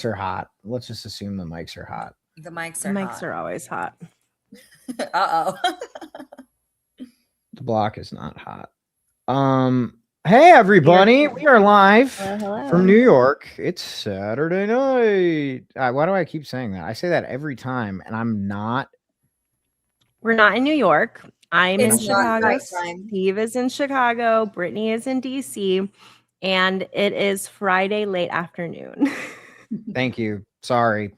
are hot. Let's just assume the mics are hot. The mics The are mics hot. are always hot. Uh-oh. The block is not hot. Hey everybody, we are live Hello. from New York. It's Saturday night. Why do I keep saying that? I say that every time, and I'm not. We're not in New York. I'm in It's not Chicago. nighttime. Steve is in Chicago. Brittany is in DC. And it is Friday late afternoon. Thank you. Sorry.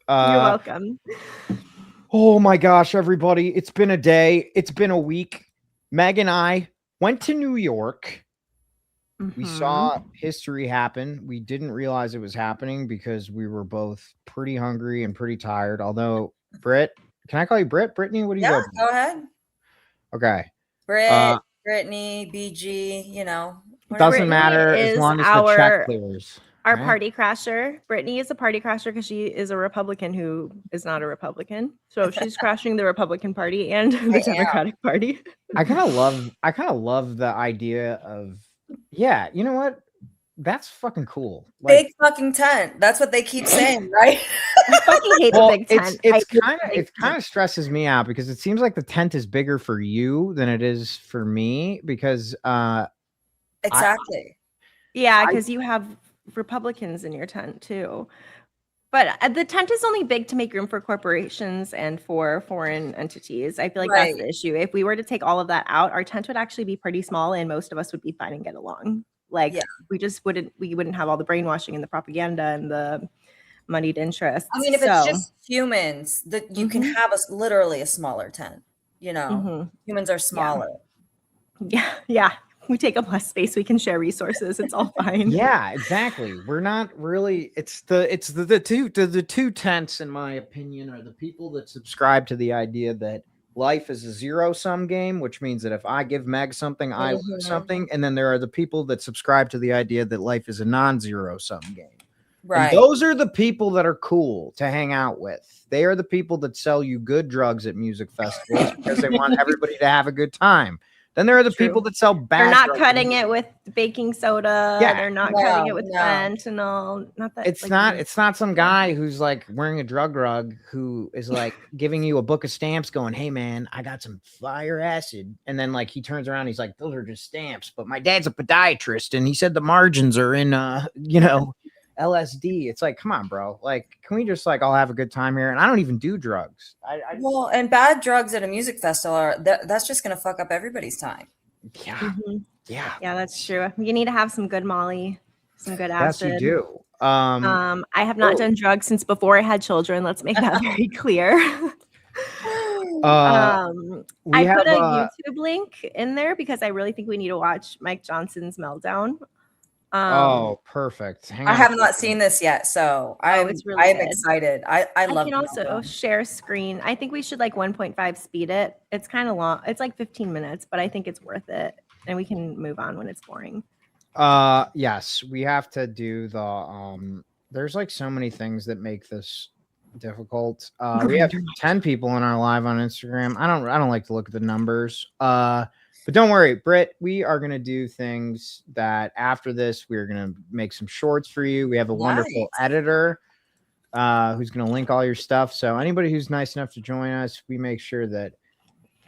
You're welcome. Oh my gosh, everybody. It's been a day. It's been a week. Meg and I went to New York. We saw history happen. We didn't realize it was happening because we were both pretty hungry and pretty tired. Although, Britt, can I call you Britt? Brittany, what do you Yeah, go? go ahead. Okay. Brittany, BG, you know. Doesn't matter as long as the check clears. Our party crasher. Brittany is a party crasher because she is a Republican who is not a Republican. So she's crashing the Republican Party and the Democratic Party. I kind of love the idea of, yeah, you know what? That's fucking cool. Like, big fucking tent. That's what they keep saying, right? I fucking hate the big tent. It kind of stresses me out because it seems like the tent is bigger for you than it is for me because exactly. Because you have Republicans in your tent too. But the tent is only big to make room for corporations and for foreign entities. I feel like that's the issue. If we were to take all of that out, our tent would actually be pretty small and most of us would be fine and get along. Like we wouldn't have all the brainwashing and the propaganda and the moneyed interests. I mean, if it's just humans, that you can have literally a smaller tent, you know, humans are smaller. Yeah. We take up less space. We can share resources. It's all fine. Yeah, exactly. We're not really. It's the two tents, in my opinion, are the people that subscribe to the idea that life is a zero-sum game, which means that if I give Meg something, I lose something. And then there are the people that subscribe to the idea that life is a non-zero-sum game. Right. And those are the people that are cool to hang out with. They are the people that sell you good drugs at music festivals because they want everybody to have a good time. Then there are the people that sell bad. They're not cutting it with baking soda. Yeah, they're not cutting it with fentanyl. Not that it's not some guy who's like wearing a drug rug who is like giving you a book of stamps going, hey man, I got some fire acid. And then like he turns around, he's like, those are just stamps. But my dad's a podiatrist and he said the margins are in LSD. It's like, come on, bro. Like, can we just like all have a good time here? And I don't even do drugs. Well, and bad drugs at a music festival that's just gonna fuck up everybody's time. Yeah. Yeah, that's true. You need to have some good Molly, some good acid. Yes, you do. I have not done drugs since before I had children. Let's make that very clear. I put a YouTube link in there because I really think we need to watch Mike Johnson's Meltdown. Perfect. I have not seen this yet, so I'm excited. I love it. I can also share screen. I think we should like 1.5 speed it. It's kind of long. It's like 15 minutes, but I think it's worth it. And we can move on when it's boring. Yes, we have to do the there's like so many things that make this difficult. We have 10 people in our live on Instagram. I don't like to look at the numbers. But don't worry, Britt, we are going to do things that after this, we're going to make some shorts for you. We have a wonderful editor who's going to link all your stuff. So anybody who's nice enough to join us, we make sure that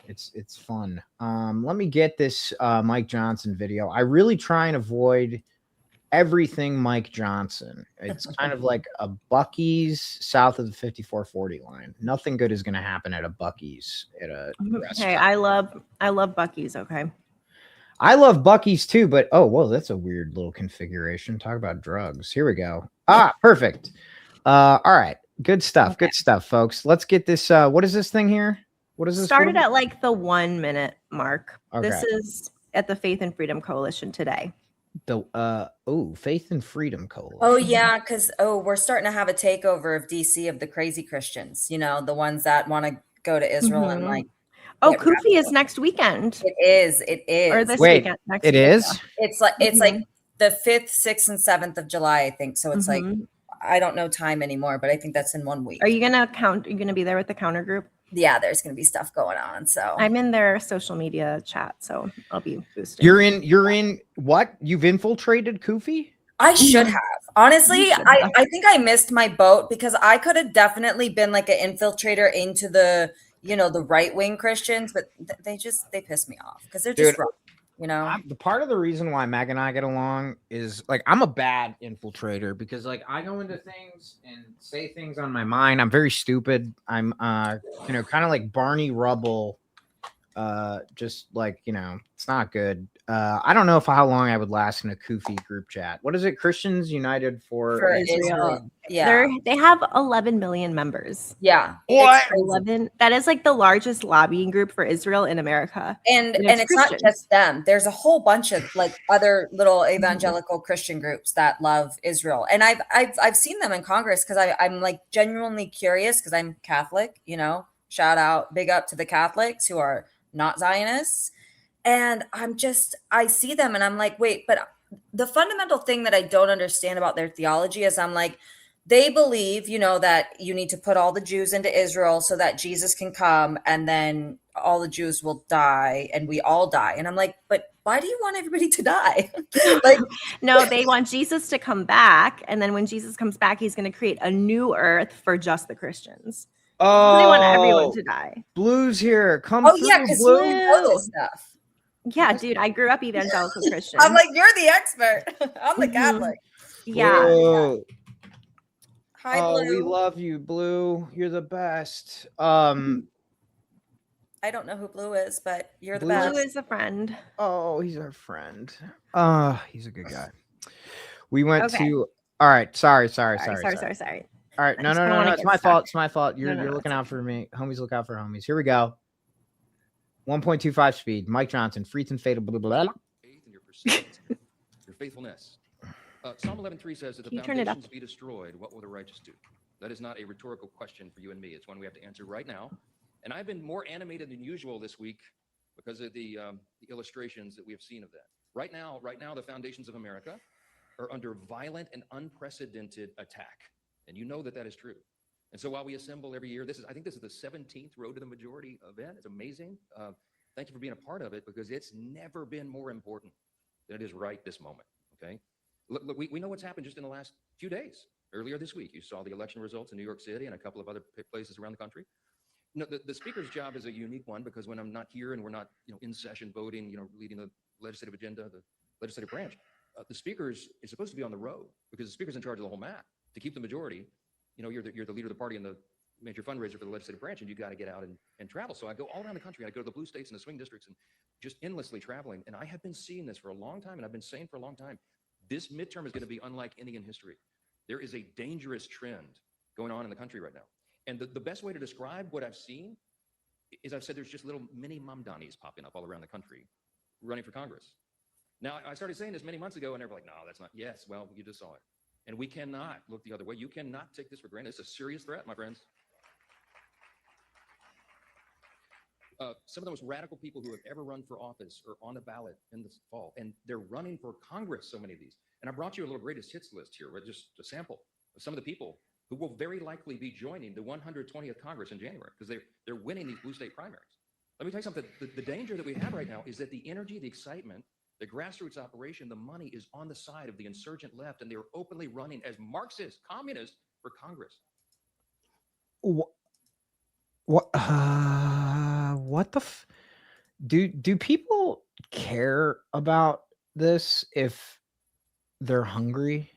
it's fun. Let me get this Mike Johnson video. I really try and avoid everything Mike Johnson. It's kind of like a Buc-ee's south of the 5440 line. Nothing good is going to happen at a Buc-ee's at a restaurant. Hey, I love Buc-ee's. Okay. I love Buc-ee's too, but whoa, that's a weird little configuration. Talk about drugs. Here we go. Perfect. All right. Good stuff. Okay. Good stuff, folks. Let's get this. What is this thing here? What is this? Started at like the 1 minute mark. Okay. This is at the Faith and Freedom Coalition today. The Faith and Freedom Coalition. Oh yeah, because we're starting to have a takeover of DC of the crazy Christians, you know, the ones that want to go to Israel and like Kufi is next weekend. It is or this weekend next it weekend. Is it's like the 5th, 6th, and 7th of July, I think. So it's like I don't know time anymore, but I think that's in 1 week. Are you gonna be there with the counter group? Yeah, there's gonna be stuff going on. So I'm in their social media chat, so I'll be boosting. You're in what? You've infiltrated Kufi? I should have. Honestly, You should have. I think I missed my boat because I could have definitely been like an infiltrator into the, the right-wing Christians, but they piss me off because they're just Dude, wrong, you know? The part of the reason why Meg and I get along is like I'm a bad infiltrator because like I go into things and say things on my mind. I'm very stupid. I'm kind of like Barney Rubble. Just like it's not good. I don't know how long I would last in a Kufi group chat. What is it? Christians United for Israel. Yeah. They have 11 million members. Yeah. What? 11. That is like the largest lobbying group for Israel in America. And it's not just them. There's a whole bunch of like other little evangelical Christian groups that love Israel. And I've seen them in Congress because I'm like genuinely curious because I'm Catholic, shout out, big up to the Catholics who are not Zionists. And I see them and I'm like, wait, but the fundamental thing that I don't understand about their theology is I'm like, they believe, that you need to put all the Jews into Israel so that Jesus can come and then all the Jews will die and we all die. And I'm like, but why do you want everybody to die? Like, no, they want Jesus to come back. And then when Jesus comes back, he's going to create a new earth for just the Christians. Oh, they want everyone to die. Blue's here. Come through, yeah, because you know this stuff. Yeah, dude, I grew up evangelical Christian. I'm like, you're the expert. I'm the Catholic. Yeah. Blue. Hi, Blue. We love you, Blue. You're the best. I don't know who Blue is, but you're the best. Blue is a friend. Oh, he's our friend. He's a good guy. We went to. All right. Sorry. All right, no. It's my fault. It's my fault. You're looking out for me. Homies look out for homies. Here we go. 1.25 speed. Mike Johnson, Freets and Fatal. Blah, blah, blah. Faith in your pursuit, your faithfulness. Psalm 11:3 says that the foundations be destroyed. What will the righteous do? That is not a rhetorical question for you and me. It's one we have to answer right now. And I've been more animated than usual this week because of the illustrations that we have seen of that. Right now, the foundations of America are under violent and unprecedented attack. And you know that is true. And so while we assemble every year, I think this is the 17th Road to the Majority event. It's amazing. Thank you for being a part of it because it's never been more important than it is right this moment, okay? Look, we know what's happened just in the last few days. Earlier this week, you saw the election results in New York City and a couple of other places around the country. The speaker's job is a unique one because when I'm not here and we're not in session voting, leading the legislative agenda, the legislative branch, the speaker is supposed to be on the road because the speaker's in charge of the whole map. To keep the majority, you're the leader of the party and the major fundraiser for the legislative branch, and you got to get out and travel. So I go all around the country. I go to the blue states and the swing districts and just endlessly traveling. And I have been seeing this for a long time, and I've been saying for a long time, this midterm is going to be unlike any in history. There is a dangerous trend going on in the country right now. And the best way to describe what I've seen is I've said there's just little mini Mamdanis popping up all around the country running for Congress. Now, I started saying this many months ago, and they're like, no, that's not. Yes, well, you just saw it. And we cannot look the other way. You cannot take this for granted. It's a serious threat, my friends. Some of the most radical people who have ever run for office are on the ballot in the fall, and they're running for Congress, so many of these. And I brought you a little greatest hits list here, with just a sample of some of the people who will very likely be joining the 120th Congress in January because they're winning these blue state primaries. Let me tell you something. The danger that we have right now is that the energy, the excitement, the grassroots operation, the money is on the side of the insurgent left, and they're openly running as Marxist communists for Congress. What the do people care about this if they're hungry?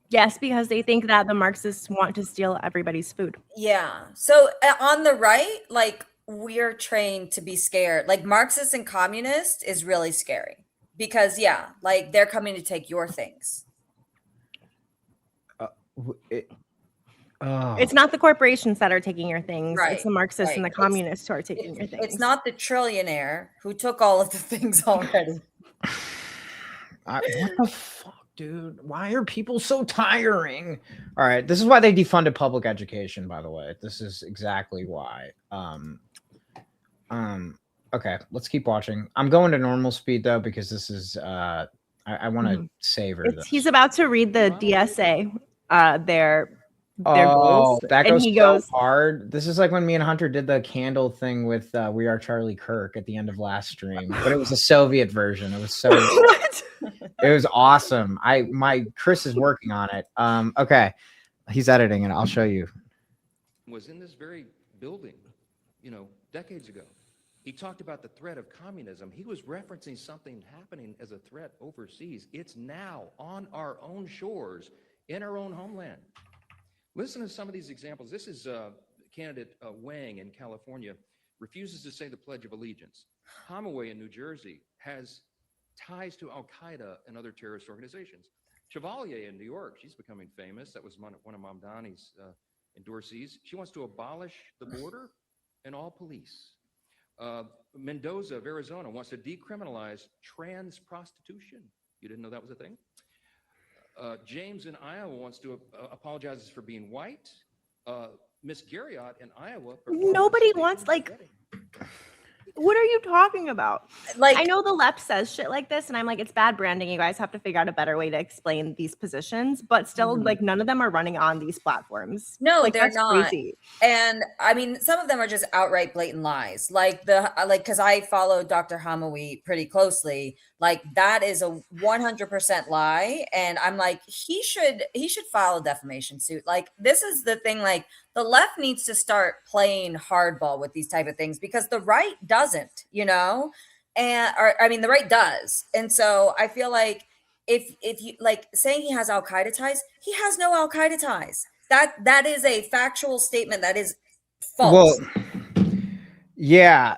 Yes, because they think that the Marxists want to steal everybody's food. Yeah. So on the right, like, we're trained to be scared. Like, Marxists and communists is really scary because, yeah, like, they're coming to take your things. It's not the corporations that are taking your things. Right, it's the Marxists and the communists who are taking your things. It's not the trillionaire who took all of the things already. What the fuck, dude? Why are people so tiring? All right, this is why they defunded public education, by the way. This is exactly why. Okay, let's keep watching. I'm going to normal speed though because this is I want to savor this. He's about to read the DSA, their their goals. That And goes he so goes, hard. This is like when me and Hunter did the candle thing with We Are Charlie Kirk at the end of last stream, but it was a Soviet version. It was so what? it was awesome. Chris is working on it. Okay, he's editing it. I'll show you. Was in this very building, decades ago. He talked about the threat of communism. He was referencing something happening as a threat overseas. It's now on our own shores, in our own homeland. Listen to some of these examples. This is candidate Wang in California refuses to say the Pledge of Allegiance. Hamaway in New Jersey has ties to Al-Qaeda and other terrorist organizations. Chevalier in New York, she's becoming famous. That was one of Mamdani's endorsees. She wants to abolish the border and all police. Mendoza of Arizona wants to decriminalize trans prostitution. You didn't know that was a thing? James in Iowa wants to apologize for being white. Miss Garriott in Iowa. Nobody wants, what are you talking about? I know the left says shit like this, and I'm like, it's bad branding. You guys have to figure out a better way to explain these positions, but still, none of them are running on these platforms. No, they're that's not. Crazy. And I mean, some of them are just outright blatant lies. Because I follow Dr. Hamawi pretty closely. That is a 100% lie, and I'm like, he should file a defamation suit. This is the thing. The left needs to start playing hardball with these type of things, because the right doesn't, and the right does. And so I feel like if you saying he has Al-Qaeda ties, he has no Al-Qaeda ties. That is a factual statement that is false. Well, yeah.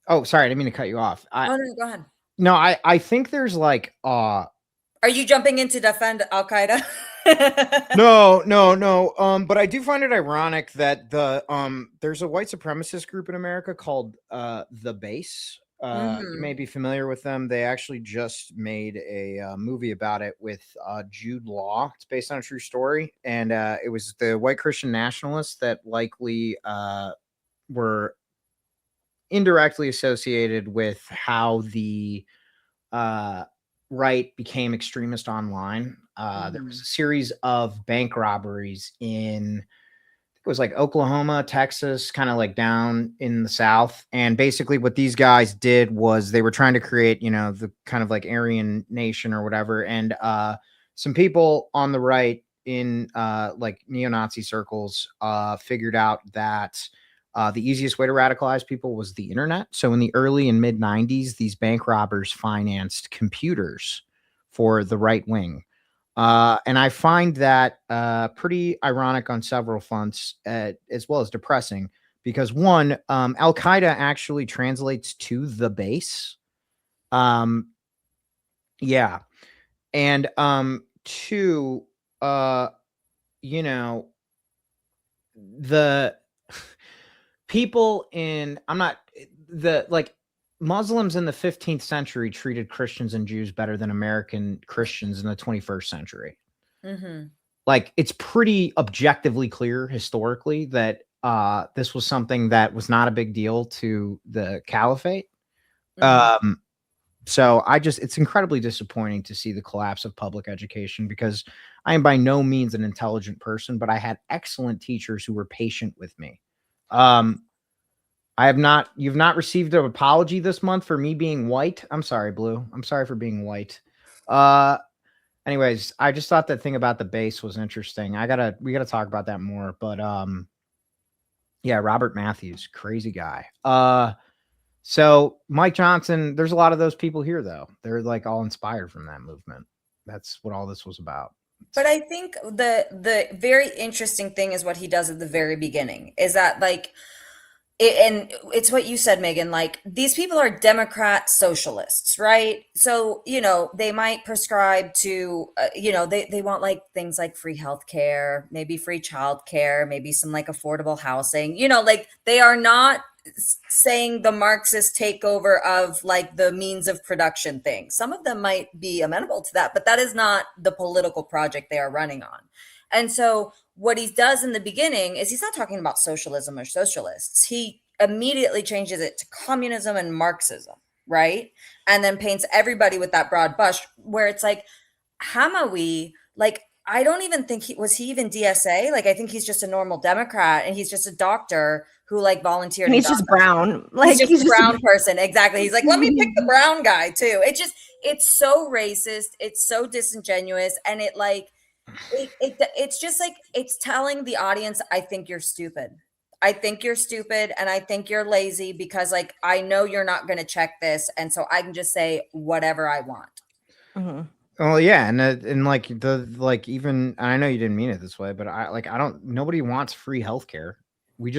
Oh, sorry, I didn't mean to cut you off. No, go ahead. No, I think there's Are you jumping in to defend Al-Qaeda? No. But I do find it ironic that there's a white supremacist group in America called The Base. You may be familiar with them. They actually just made a movie about it with Jude Law. It's based on a true story, and it was the white Christian nationalists that likely were indirectly associated with how the right became extremist online. There was a series of bank robberies in, it was Oklahoma, Texas, kind of down in the South. And basically what these guys did was they were trying to create, the kind of Aryan nation or whatever. And some people on the right in neo-Nazi circles figured out that the easiest way to radicalize people was the internet. So in the early and mid 90s, these bank robbers financed computers for the right wing. And I find that pretty ironic on several fronts, as well as depressing, because one, Al-Qaeda actually translates to the base. Yeah. And two, the people Muslims in the 15th century treated Christians and Jews better than American Christians in the 21st century. It's pretty objectively clear historically that this was something that was not a big deal to the caliphate. So it's incredibly disappointing to see the collapse of public education, because I am by no means an intelligent person, but I had excellent teachers who were patient with me. You've not received an apology this month for me being white. I'm sorry, Blue. I'm sorry for being white. Anyways, I just thought that thing about the base was interesting. We gotta talk about that more. But yeah, Robert Matthews, crazy guy. So Mike Johnson, there's a lot of those people here though. They're all inspired from that movement. That's what all this was about. But I think the very interesting thing is what he does at the very beginning is that and it's what you said, Megan, these people are Democrat socialists, right? So, they might prescribe to, they want things like free healthcare, maybe free childcare, maybe some affordable housing, they are not saying the Marxist takeover of the means of production thing. Some of them might be amenable to that, but that is not the political project they are running on. And so what he does in the beginning is he's not talking about socialism or socialists. He immediately changes it to communism and Marxism, right? And then paints everybody with that broad brush where it's Hamawi, I don't even think was he even DSA? Like, I think he's just a normal Democrat, and he's just a doctor who like volunteered. And he's just brown. Like he's just a brown person. Exactly. He's like, let me pick the brown guy too. It's so racist. It's so disingenuous. And it's just like, it's telling the audience, I think you're stupid. I think you're stupid, and I think you're lazy because like, I know you're not going to check this. And so I can just say whatever I want. Mm-hmm. Well, yeah, and like even I know you didn't mean it this way, but nobody wants free healthcare. We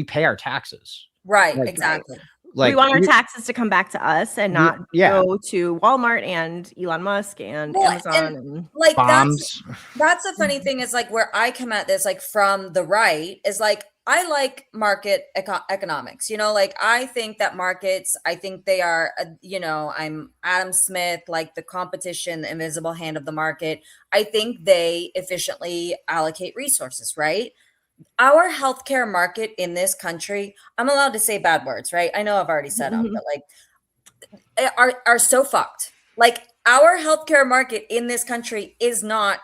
pay our taxes. Right, like, exactly. Like we want our taxes to come back to us and not go to Walmart and Elon Musk and Amazon and like bombs. That's the funny thing is like where I come at this like from the right is like I like market economics, like I think that markets, I think they are, I'm Adam Smith, like the competition, the invisible hand of the market. I think they efficiently allocate resources, right? Our healthcare market in this country, I'm allowed to say bad words, right? I know I've already said them, but like are so fucked. Like our healthcare market in this country is not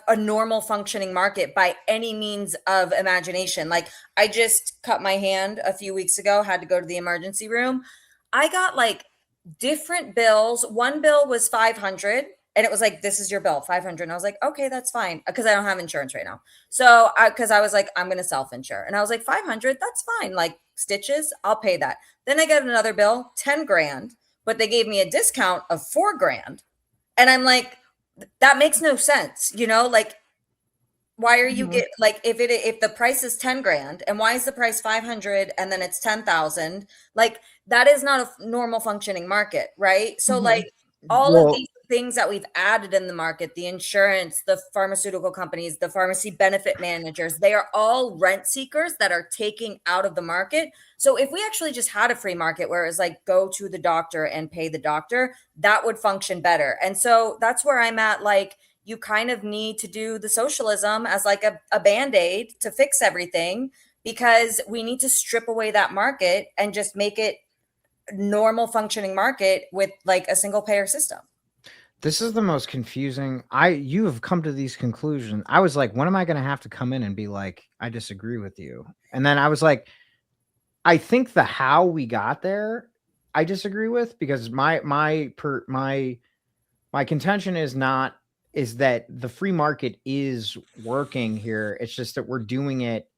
a normal functioning market by any means of imagination. Like I just cut my hand a few weeks ago, had to go to the emergency room. I got like different bills. One bill was 500 and it was like, this is your bill, 500. And I was like, okay, that's fine. Cause I don't have insurance right now. So cause I was like, I'm going to self-insure. And I was like, 500, that's fine. Like stitches, I'll pay that. Then I got another bill, 10 grand, but they gave me a discount of 4 grand. And I'm like, that makes no sense, like why are you if the price is 10 grand and why is the price 500 and then it's 10,000? Like that is not a normal functioning market, right? So like all of these things that we've added in the market, the insurance, the pharmaceutical companies, the pharmacy benefit managers, they are all rent seekers that are taking out of the market. So if we actually just had a free market where it's like go to the doctor and pay the doctor, that would function better. And so that's where I'm at. Like you kind of need to do the socialism as like a Band-Aid to fix everything, because we need to strip away that market and just make it normal functioning market with like a single payer system. This is the most confusing. You have come to these conclusions. I was like, when am I going to have to come in and be like, I disagree with you? And then I was like, I think the how we got there, I disagree with, because my contention is that the free market is working here. It's just that we're doing it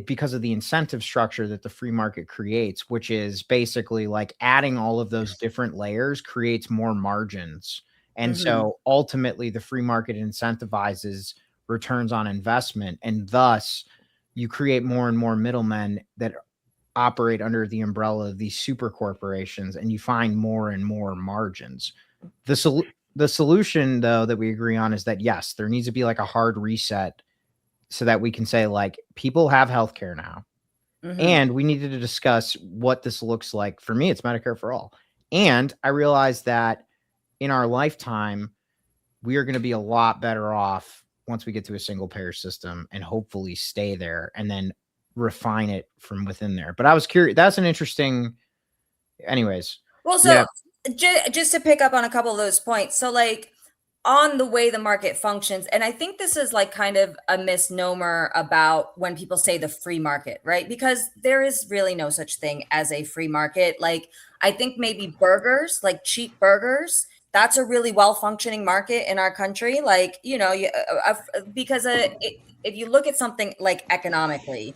because of the incentive structure that the free market creates, which is basically like adding all of those different layers creates more margins. And so ultimately the free market incentivizes returns on investment. And thus you create more and more middlemen that operate under the umbrella of these super corporations, and you find more and more margins. The solution though, that we agree on is that yes, there needs to be like a hard reset so that we can say like people have healthcare now, and we needed to discuss what this looks like. For me, it's Medicare for all. And I realized that in our lifetime, we are going to be a lot better off once we get to a single payer system and hopefully stay there and then refine it from within there. But I was curious. That's an interesting, anyways. Well, so just to pick up on a couple of those points. So like, on the way the market functions. And I think this is like kind of a misnomer about when people say the free market, right? Because there is really no such thing as a free market. Like I think maybe burgers, like cheap burgers, that's a really well-functioning market in our country. Like, because if you look at something like economically,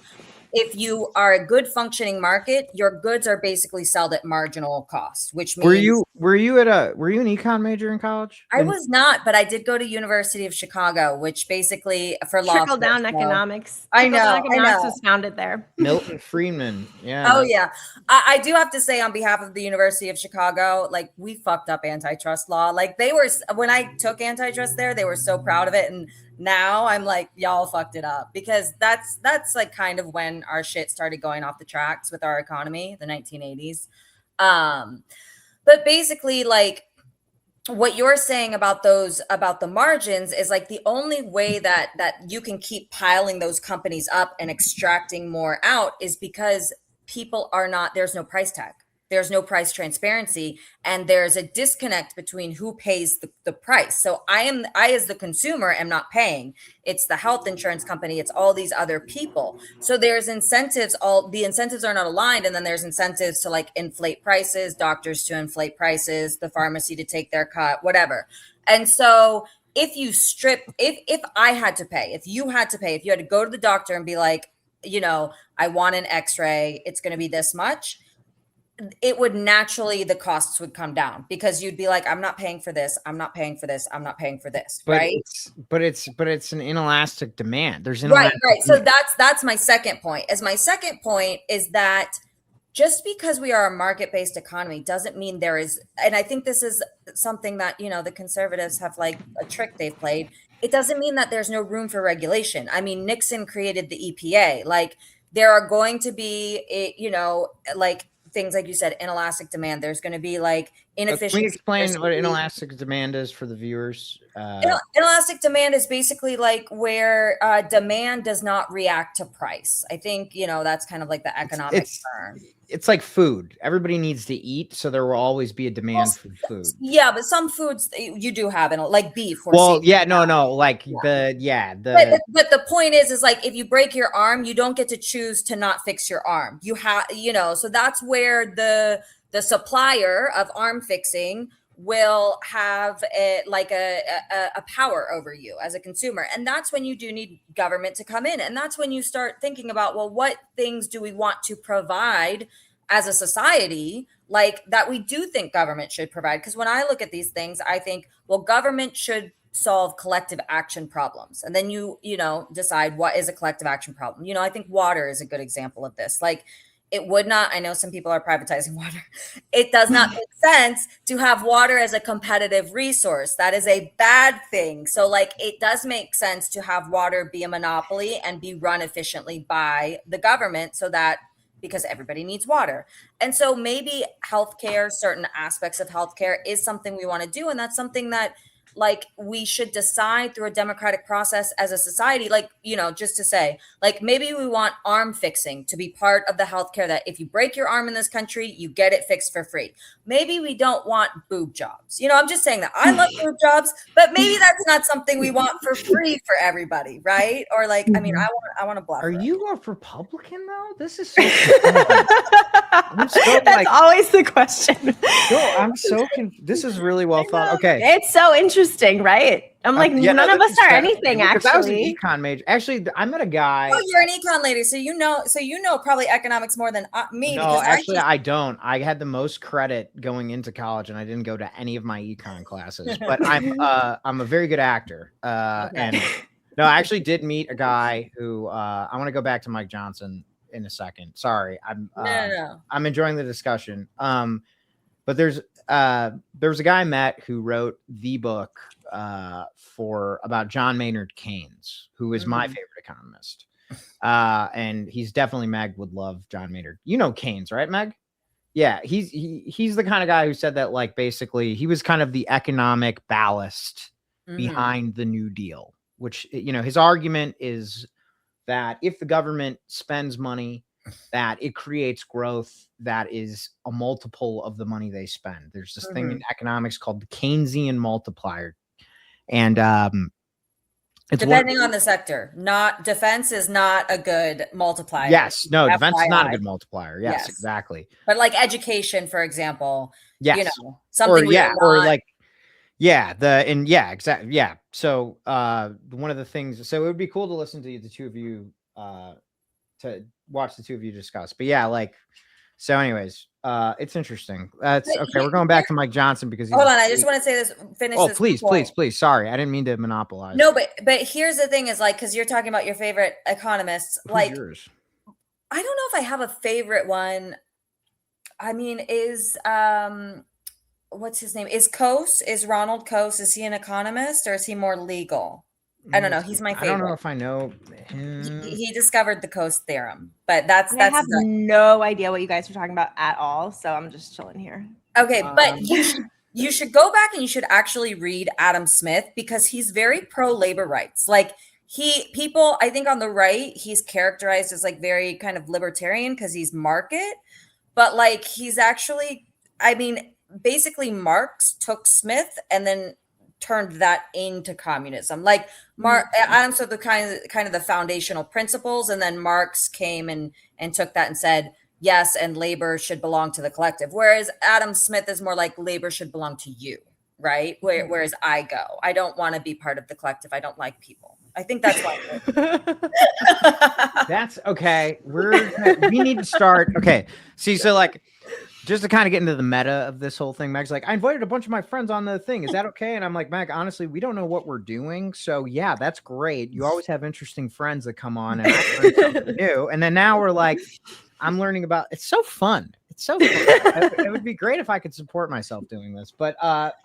if you are a good functioning market, your goods are basically sold at marginal cost, which means were you an econ major in college? I was not, but I did go to University of Chicago, which basically for law trickle down economics. I know. Economics was founded there. Milton Friedman. Yeah. Oh yeah. I do have to say on behalf of the University of Chicago, like we fucked up antitrust law. Like when I took antitrust there, they were so proud of it. And now I'm like, y'all fucked it up, because that's like kind of when our shit started going off the tracks with our economy, the 1980s. But basically like what you're saying about the margins is like the only way that you can keep piling those companies up and extracting more out is because people are not, there's no price tag. there's no price transparency, and there's a disconnect between who pays the price. So I as the consumer am not paying. It's the health insurance company, it's all these other people. So there's incentives, all the incentives are not aligned, and then there's incentives to like inflate prices, doctors to inflate prices, the pharmacy to take their cut, whatever. And so if you strip, if I had to pay, if you had to pay, if you had to go to the doctor and be like, you know, I want an x-ray, it's going to be this much, it would naturally, the costs would come down because you'd be like, I'm not paying for this. I'm not paying for this. I'm not paying for this. Right. But it's an inelastic demand. There's right. So that's my second point. My second point is that just because we are a market-based economy doesn't mean there is, and I think this is something that, you know, the conservatives have like a trick they've played. It doesn't mean that there's no room for regulation. I mean, Nixon created the EPA. Like there are going to be, you know, like things like you said, inelastic demand. There's going to be like inefficiency. Can we explain what inelastic demand is for the viewers? Inelastic demand is basically like where demand does not react to price. I think, you know, that's kind of like the economic term. It's like food. Everybody needs to eat, so there will always be a demand for food. Yeah, but some foods you do have, and like beef. Well, yeah, no, like But the point is like if you break your arm, you don't get to choose to not fix your arm. You have, you know, so that's where the supplier of arm fixing will have a power over you as a consumer. And that's when you do need government to come in. And that's when you start thinking about, well, what things do we want to provide as a society, like that we do think government should provide? Because when I look at these things, I think, well, government should solve collective action problems. And then you know, decide what is a collective action problem. You know, I think water is a good example of this. Like, it would not, I know some people are privatizing water. It does not make sense to have water as a competitive resource. That is a bad thing. So like, it does make sense to have water be a monopoly and be run efficiently by the government, so that, because everybody needs water. And so maybe healthcare, certain aspects of healthcare is something we want to do. And that's something that like we should decide through a democratic process as a society. Like, you know, just to say, like, maybe we want arm fixing to be part of the healthcare, that if you break your arm in this country, you get it fixed for free. Maybe we don't want boob jobs. You know, I'm just saying that I love boob jobs, but maybe that's not something we want for free for everybody, right? Or like, I mean, I want to bluff. Are her. you a Republican though? This is so that's always the question. No, I'm so this is really well thought. Okay. It's so interesting, right? I'm like, none of us are anything, actually. I was an econ major. Actually, I met a guy. Oh, you're an econ lady, so you know probably economics more than me. No, actually, I don't. I had the most credit going into college, and I didn't go to any of my econ classes. But I'm a very good actor. And no, I actually did meet a guy who I want to go back to Mike Johnson in a second. Sorry, I'm enjoying the discussion. But there was a guy I met who wrote the book about John Maynard Keynes, who is my favorite economist. And he's definitely, Meg would love John Maynard. You know Keynes, right, Meg? Yeah, he's the kind of guy who said that, like, basically he was kind of the economic ballast behind the New Deal, which, you know, his argument is that if the government spends money, that it creates growth that is a multiple of the money they spend. There's this thing in economics called the Keynesian multiplier. And it's depending on the sector. Not defense is not a good multiplier. Yes, no, defense is not a good multiplier. Yes, exactly. But like education, for example, yes, you know, something exactly. Yeah. So one of the things, so it would be cool to listen to the two of you to watch the two of you discuss. But yeah, like, so anyways, it's interesting. That's okay. We're going back to Mike Johnson because hold on, I just want to say this. Please. Sorry, I didn't mean to monopolize. No, but here's the thing: is like, because you're talking about your favorite economists. Like, yours? I don't know if I have a favorite one. I mean, is what's his name? Is Ronald Coase? Is he an economist or is he more legal? I don't know. He's my favorite. I don't know if I know him. He discovered the Coase theorem, but I have no idea what you guys are talking about at all. So I'm just chilling here. Okay, but you should go back and you should actually read Adam Smith, because he's very pro labor rights. Like I think on the right, he's characterized as like very kind of libertarian because he's market. but like he's actually, I mean, basically Marx took Smith and then turned that into communism. Like Adams took the kind of the foundational principles, and then Marx came and took that and said, yes, and labor should belong to the collective. Whereas Adam Smith is more like labor should belong to you, right? Whereas I don't want to be part of the collective. I don't like people. I think that's why. That's okay. We need to start. Okay. See, so like, just to kind of get into the meta of this whole thing, Meg's like, I invited a bunch of my friends on the thing. Is that okay? And I'm like, Meg, honestly, we don't know what we're doing. So yeah, that's great. You always have interesting friends that come on and I learn something new. And then now we're like, I'm learning about, it's so fun. It's so fun. It would be great if I could support myself doing this, but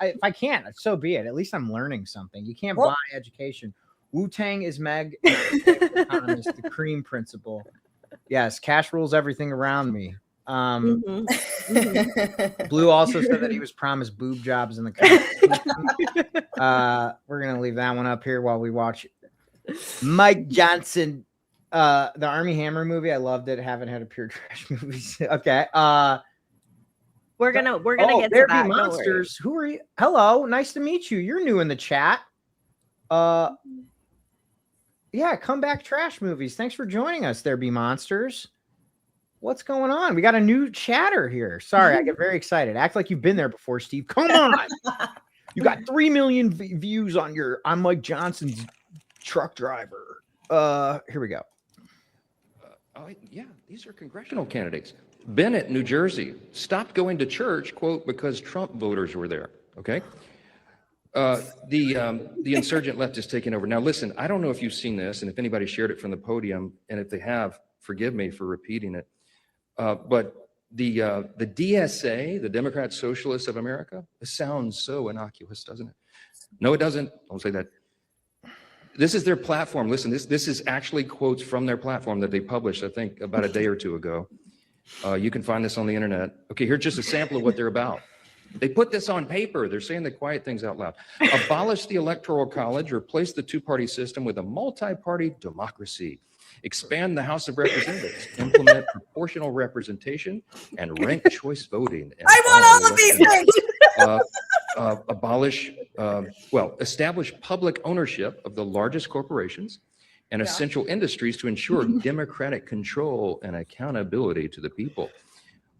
if I can't, so be it. At least I'm learning something. You can't buy education. Wu-Tang is Meg, economist, the cream principle. Yes, cash rules everything around me. Blue also said that he was promised boob jobs in the Constitution. We're gonna leave that one up here while we watch Mike Johnson, the Armie Hammer movie. I loved it. Haven't had a pure trash movie. Okay. We're gonna get there to that. Be monsters. Who are you? Hello, nice to meet you. You're new in the chat. Yeah, comeback trash movies. Thanks for joining us. There be monsters. What's going on? We got a new chatter here. Sorry, I get very excited. Act like you've been there before, Steve. Come on. You got 3 million views on I'm Mike Johnson's truck driver. Here we go. Yeah, these are congressional candidates. Bennett, New Jersey, stopped going to church, quote, because Trump voters were there. Okay. The insurgent left is taking over. Now, listen, I don't know if you've seen this and if anybody shared it from the podium, and if they have, forgive me for repeating it. But the DSA, the Democrat Socialists of America, it sounds so innocuous, doesn't it? No, it doesn't. I'll say that. This is their platform. Listen, this is actually quotes from their platform that they published, I think, about a day or two ago. You can find this on the internet. Okay, here's just a sample of what they're about. They put this on paper. They're saying the quiet things out loud. Abolish the Electoral College, replace the two-party system with a multi-party democracy. Expand the House of Representatives, implement proportional representation, and ranked choice voting. I want all of these things. Establish public ownership of the largest corporations and essential industries to ensure democratic control and accountability to the people.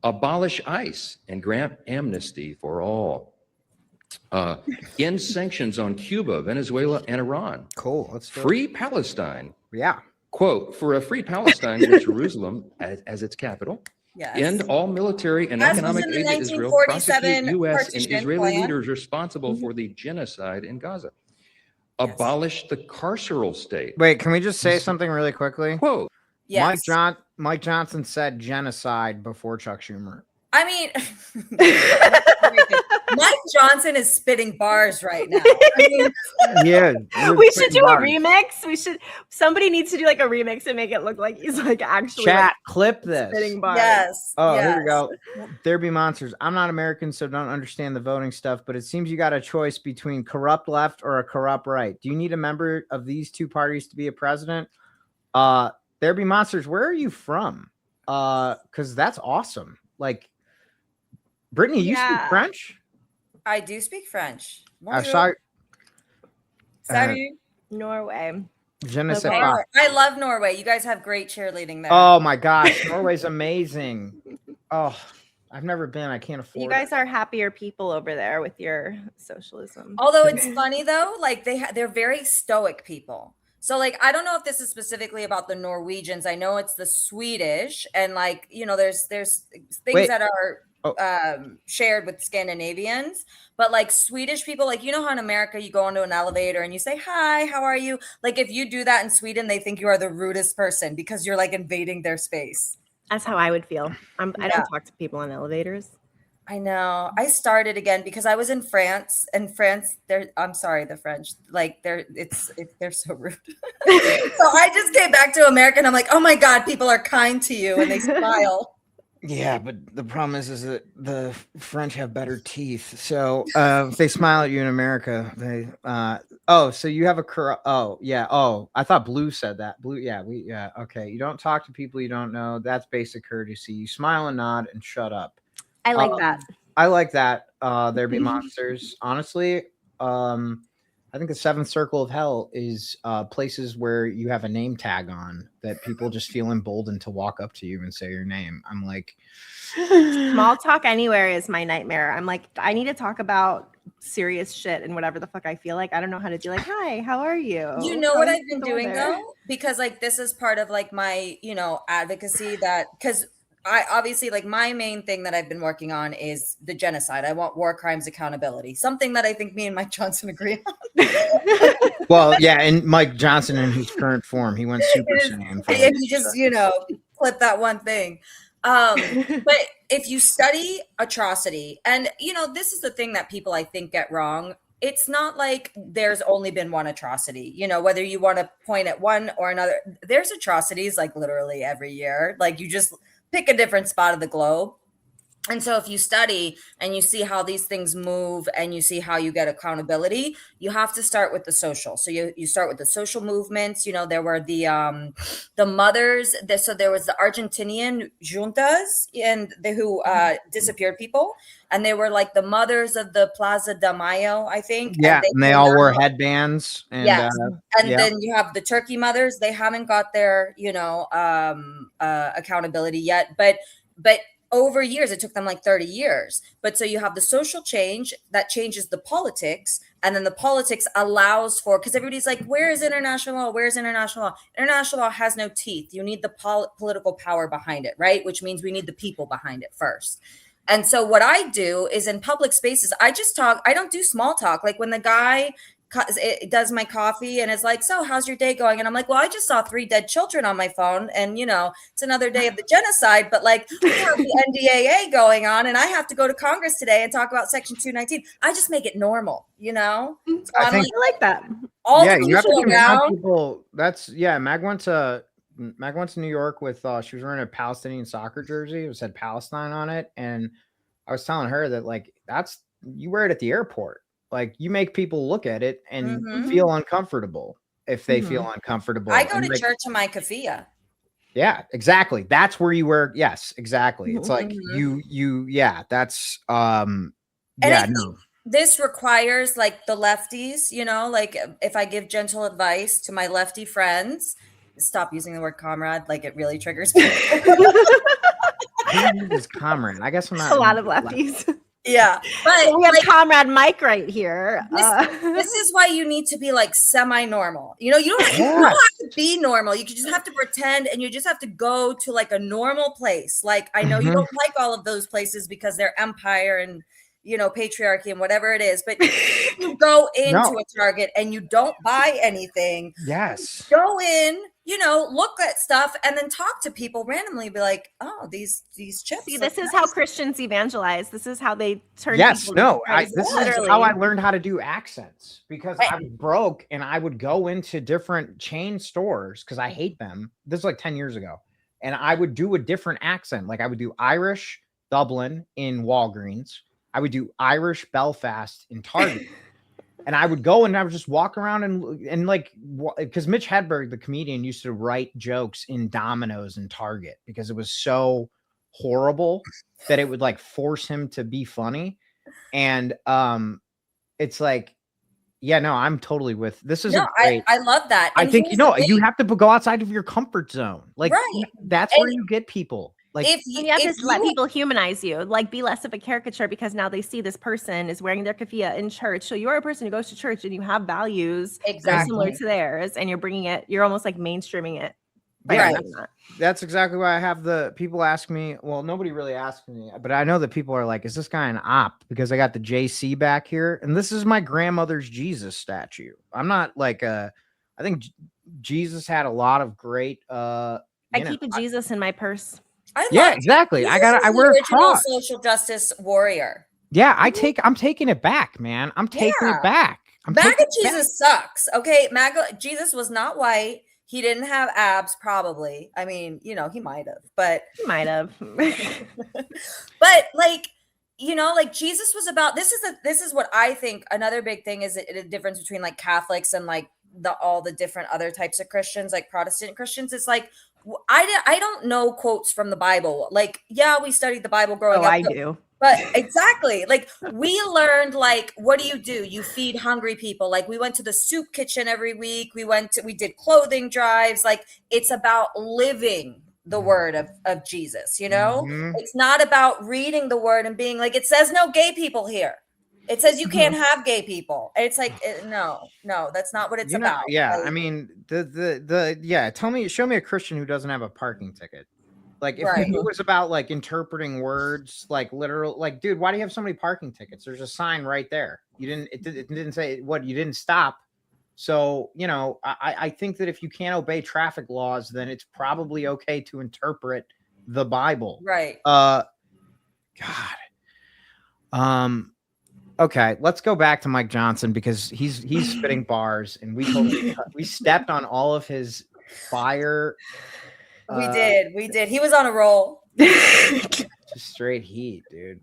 Abolish ICE and grant amnesty for all. End sanctions on Cuba, Venezuela, and Iran. Cool. Let's do Free Palestine. Yeah. Quote, for a free Palestine with Jerusalem as its capital. Yes. End all military and economic aid to Israel. Prosecute U.S. and Israeli leaders responsible for the genocide in Gaza. Abolish the carceral state. Wait, can we just say something really quickly? Quote. Yes. Mike Johnson said genocide before Chuck Schumer. I mean, Mike Johnson is spitting bars right now. I mean, yeah, we should do a remix. Somebody needs to do like a remix and make it look like he's like actually chat clip this. spitting bars. Yes. Oh, yes. here we go. There be monsters. I'm not American, so don't understand the voting stuff, but it seems you got a choice between corrupt left or a corrupt right. Do you need a member of these two parties to be a president? There be monsters. Where are you from? Because that's awesome. Like, Brittany, you speak French? I do speak French. Sorry. Salut. Norway. Je ne sais pas. I love Norway. You guys have great cheerleading there. Oh my gosh, Norway's amazing. Oh, I've never been. I can't afford. You guys are happier people over there with your socialism. Although it's funny though, like they're very stoic people. So like I don't know if this is specifically about the Norwegians. I know it's the Swedish, and like there's things that are shared with Scandinavians, but like Swedish people, like how in America you go into an elevator and you say hi, how are you? Like if you do that in Sweden, they think you are the rudest person because you're like invading their space. That's how I would feel. I don't talk to people in elevators. I know. I started again because I was in France, and I'm sorry, the French, like they're so rude. So I just came back to America and I'm like, oh my God, people are kind to you and they smile. Yeah, but the problem is that the French have better teeth. So if they smile at you in America, they so you have I thought Blue said that. Blue, okay. You don't talk to people you don't know. That's basic courtesy. You smile and nod and shut up. I like that. I like that. There be monsters. Honestly, I think the seventh circle of hell is places where you have a name tag on that people just feel emboldened to walk up to you and say your name. I'm like, small talk anywhere is my nightmare. I'm like, I need to talk about serious shit and whatever the fuck I feel like. I don't know how to be like, hi, how are you? You know what I've been doing though? Because like this is part of like my, advocacy that because I obviously like my main thing that I've been working on is the genocide. I want war crimes accountability, something that I think me and Mike Johnson agree on. Well, yeah, and Mike Johnson in his current form, he went Super Saiyan. If you just, clip that one thing. But if you study atrocity, and this is the thing that people I think get wrong. It's not like there's only been one atrocity, whether you want to point at one or another. There's atrocities like literally every year. Like you just pick a different spot of the globe. And so if you study and you see how these things move and you see how you get accountability, you have to start with the social. So you start with the social movements. There were the mothers. So there was the Argentinian juntas who disappeared people. And they were like the mothers of the Plaza de Mayo, I think. Yeah, and they all wore headbands. And, then you have the Turkey mothers. They haven't got their, accountability yet. But over years, it took them like 30 years. But so you have the social change that changes the politics. And then the politics allows for, because everybody's like, where is international law? Where's international law? International law has no teeth. You need the political power behind it, right? Which means we need the people behind it first. And so what I do is in public spaces, I just talk. I don't do small talk. Like when the guy does my coffee and is like, so how's your day going? And I'm like, well, I just saw 3 dead children on my phone. And, it's another day of the genocide. But like we have the NDAA going on and I have to go to Congress today and talk about Section 219. I just make it normal, So I like that. You have to convince people. Mag went to New York with she was wearing a Palestinian soccer jersey. It said Palestine on it, and I was telling her that like you wear it at the airport. Like you make people look at it and feel uncomfortable if they feel uncomfortable. I go to church in my keffiyeh. Yeah, exactly. That's where you wear. Yes, exactly. It's like that's This requires like the lefties, like if I give gentle advice to my lefty friends, stop using the word comrade. Like it really triggers me. This comrade. I guess I'm not a lot of lefties. Yeah, but we have Comrade Mike right here. This is why you need to be like semi-normal. You don't have to be normal. You just have to pretend, and you just have to go to like a normal place. Like I know you don't like all of those places because they're empire and patriarchy and whatever it is. But you go into a Target and you don't buy anything. Yes, go in. Look at stuff and then talk to people randomly. Be like, oh, these chips. See, this is how Christians evangelize. This is how they turn. Yes, no. This is how I learned how to do accents because I was broke and I would go into different chain stores because I hate them. This is like 10 years ago, and I would do a different accent. Like I would do Irish Dublin in Walgreens. I would do Irish Belfast in Target. And I would go and I would just walk around and like, because Mitch Hedberg, the comedian, used to write jokes in Domino's and Target because it was so horrible that it would like force him to be funny. And it's like, I'm totally with this. Is great. I love that. I think you have to go outside of your comfort zone. Like that's where you get people. Like you have to let people humanize you, like be less of a caricature because now they see this person is wearing their keffiyeh in church. So you're a person who goes to church and you have values similar to theirs, and you're bringing it. You're almost like mainstreaming it. That's exactly why I have the people ask me. Well, nobody really asks me, but I know that people are like, "Is this guy an op?" Because I got the JC back here, and this is my grandmother's Jesus statue. I'm not like I think Jesus had a lot of great. I keep a Jesus in my purse. Exactly. I wear a cross. Social justice warrior. Yeah, I'm taking it back, man. I'm taking it back. MAGA Jesus sucks. Okay, MAGA Jesus was not white. He didn't have abs, probably. I mean, you know, he might have, but but like, you know, like Jesus was about, this is what I think another big thing is the difference between like Catholics and like all the different other types of Christians, like Protestant Christians. It's like, I don't know quotes from the Bible. Like, yeah, we studied the Bible growing up. I do. But exactly, like we learned, like, what do? You feed hungry people. Like we went to the soup kitchen every week. We did clothing drives. Like it's about living the word of Jesus, you know? It's not about reading the word and being like, it says no gay people here. It says you can't have gay people. And it's like, no, that's not what it's about. Yeah. Like, I mean, show me a Christian who doesn't have a parking ticket. Like if it was about like interpreting words, like literal, like, dude, why do you have so many parking tickets? There's a sign right there. It didn't say what, you didn't stop. So, you know, I think that if you can't obey traffic laws, then it's probably okay to interpret the Bible. Right. God. Okay, let's go back to Mike Johnson because he's spitting bars and we stepped on all of his fire. We did. He was on a roll. Just straight heat, dude.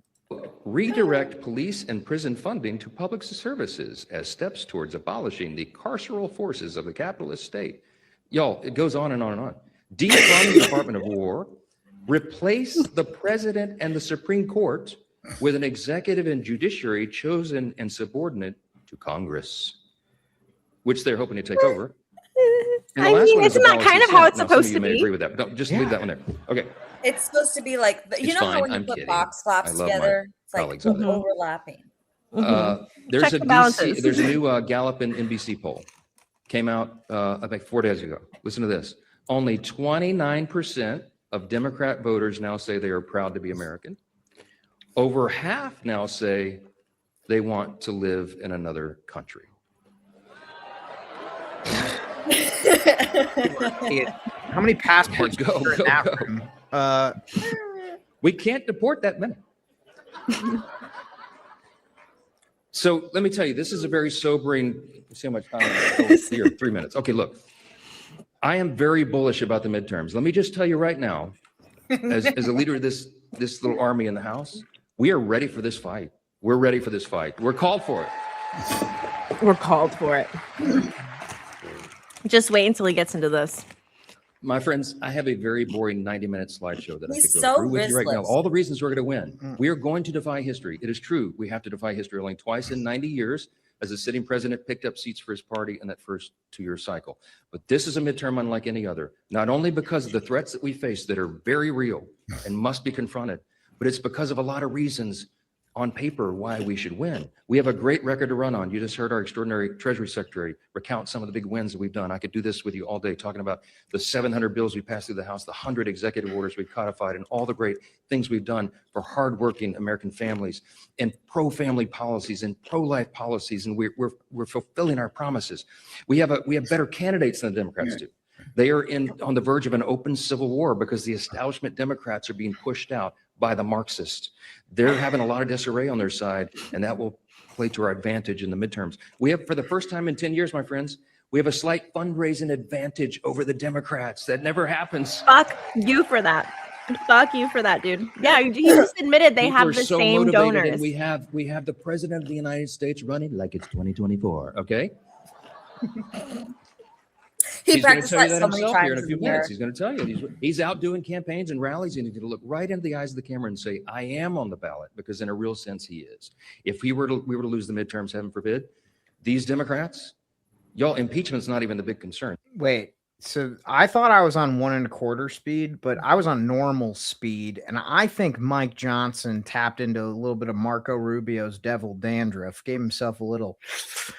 Redirect police and prison funding to public services as steps towards abolishing the carceral forces of the capitalist state. Y'all, it goes on and on and on. Defund the Department of War, replace the president and the Supreme Court with an executive and judiciary chosen and subordinate to Congress, which they're hoping to take over. I mean, isn't that kind of how it's supposed to be? May agree with that, but don't just leave that one there. Okay. It's supposed to be like, you know how when you put box flaps together, it's like overlapping. There's a new Gallup and NBC poll came out I think 4 days ago. Listen to this. Only 29% of Democrat voters now say they are proud to be American. Over half now say they want to live in another country. How many passports go. We can't deport that many. So let me tell you, this is a very sobering. Let's see how much time I have here. 3 minutes. Okay, look, I am very bullish about the midterms. Let me just tell you right now, as a leader of this little army in the House, we are ready for this fight. We're ready for this fight. We're called for it. We're called for it. Just wait until he gets into this. My friends, I have a very boring 90-minute slideshow that I could go through with you right now. All the reasons we're going to win. We are going to defy history. It is true. We have to defy history. Only twice in 90 years as a sitting president picked up seats for his party in that first 2-year cycle. But this is a midterm unlike any other, not only because of the threats that we face that are very real and must be confronted, but it's because of a lot of reasons on paper why we should win. We have a great record to run on. You just heard our extraordinary Treasury Secretary recount some of the big wins that we've done. I could do this with you all day, talking about the 700 bills we passed through the House, the 100 executive orders we've codified, and all the great things we've done for hardworking American families, and pro-family policies and pro-life policies, and we're fulfilling our promises. We have better candidates than the Democrats do. They are on the verge of an open civil war because the establishment Democrats are being pushed out by the Marxists. They're having a lot of disarray on their side, and that will play to our advantage in the midterms. We have, for the first time in 10 years, my friends, we have a slight fundraising advantage over the Democrats. That never happens. Fuck you for that. Fuck you for that, dude. Yeah, you just admitted they have the same donors. And we have the president of the United States running like it's 2024, okay? He's going to tell you that himself here in a few minutes. He's going to tell you. He's out doing campaigns and rallies, and he's going to look right into the eyes of the camera and say, I am on the ballot, because in a real sense, he is. If we were to lose the midterms, heaven forbid, these Democrats, y'all, impeachment's not even the big concern. Wait, so I thought I was on 1 1/4 speed, but I was on normal speed, and I think Mike Johnson tapped into a little bit of Marco Rubio's devil dandruff, gave himself a little,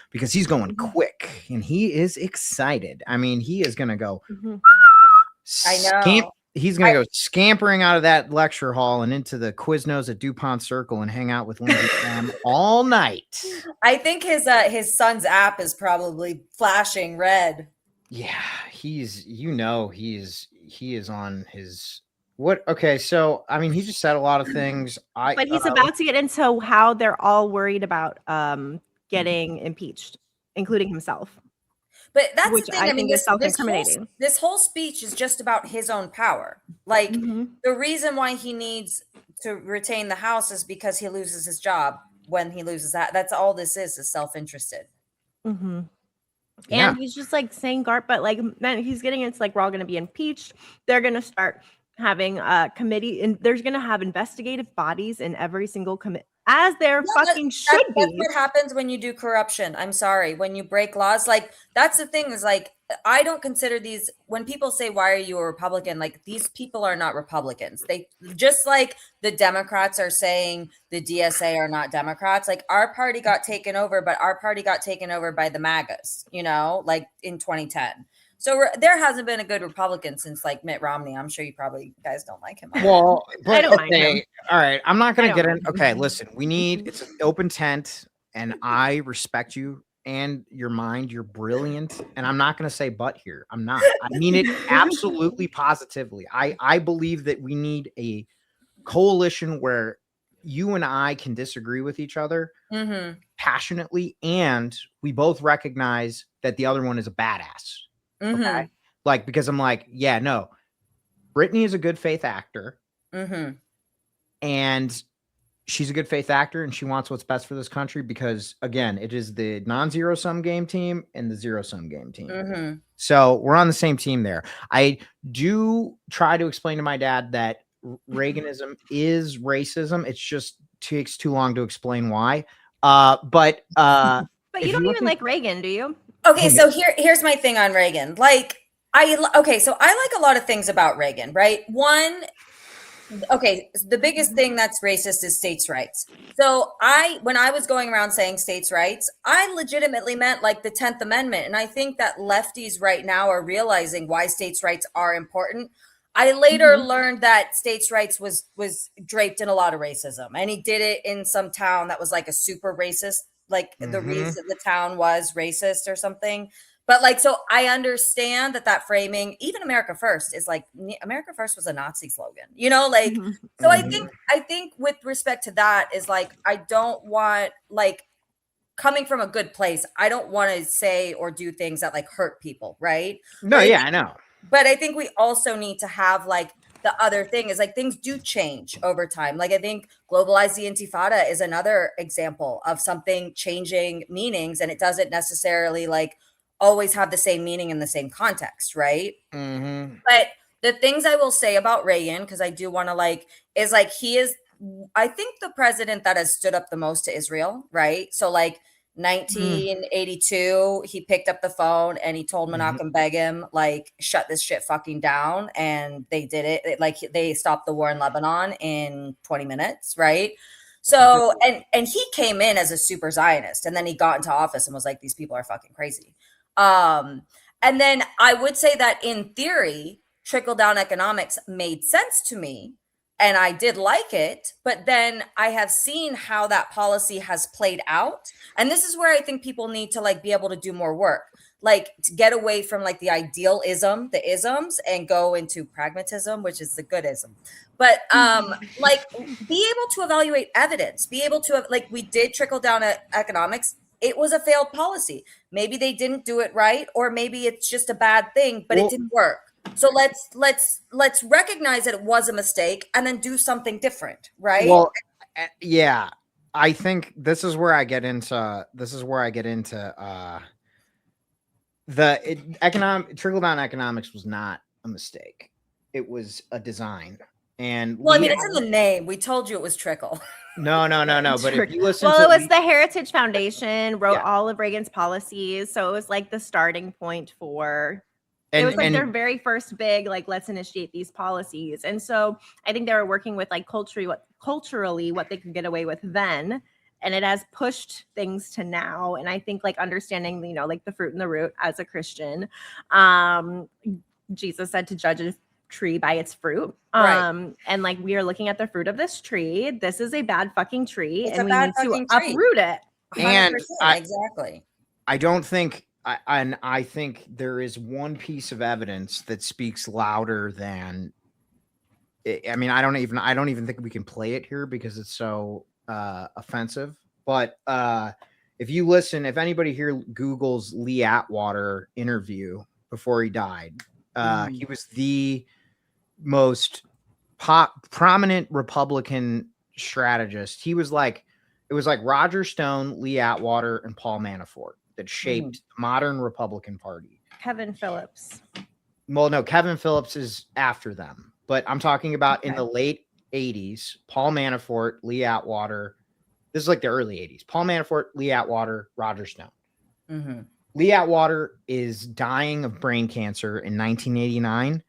because he's going quick and he is excited. I mean, he is going to go. I know. He's going to go scampering out of that lecture hall and into the Quiznos at DuPont Circle and hang out with Lindsey Graham all night. I think his son's app is probably flashing red. Yeah, he is on his what? Okay, so I mean, he just said a lot of things. But he's about to get into how they're all worried about getting impeached, including himself. But that's which the thing. I think is self-incriminating. This whole speech is just about his own power. Like the reason why he needs to retain the House is because he loses his job when he loses that. That's all this is self-interested. Mm-hmm. Yeah. And he's just like saying but like, man, he's getting into like, we're all going to be impeached. They're going to start having a committee, and there's going to have investigative bodies in every single committee, as there fucking should be. That's what happens when you do corruption. I'm sorry. When you break laws, like that's the thing is like, I don't consider these, when people say, why are you a Republican? Like these people are not Republicans. They just like the Democrats are saying the DSA are not Democrats. Like our party got taken over, but our party got taken over by the MAGAs, you know, like in 2010. So there hasn't been a good Republican since like Mitt Romney. I'm sure you guys don't like him. Well, but I don't mind him. All right. I'm not going to get in. Okay. Listen, it's an open tent and I respect you and your mind. You're brilliant. And I'm not going to say but here. I'm not. I mean it absolutely positively. I believe that we need a coalition where you and I can disagree with each other passionately. And we both recognize that the other one is a badass. Okay. Like, because I'm like, yeah, no, Brittany is a good faith actor. And she's a good faith actor and she wants what's best for this country because, again, it is the non-zero sum game team and the zero sum game team. So we're on the same team there. I do try to explain to my dad that Reaganism is racism. It just takes too long to explain why. But you don't even like Reagan, do you? Okay, so here's my thing on Reagan. Like, so I like a lot of things about Reagan, right? One, okay, the biggest thing that's racist is states' rights. So when I was going around saying states' rights, I legitimately meant like the 10th Amendment. And I think that lefties right now are realizing why states' rights are important. I later learned that states' rights was draped in a lot of racism. And he did it in some town that was like a super racist, like the reason the town was racist or something. But like, so I understand that framing, even America First is like, America First was a Nazi slogan, you know, like, so I think with respect to that is like, I don't want, like, coming from a good place, I don't want to say or do things that like hurt people, right? No, yeah, I know. But I think we also need to have like, the other thing is like things do change over time. Like I think globalize the Intifada is another example of something changing meanings, and it doesn't necessarily like always have the same meaning in the same context, right? But the things I will say about Reagan, because I do want to like, is like he is, I think, the president that has stood up the most to Israel, right? So like 1982, he picked up the phone and he told Menachem Begin, like, shut this shit fucking down. And they did it. Like they stopped the war in Lebanon in 20 minutes, right? So, and he came in as a super Zionist, and then he got into office and was like, these people are fucking crazy. And then I would say that in theory, trickle-down economics made sense to me. And I did like it, but then I have seen how that policy has played out. And this is where I think people need to like be able to do more work, like to get away from like the idealism, the isms, and go into pragmatism, which is the goodism. But like be able to evaluate evidence, be able to, like, we did trickle down economics. It was a failed policy. Maybe they didn't do it right, or maybe it's just a bad thing, but it didn't work. So let's recognize that it was a mistake and then do something different, right? Well, yeah, I think this is where I get into the economic trickle down economics was not a mistake. It was a design. And well, I mean, it's in the name. We told you it was trickle. No. But if you listen it was the Heritage Foundation wrote all of Reagan's policies. So it was like the starting point for it was like their very first big, like, let's initiate these policies. And so I think they were working with like culturally what they could get away with then. And it has pushed things to now. And I think like understanding, you know, like the fruit and the root as a Christian, Jesus said to judge a tree by its fruit. Right. And like, we are looking at the fruit of this tree. This is a bad fucking tree. It's and we need to uproot it. And exactly. I don't think, I think there is one piece of evidence that speaks louder than. I mean, I don't even think we can play it here because it's so offensive. But if you listen, if anybody here Googles Lee Atwater interview before he died, he was the most prominent Republican strategist. He was like, it was like Roger Stone, Lee Atwater, and Paul Manafort that shaped the modern Republican Party. Kevin Phillips. Well, no, Kevin Phillips is after them, but I'm talking about in the late 80s, Paul Manafort, Lee Atwater. This is like the early 80s. Paul Manafort, Lee Atwater, Roger Stone. Lee Atwater is dying of brain cancer in 1989,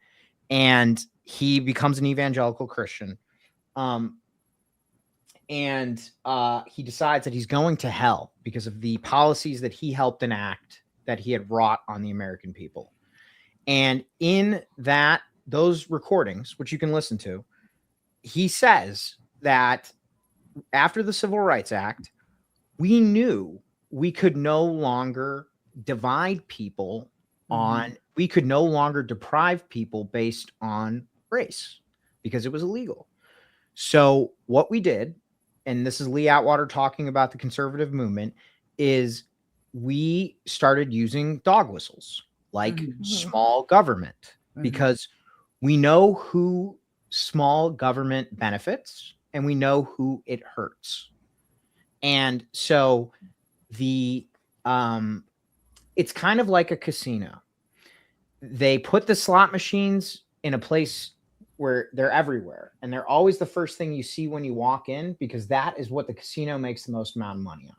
and he becomes an evangelical Christian. And he decides that he's going to hell because of the policies that he helped enact that he had wrought on the American people. And in those recordings, which you can listen to, he says that after the Civil Rights Act, we knew we could no longer divide people we could no longer deprive people based on race because it was illegal. So what we did, and this is Lee Atwater talking about the conservative movement, is we started using dog whistles, like small government, because we know who small government benefits and we know who it hurts. And so it's kind of like a casino. They put the slot machines in a place where they're everywhere, and they're always the first thing you see when you walk in, because that is what the casino makes the most amount of money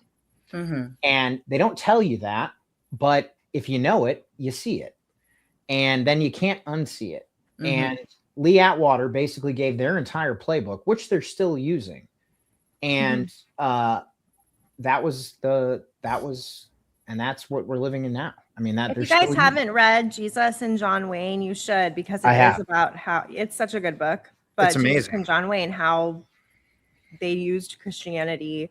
on. And they don't tell you that, but if you know it, you see it, and then you can't unsee it. And Lee Atwater basically gave their entire playbook, which they're still using. And that's what we're living in now. I mean, that if you guys haven't read Jesus and John Wayne, you should, because it is about how it's such a good book. But it's amazing. Jesus and John Wayne, how they used Christianity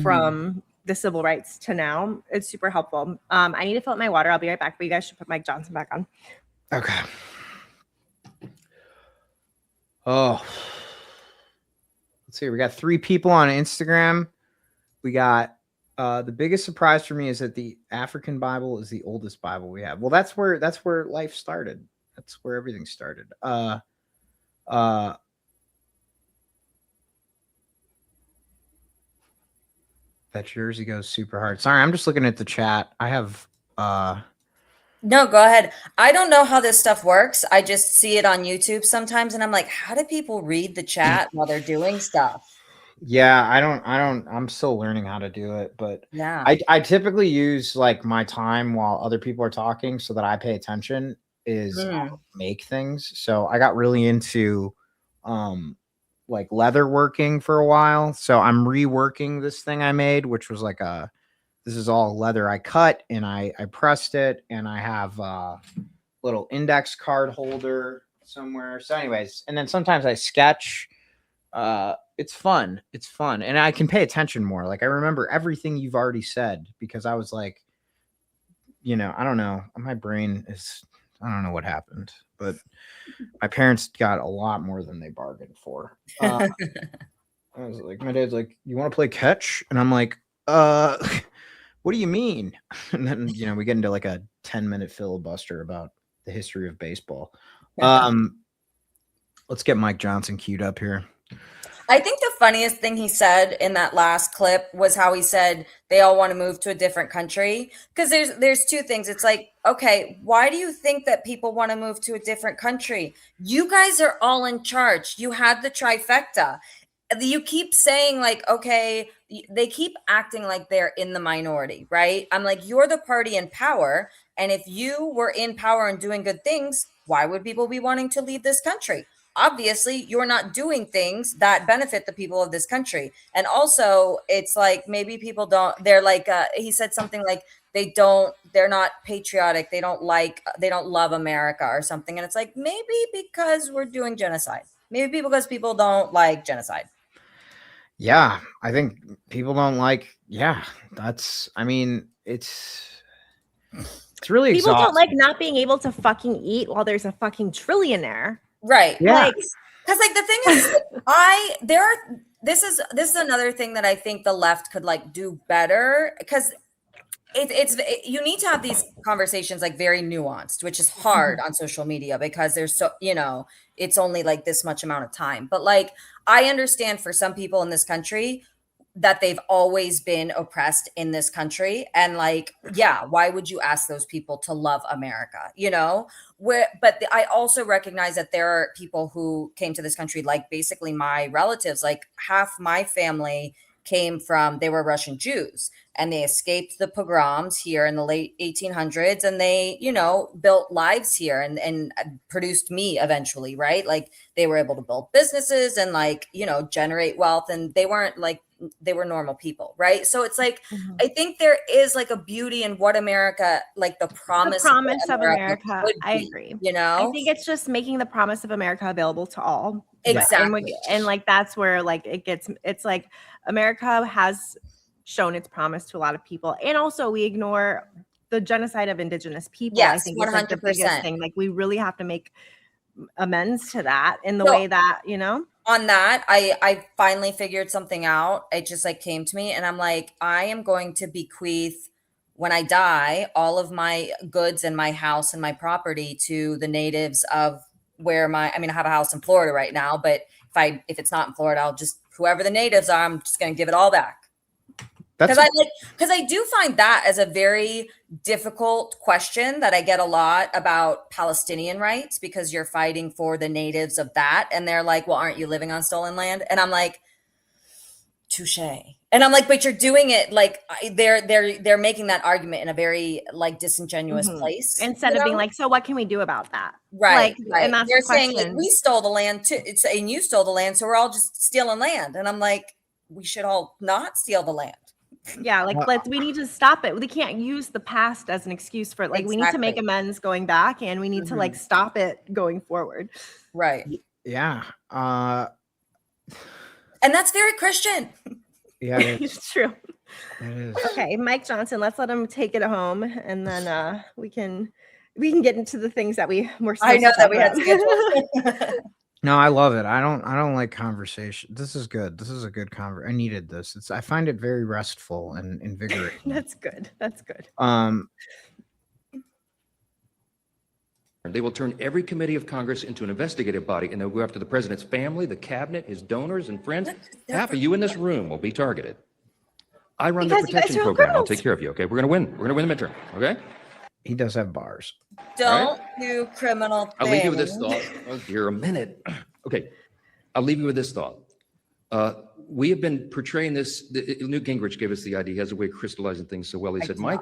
from the civil rights to now. It's super helpful. I need to fill up my water. I'll be right back, but you guys should put Mike Johnson back on. Okay. Oh, let's see. We got 3 people on Instagram. We got the biggest surprise for me is that the African Bible is the oldest Bible we have. Well, that's where life started. That's where everything started. That jersey goes super hard. Sorry, I'm just looking at the chat. I have No, go ahead. I don't know how this stuff works. I just see it on YouTube sometimes, and I'm like, how do people read the chat while they're doing stuff? Yeah, I don't I'm still learning how to do it, but yeah. I typically use like my time while other people are talking so that I pay attention is make things. So I got really into like leather working for a while. So I'm reworking this thing I made, which was like this is all leather I cut and I pressed it, and I have a little index card holder somewhere. So anyways, and then sometimes I sketch. It's fun. It's fun. And I can pay attention more. Like I remember everything you've already said because I was like, I don't know. My brain I don't know what happened, but my parents got a lot more than they bargained for. I was like, my dad's like, you want to play catch? And I'm like, what do you mean? And then, we get into like a 10-minute filibuster about the history of baseball. Let's get Mike Johnson queued up here. I think the funniest thing he said in that last clip was how he said they all want to move to a different country. Because there's 2 things. It's like, okay, why do you think that people want to move to a different country? You guys are all in charge. You had the trifecta. You keep saying like, okay, they keep acting like they're in the minority, right? I'm like, you're the party in power. And if you were in power and doing good things, why would people be wanting to leave this country? Obviously, you're not doing things that benefit the people of this country. And also, it's like maybe people they're like, he said something like they're not patriotic. They don't love America or something. And it's like, maybe because we're doing genocide. Maybe because people don't like genocide. Yeah, I think people don't like, it's really people exhausting. Don't like not being able to fucking eat while there's a fucking trillionaire. Right. Yeah. Like, because like the thing is, this is another thing that I think the left could like do better, because you need to have these conversations like very nuanced, which is hard on social media because there's so, it's only like this much amount of time. But like, I understand for some people in this country that they've always been oppressed in this country. And like, yeah, why would you ask those people to love America? But I also recognize that there are people who came to this country, like basically my relatives, like half my family they were Russian Jews, and they escaped the pogroms here in the late 1800s, and they, built lives here and produced me eventually, right? Like they were able to build businesses and like, generate wealth, and they weren't like, they were normal people, right? So it's like, I think there is like a beauty in what America, like the promise of America. I agree. I think it's just making the promise of America available to all. Exactly. And like, that's where like it's like America has shown its promise to a lot of people. And also we ignore the genocide of indigenous people. Yes, I think 100%. It's like the biggest thing. Like we really have to make amends to that in the way that, On that, I finally figured something out. It just like came to me, and I'm like, I am going to bequeath, when I die, all of my goods and my house and my property to the natives of where I have a house in Florida right now, but if it's not in Florida, I'll just, whoever the natives are, I'm just going to give it all back. Because I do find that as a very difficult question that I get a lot about Palestinian rights, because you're fighting for the natives of that. And they're like, well, aren't you living on stolen land? And I'm like, touche. And I'm like, but you're doing it like they're making that argument in a very like disingenuous place. Instead of being like, so what can we do about that? Right. Like, and that's they're the saying question. like, we stole the land too. And you stole the land. So we're all just stealing land. And I'm like, we should all not steal the land. Yeah, like we need to stop it. We can't use the past as an excuse for it. Like we need to make amends going back, and we need to like stop it going forward. Right. Yeah. And that's very Christian. Yeah, it's true. It is. Okay, Mike Johnson, let's let him take it home, and then we can get into the things that we were. I know that we had scheduled. No, I love it. I don't like conversation. This is good. This is a good conversation. I needed this. I find it very restful and invigorating. That's good. That's good. They will turn every committee of Congress into an investigative body, and they'll go after the president's family, the cabinet, his donors and friends. Half of you in this room will be targeted. I run the protection program. I'll take care of you. Okay, we're gonna win. We're gonna win the midterm. Okay. He does have bars. Don't do criminal things. I'll leave you with this thought. Oh, dear, a minute. Okay. I'll leave you with this thought. We have been portraying this. Newt Gingrich gave us the idea. He has a way of crystallizing things so well. He said, Mike,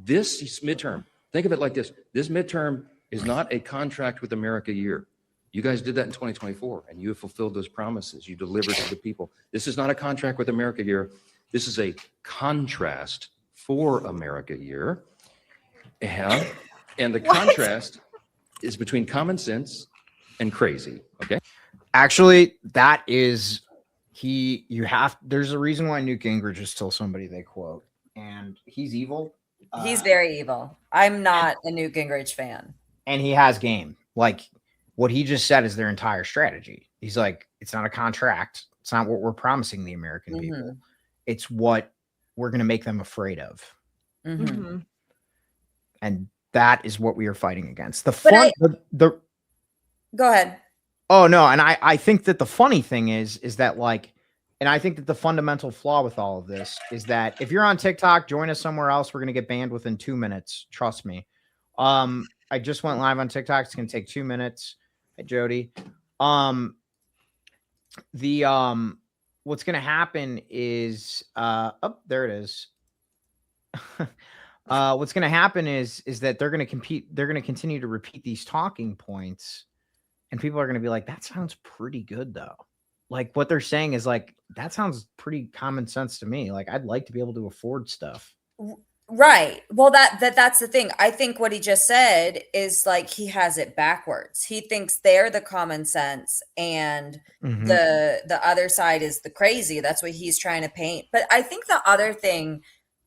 this midterm, think of it like this. This midterm is not a contract with America year. You guys did that in 2024, and you have fulfilled those promises. You delivered to the people. This is not a contract with America year. This is a contrast for America year. And the contrast is between common sense and crazy. Okay. Actually, that is there's a reason why Newt Gingrich is still somebody they quote, and he's evil. He's very evil. I'm not a Newt Gingrich fan. And he has game. Like what he just said is their entire strategy. He's like, it's not a contract. It's not what we're promising the American people. It's what we're going to make them afraid of. And that is what we are fighting against. Go ahead. Oh no. And I think that the funny thing is that like, and I think that the fundamental flaw with all of this is that if you're on TikTok, join us somewhere else. We're going to get banned within 2 minutes. Trust me. I just went live on TikTok. It's going to take 2 minutes. Hey, Jody. What's going to happen is, there it is. What's going to happen is that they're going to compete. They're going to continue to repeat these talking points, and people are going to be like, that sounds pretty good though. Like what they're saying is like, that sounds pretty common sense to me. Like I'd like to be able to afford stuff. Right. Well, that's the thing. I think what he just said is like, he has it backwards. He thinks they're the common sense and the other side is the crazy. That's what he's trying to paint. But I think the other thing,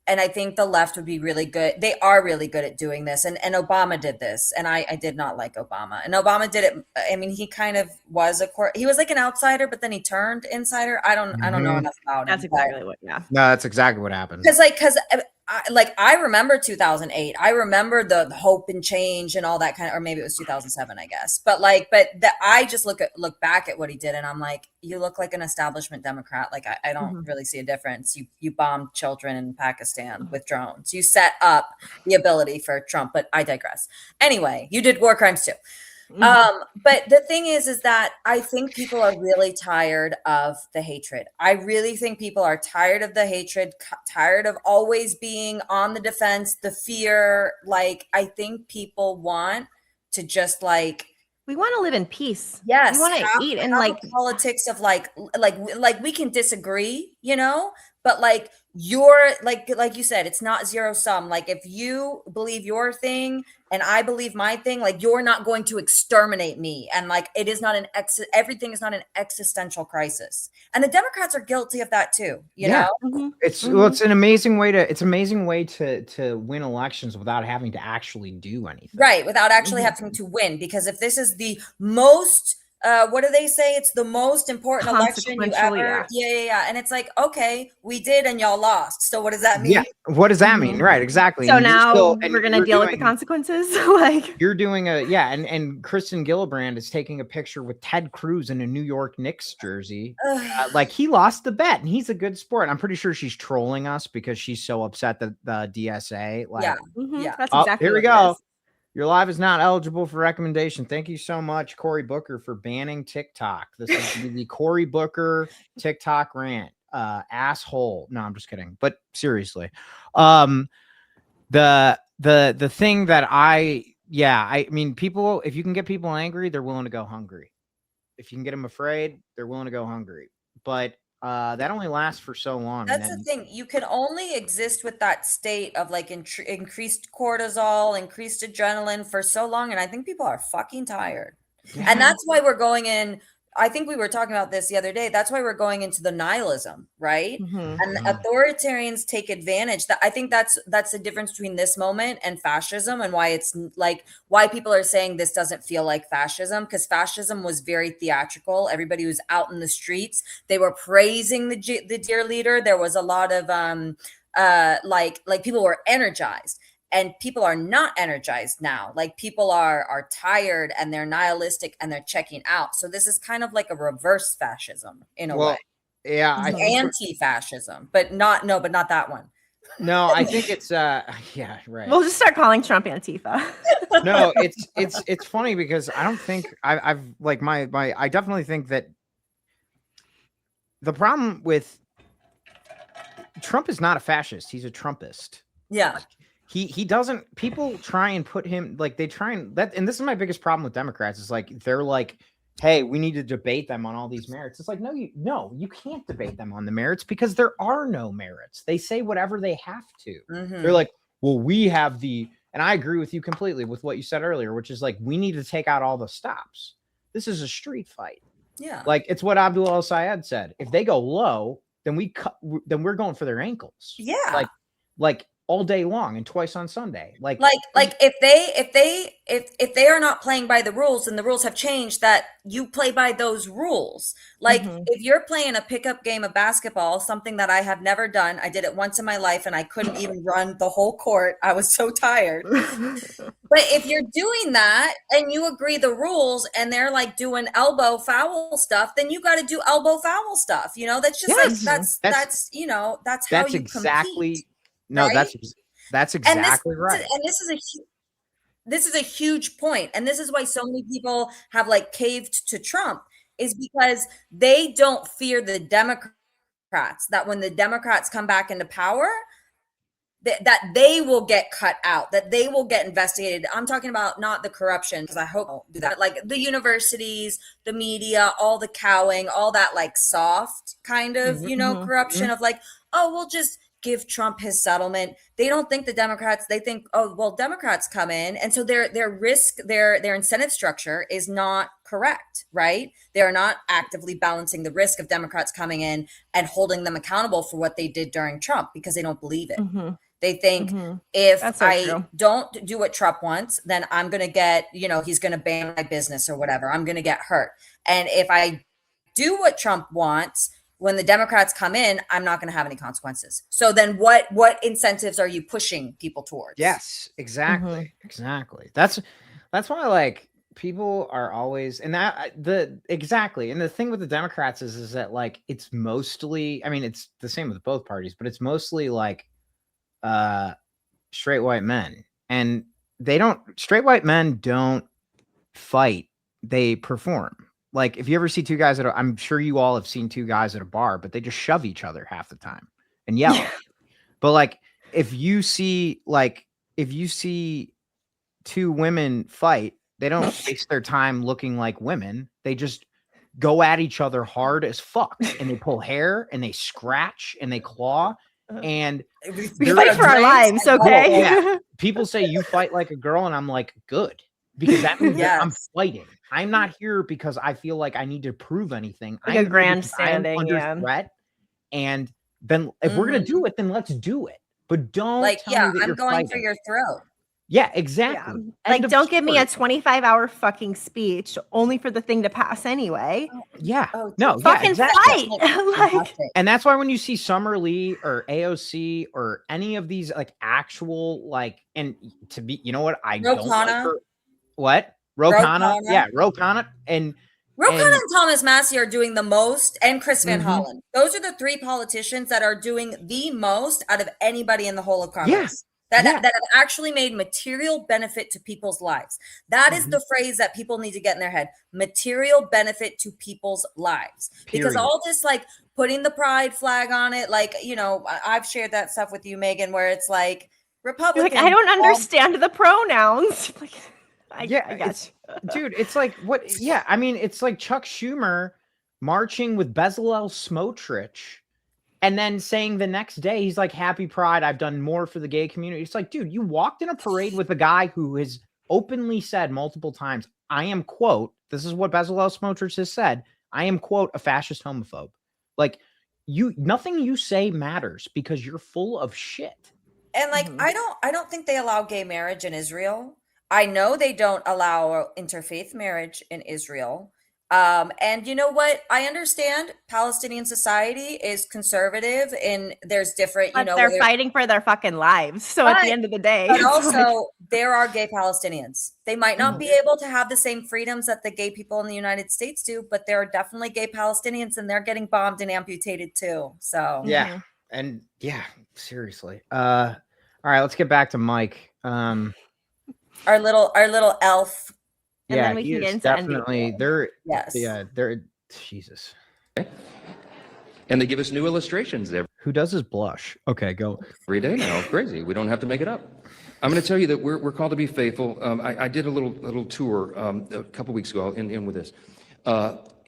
And I think the left would be really good. They are really good at doing this. And Obama did this. And I did not like Obama. And Obama did it. I mean, he kind of was he was like an outsider, but then he turned insider. I don't know enough about him. That's exactly what, No, that's exactly what happened. Because I remember 2008. I remember the hope and change and all that kind of, or maybe it was 2007, I guess. But I just look back at what he did, and I'm like, you look like an establishment Democrat. Like I don't really see a difference. You bombed children in Pakistan with drones. You set up the ability for Trump. But I digress. Anyway, you did war crimes too. But the thing is that I think people are really tired of the hatred. I really think people are tired of the hatred, tired of always being on the defense, the fear. Like, I think people want to just we want to live in peace. Yes. We want to eat and politics of like we can disagree, but like you're like you said, it's not zero sum. Like if you believe your thing and I believe my thing, like you're not going to exterminate me. And like it is not everything is not an existential crisis. And the Democrats are guilty of that too, you know? Mm-hmm. It's an amazing way to win elections without having to actually do anything. Right, without actually having to win. Because if this is the most what do they say? It's the most important election you ever. Yeah. And it's like, okay, we did, and y'all lost. So what does that mean? Yeah. What does that mean? Right. Exactly. So and now we're going to deal with the consequences. Like you're doing and Kristen Gillibrand is taking a picture with Ted Cruz in a New York Knicks jersey. Like he lost the bet, and he's a good sport. I'm pretty sure she's trolling us because she's so upset that the DSA. That's exactly. Here we go. Your live is not eligible for recommendation. Thank you so much, Cory Booker, for banning TikTok. This is the Cory Booker TikTok rant. Asshole. No, I'm just kidding. But seriously, the thing that I mean, people, if you can get people angry, they're willing to go hungry. If you can get them afraid, they're willing to go hungry. But that only lasts for so long. That's the thing. You can only exist with that state of like increased cortisol, increased adrenaline for so long. And I think people are fucking tired. Yeah. And that's why we're going in. I think we were talking about this the other day. That's why we're going into the nihilism, right? And the authoritarians take advantage. I think that's the difference between this moment and fascism, and why it's like why people are saying this doesn't feel like fascism, because fascism was very theatrical. Everybody was out in the streets. They were praising the dear leader. There was a lot of like people were energized. And people are not energized now. Like people are tired and they're nihilistic and they're checking out. So this is kind of like a reverse fascism in a way. Yeah, anti-fascism, but not that one. No, I think it's right. We'll just start calling Trump Antifa. No, it's funny because I don't think I've like I definitely think that the problem with Trump is not a fascist. He's a Trumpist. Yeah. He doesn't, people try and put him like they try and and this is my biggest problem with Democrats is like they're like, hey, we need to debate them on all these merits. It's like, no, you can't debate them on the merits because there are no merits. They say whatever they have to. They're like, well, we have and I agree with you completely with what you said earlier, which is like we need to take out all the stops. This is a street fight. Yeah. Like it's what Abdul El-Sayed said. If they go low, then we're going for their ankles. Yeah. Like all day long and twice on Sunday. Like if they are not playing by the rules and the rules have changed, that you play by those rules. Like if you're playing a pickup game of basketball, something that I have never done, I did it once in my life and I couldn't even run the whole court. I was so tired. But if you're doing that and you agree the rules and they're like doing elbow foul stuff, then you got to do elbow foul stuff. That's just that's how you exactly compete. No, right? that's exactly right. And this is a huge point. And this is why so many people have like caved to Trump, is because they don't fear the Democrats, that when the Democrats come back into power, that they will get cut out, that they will get investigated. I'm talking about not the corruption, because I hope I'll do that. Like the universities, the media, all the cowing, all that like soft kind of, corruption of like, oh, we'll just give Trump his settlement. They don't think the Democrats, they think, oh, well, Democrats come in. And so their incentive structure is not correct, right? They're not actively balancing the risk of Democrats coming in and holding them accountable for what they did during Trump because they don't believe it. They think if I don't do what Trump wants, then I'm going to get, he's going to ban my business or whatever. I'm going to get hurt. And if I do what Trump wants, when the Democrats come in, I'm not going to have any consequences. So then what incentives are you pushing people towards? Yes, exactly. Exactly. That's why like people are always, and and the thing with the Democrats is that like, it's mostly, I mean, it's the same with both parties, but it's mostly like, straight white men, and straight white men don't fight, they perform. Like if you ever see two guys I'm sure you all have seen two guys at a bar, but they just shove each other half the time and yell. But like if you see two women fight, they don't waste their time looking like women, they just go at each other hard as fuck, and they pull hair and they scratch and they claw. And we fight for our lives, okay? Yeah. People say you fight like a girl, and I'm like, good, because that means that I'm fighting. I'm not here because I feel like I need to prove anything. Like a grandstanding, under threat. And then if we're gonna do it, then let's do it. But don't tell me that I'm going fighting for your throat. Yeah, exactly. Yeah. Like, don't give me a 25-hour fucking speech only for the thing to pass anyway. Yeah. Fucking fight. Like, and that's why when you see Summer Lee or AOC or any of these like actual like, and to be, you know what? I don't like her. What? Ro Khanna? Yeah, Ro Khanna. And Ro Khanna and Thomas Massie are doing the most, and Chris Van Hollen. Those are the three politicians that are doing the most out of anybody in the whole of Congress. That have actually made material benefit to people's lives. That is the phrase that people need to get in their head. Material benefit to people's lives. Because all this like putting the pride flag on it, like, I've shared that stuff with you, Megan, where it's like Republicans. Like, I don't understand the pronouns. Like, I guess. Dude, it's like what? Yeah, I mean, it's like Chuck Schumer marching with Bezalel Smotrich. And then saying the next day, he's like, happy pride, I've done more for the gay community. It's like, dude, you walked in a parade with a guy who has openly said multiple times, I am, quote, this is what Bezalel Smotrich has said, I am, quote, a fascist homophobe. Like, nothing you say matters because you're full of shit. And like, I don't think they allow gay marriage in Israel. I know they don't allow interfaith marriage in Israel. And you know what? I understand Palestinian society is conservative and there's different, but they're fighting for their fucking lives. So at the end of the day, but also there are gay Palestinians. They might not be able to have the same freedoms that the gay people in the United States do, but there are definitely gay Palestinians and they're getting bombed and amputated too. So yeah. And yeah, seriously. All right, let's get back to Mike. Our little elf. And then we can get into definitely they're Jesus. And they give us new illustrations there. Who does his blush? Okay, go. Every day now. Crazy. We don't have to make it up. I'm going to tell you that we're called to be faithful. I did a little tour a couple weeks ago in with this.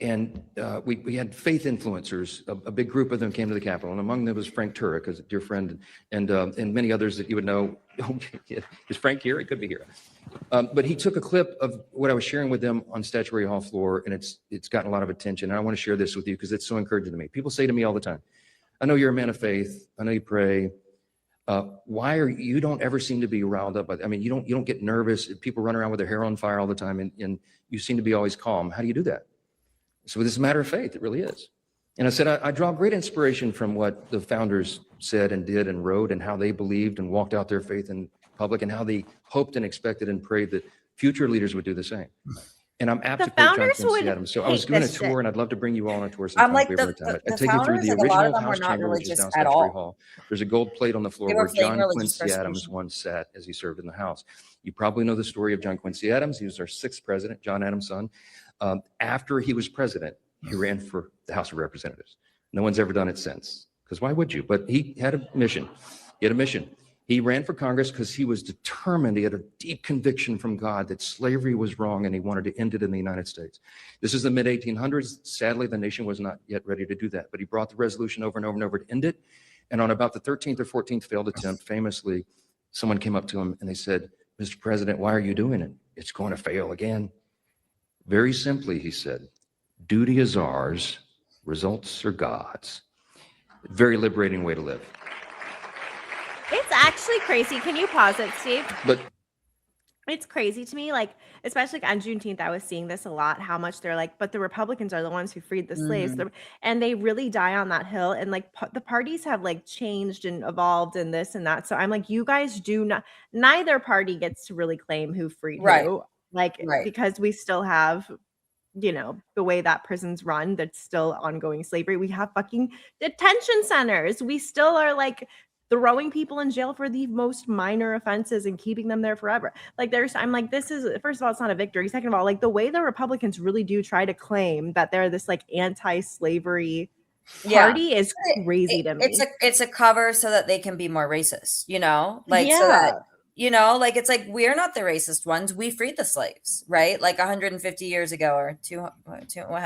And we had faith influencers. A big group of them came to the Capitol, and among them was Frank Turek, a dear friend, and many others that you would know. Is Frank here? He could be here. But he took a clip of what I was sharing with them on Statuary Hall floor, and it's gotten a lot of attention. And I want to share this with you because it's so encouraging to me. People say to me all the time, I know you're a man of faith. I know you pray. Why are you don't ever seem to be riled up by that? I mean, you don't get nervous. People run around with their hair on fire all the time, and you seem to be always calm. How do you do that? So this is a matter of faith. It really is. And I said, I draw great inspiration from what the founders said and did and wrote and how they believed and walked out their faith in public and how they hoped and expected and prayed that future leaders would do the same. And I'm apt to quote John Quincy Adams. So I was doing a tour, and I'd love to bring you all on a tour sometime. Like I take you through the original House chamber, which is down Statuary Hall. There's a gold plate on the floor where John Quincy Adams once sat as he served in the House. You probably know the story of John Quincy Adams. He was our 6th president, John Adams' son. After he was president, he ran for the House of Representatives. No one's ever done it since, because why would you? But he had a mission. He ran for Congress because he was determined. He had a deep conviction from God that slavery was wrong, and he wanted to end it in the United States. This is the mid-1800s. Sadly, the nation was not yet ready to do that, but he brought the resolution over and over and over to end it. And on about the 13th or 14th failed attempt, famously, someone came up to him and they said, Mr. President, why are you doing it? It's going to fail again. Very simply, he said, duty is ours, results are God's. Very liberating way to live. It's actually crazy. Can you pause it, Steve? But it's crazy to me, like, especially on Juneteenth, I was seeing this a lot, how much they're like, but the Republicans are the ones who freed the slaves. And they really die on that hill. And like the parties have like changed and evolved and this and that. So I'm like, you guys do not, neither party gets to really claim who freed who. Like, because we still have, you know, the way that prisons run, that's still ongoing slavery. We have fucking detention centers. We still are like throwing people in jail for the most minor offenses and keeping them there forever. Like I'm like, this is, first of all, it's not a victory. Second of all, like the way the Republicans really do try to claim that they're this like anti-slavery party is crazy to me. It's a cover so that they can be more racist, you know, like so that, you know, like it's like we're not the racist ones. We freed the slaves, right? Like 150 years ago or two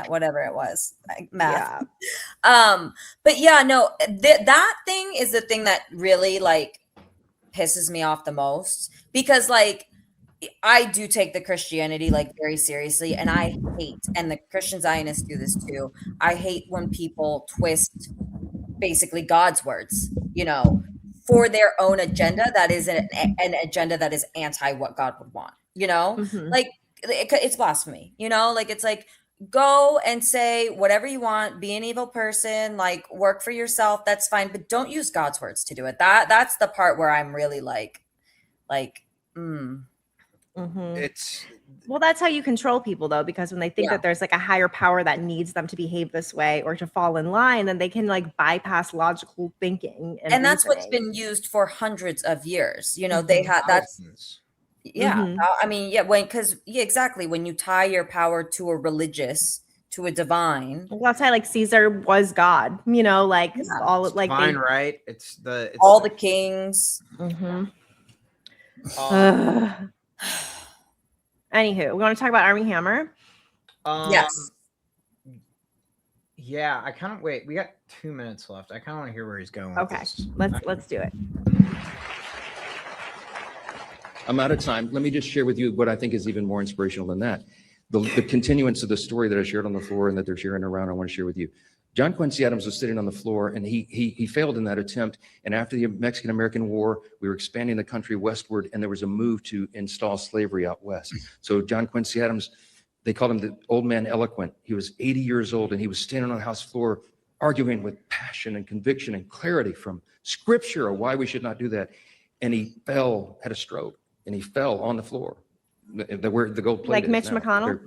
whatever it was. Like math. Yeah. But yeah, no, that thing is the thing that really like pisses me off the most, because like I do take the Christianity like very seriously, and I hate, and the Christian Zionists do this too. I hate when people twist basically God's words, you know, for their own agenda that is an agenda that is anti what God would want, you know? Like it's blasphemy, you know? Like it's like, go and say whatever you want, be an evil person, like work for yourself, that's fine, but don't use God's words to do it. That's the part where I'm really It's well, that's how you control people though, because when they think that there's like a higher power that needs them to behave this way or to fall in line, then they can like bypass logical thinking and that's what's been used for hundreds of years, you know. They had that's I mean, exactly, when you tie your power to a religious, to a divine, well, that's why like Caesar was God, you know, like all like divine, right? It's all the kings. Anywho, we want to talk about Armie Hammer. Yes. Yeah, I kind of wait. We got 2 minutes left. I kind of want to hear where he's going. Okay, let's do it. I'm out of time. Let me just share with you what I think is even more inspirational than that. The continuance of the story that I shared on the floor and that they're sharing around, I want to share with you. John Quincy Adams was sitting on the floor, and he failed in that attempt. And after the Mexican-American War, we were expanding the country westward, and there was a move to install slavery out west. So John Quincy Adams, they called him the old man eloquent. He was 80 years old, and he was standing on the House floor arguing with passion and conviction and clarity from Scripture of why we should not do that. And he fell, had a stroke, and he fell on the floor. Where the gold plate like Mitch McConnell.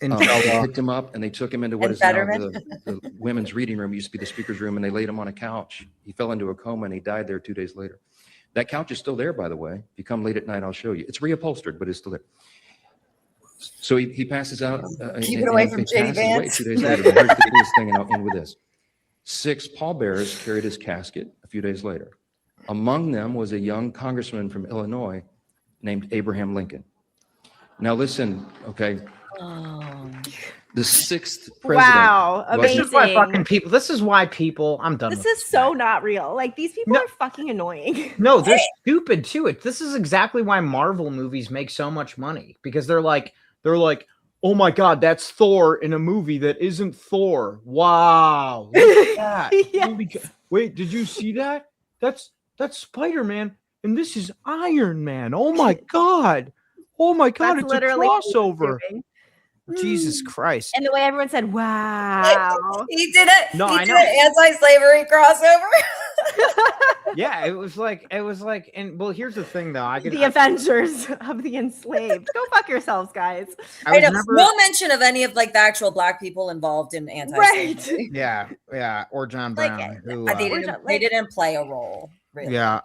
They picked him up and they took him into what is now the women's reading room. It used to be the speaker's room, and they laid him on a couch. He fell into a coma and he died there 2 days later. That couch is still there, by the way. If you come late at night, I'll show you. It's reupholstered, but it's still there. So he passes out. Keep it away from J.D. Vance. 2 days later. Here's the coolest thing, and I'll end with this. 6 pallbearers carried his casket a few days later. Among them was a young congressman from Illinois named Abraham Lincoln. Now listen, okay. The 6th president. Wow, amazing. This is why fucking people. This is why people. I'm done. This is so not real. Like these people are fucking annoying. No, they're stupid too. This is exactly why Marvel movies make so much money, because they're like, oh my god, that's Thor in a movie that isn't Thor. Wow, look at that. Yes. Wait, did you see that? That's Spider-Man, and this is Iron Man. Oh my god. Oh my god, that's it's literally a crossover. Jesus Christ. And the way everyone said, wow. He did it. No, I know. Anti-slavery crossover. Yeah, it was like, and well, here's the thing though. The Avengers of the enslaved. Go fuck yourselves, guys. I know. No mention of any of like the actual Black people involved in anti-slavery. Right. Yeah. Or John Brown. Who, they didn't play a role. Really. Yeah.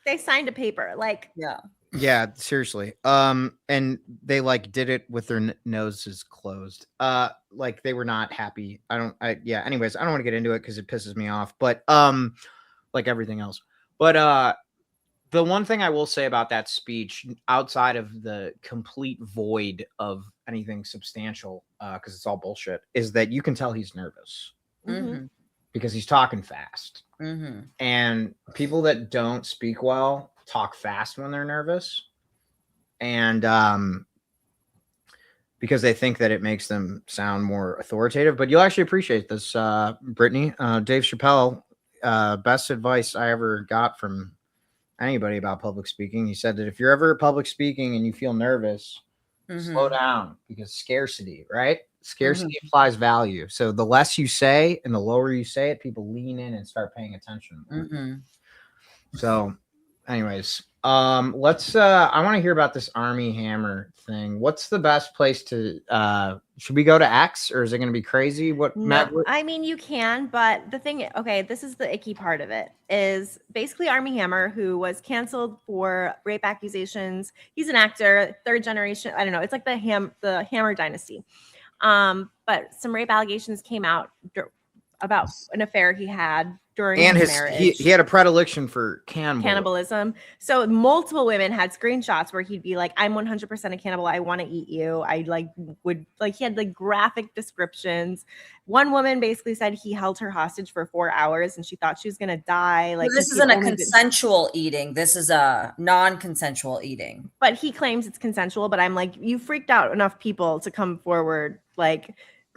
They signed a paper. Like. Yeah, seriously. And they like did it with their noses closed. Like they were not happy. Anyways, I don't want to get into it because it pisses me off, but like everything else. But the one thing I will say about that speech, outside of the complete void of anything substantial, because it's all bullshit, is that you can tell he's nervous. Because he's talking fast. And people that don't speak well talk fast when they're nervous. And because they think that it makes them sound more authoritative. But you'll actually appreciate this, Brittany. Dave Chappelle, best advice I ever got from anybody about public speaking. He said that if you're ever public speaking and you feel nervous, slow down, because scarcity, right? Scarcity implies value. So the less you say and the lower you say it, people lean in and start paying attention. So anyways, let's I want to hear about this Armie hammer thing. What's the best place to should we go to X, or is it going to be crazy? I mean, you can, but the thing, okay, this is the icky part of it, is basically Armie Hammer, who was canceled for rape accusations. He's an actor, third generation. I don't know. It's like the Hammer dynasty. But some rape allegations came out about an affair he had during his marriage. He had a predilection for cannibalism. So multiple women had screenshots where he'd be like, I'm 100% a cannibal. I want to eat you. I he had like graphic descriptions. One woman basically said he held her hostage for 4 hours and she thought she was going to die. Like, this isn't a consensual eating. This is a non-consensual eating. But he claims it's consensual. But I'm like, you freaked out enough people to come forward.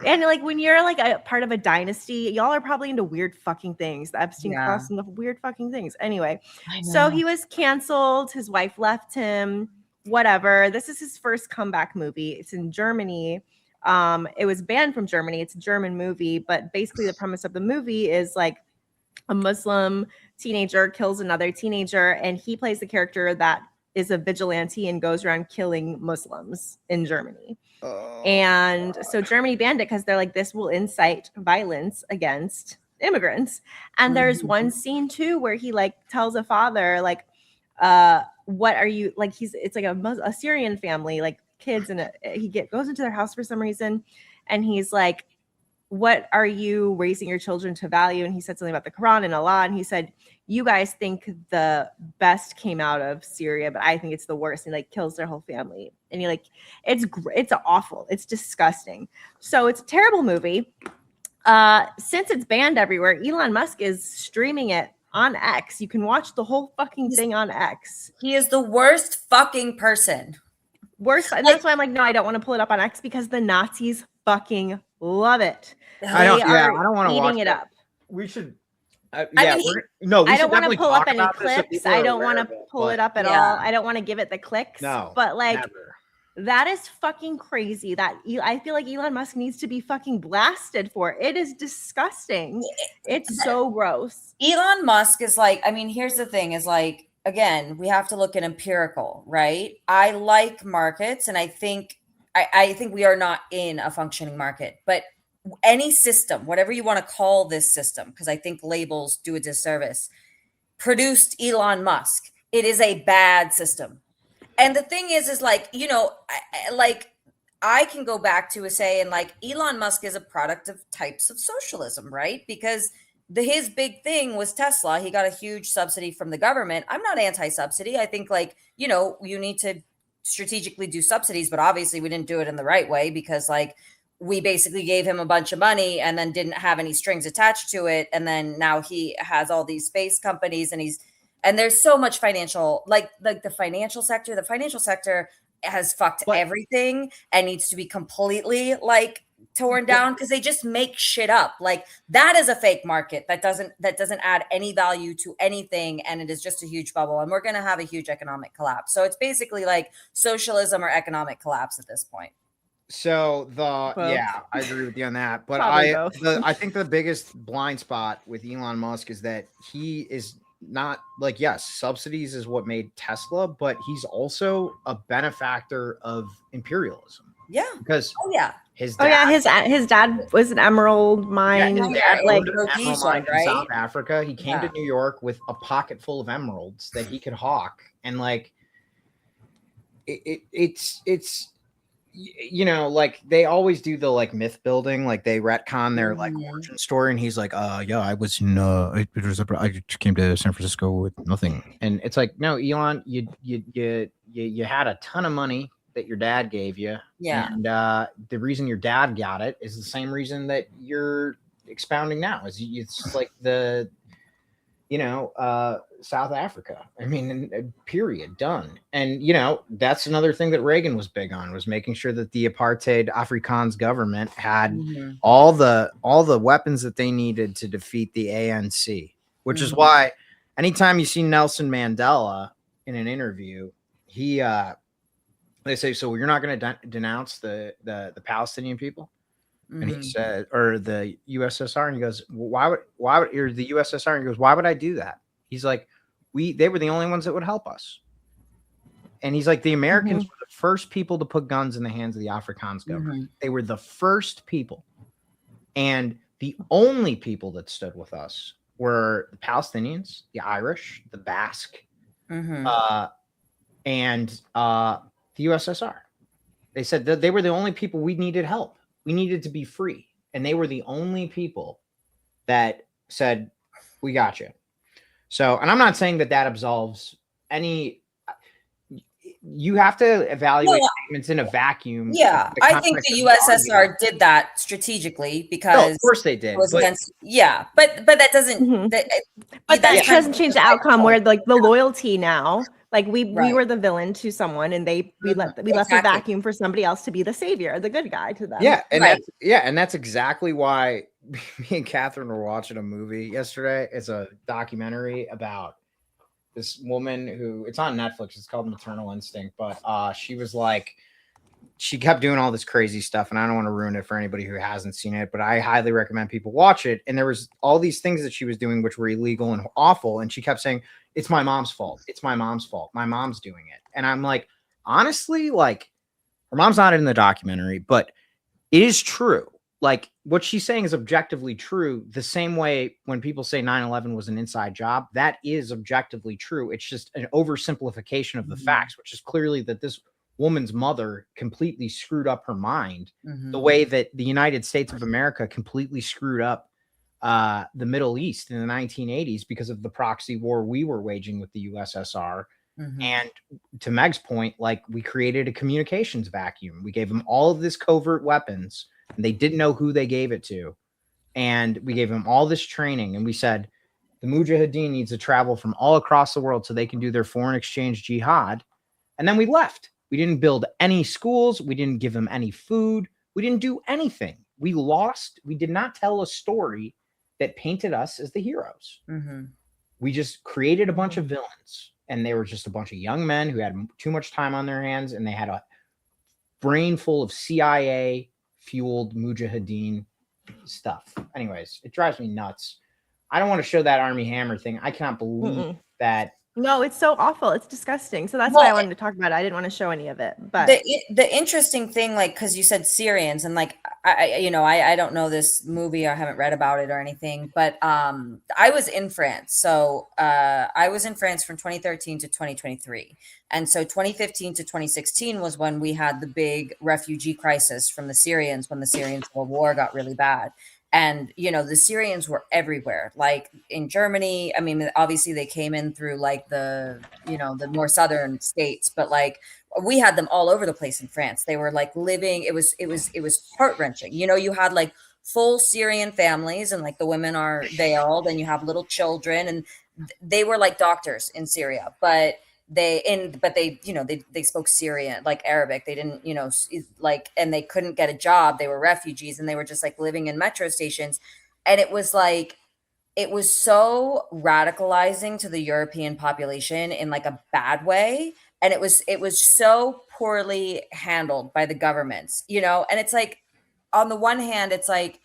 And like when you're like a part of a dynasty, y'all are probably into weird fucking things. The Epstein crossed into weird fucking things. Anyway, so he was canceled. His wife left him. Whatever. This is his first comeback movie. It's in Germany. It was banned from Germany. It's a German movie, but basically the premise of the movie is like a Muslim teenager kills another teenager, and he plays the character that is a vigilante and goes around killing Muslims in Germany. And so Germany banned it because they're like, this will incite violence against immigrants. And there's one scene too where he like tells a father like, what are you like? It's like a Syrian family, like kids, and goes into their house for some reason, and he's like, what are you raising your children to value? And he said something about the Quran and Allah, and he said, you guys think the best came out of Syria, but I think it's the worst. And like kills their whole family. And you're like, it's awful. It's disgusting. So it's a terrible movie. Since it's banned everywhere, Elon Musk is streaming it on X. You can watch the whole fucking thing on X. He is the worst fucking person. Worst. And that's why I'm like, no, I don't want to pull it up on X because the Nazis fucking love it. I don't want to watch it up. We should. I don't want to pull up any clips. I don't want to pull it up at all. I don't want to give it the clicks. No, but like that is fucking crazy. That I feel like Elon Musk needs to be fucking blasted for. It is disgusting. It's so gross. Elon Musk is like, I mean, here's the thing: is like, again, we have to look at empirical, right? I like markets, and I think we are not in a functioning market, but any system, whatever you want to call this system, because I think labels do a disservice, produced Elon Musk. It is a bad system. And the thing is like, you know, I can go back to saying like Elon Musk is a product of types of socialism, right? Because his big thing was Tesla. He got a huge subsidy from the government. I'm not anti-subsidy. I think like, you know, you need to strategically do subsidies, but obviously we didn't do it in the right way because like, we basically gave him a bunch of money and then didn't have any strings attached to it. And then now he has all these space companies and there's so much financial, like the financial sector has fucked everything and needs to be completely like torn down because they just make shit up. Like that is a fake market that doesn't add any value to anything. And it is just a huge bubble. And we're going to have a huge economic collapse. So it's basically like socialism or economic collapse at this point. So I agree with you on that. But I think the biggest blind spot with Elon Musk is that he is not like, yes, subsidies is what made Tesla, but he's also a benefactor of imperialism. Yeah. Because his dad was an emerald mine. Yeah, his dad owned an emerald mine in South Africa. He came to New York with a pocket full of emeralds that he could hawk. And like it's you know, like they always do the like myth building, like they retcon their like origin story, and he's like, I was in I came to San Francisco with nothing, and it's like, no, Elon, you had a ton of money that your dad gave you, and the reason your dad got it is the same reason that you're expounding now. It's like South Africa. I mean, period, done. And that's another thing that Reagan was big on, was making sure that the apartheid Afrikaans government had all the weapons that they needed to defeat the ANC, which is why anytime you see Nelson Mandela in an interview, they say, so you're not going to denounce the Palestinian people? And he said, or the USSR, and he goes, well, why would, or the USSR, and he goes, why would I do that? He's like, they were the only ones that would help us. And he's like, the Americans were the first people to put guns in the hands of the Afrikaans government. They were the first people. And the only people that stood with us were the Palestinians, the Irish, the Basque, and the USSR. They said that they were the only people we needed help. We needed to be free. And they were the only people that said, we got you. So, and I'm not saying that absolves any. You have to evaluate statements in a vacuum. Yeah, I think the USSR did that strategically because, of course they did. It was against, but that doesn't. That doesn't change the outcome. Where like the loyalty now, like we were the villain to someone, and we left a vacuum for somebody else to be the savior, the good guy to them. Yeah, and that's exactly why me and Catherine were watching a movie yesterday. It's a documentary about this woman who, it's on Netflix. It's called Maternal Instinct, but she was like, she kept doing all this crazy stuff, and I don't want to ruin it for anybody who hasn't seen it, but I highly recommend people watch it. And there was all these things that she was doing which were illegal and awful, and she kept saying, it's my mom's fault. It's my mom's fault. My mom's doing it. And I'm like, honestly, like, her mom's not in the documentary, but it is true. Like, what she's saying is objectively true. The same way when people say 9/11 was an inside job, that is objectively true. It's just an oversimplification of the facts, which is clearly that this woman's mother completely screwed up her mind, the way that the United States of America completely screwed up the Middle East in the 1980s because of the proxy war we were waging with the USSR. And to Meg's point, like, we created a communications vacuum. We gave them all of this covert weapons, and they didn't know who they gave it to. And we gave them all this training, and we said, the Mujahideen needs to travel from all across the world so they can do their foreign exchange jihad. And then we left. We didn't build any schools. We didn't give them any food. We didn't do anything. We lost. We did not tell a story that painted us as the heroes. We just created a bunch of villains, and they were just a bunch of young men who had too much time on their hands, and they had a brain full of CIA fueled Mujahideen stuff. Anyways, it drives me nuts. I don't want to show that Armie Hammer thing. I cannot believe that. No, it's so awful. It's disgusting. So that's why I wanted to talk about it. I didn't want to show any of it. But the interesting thing, like, because you said Syrians, and like, I don't know this movie. I haven't read about it or anything. But I was in France. So I was in France from 2013 to 2023. And so 2015 to 2016 was when we had the big refugee crisis from the Syrians, when the Syrian civil war got really bad. And, the Syrians were everywhere, like in Germany. I mean, obviously they came in through like the more southern states, but like we had them all over the place in France. They were like living. It was heart wrenching. You had like full Syrian families, and like the women are veiled, and you have little children, and they were like doctors in Syria, but they spoke Syrian, like Arabic. They didn't, and they couldn't get a job. They were refugees, and they were just like living in metro stations. And it was so radicalizing to the European population in like a bad way. And it was so poorly handled by the governments, and it's like, on the one hand, it's like,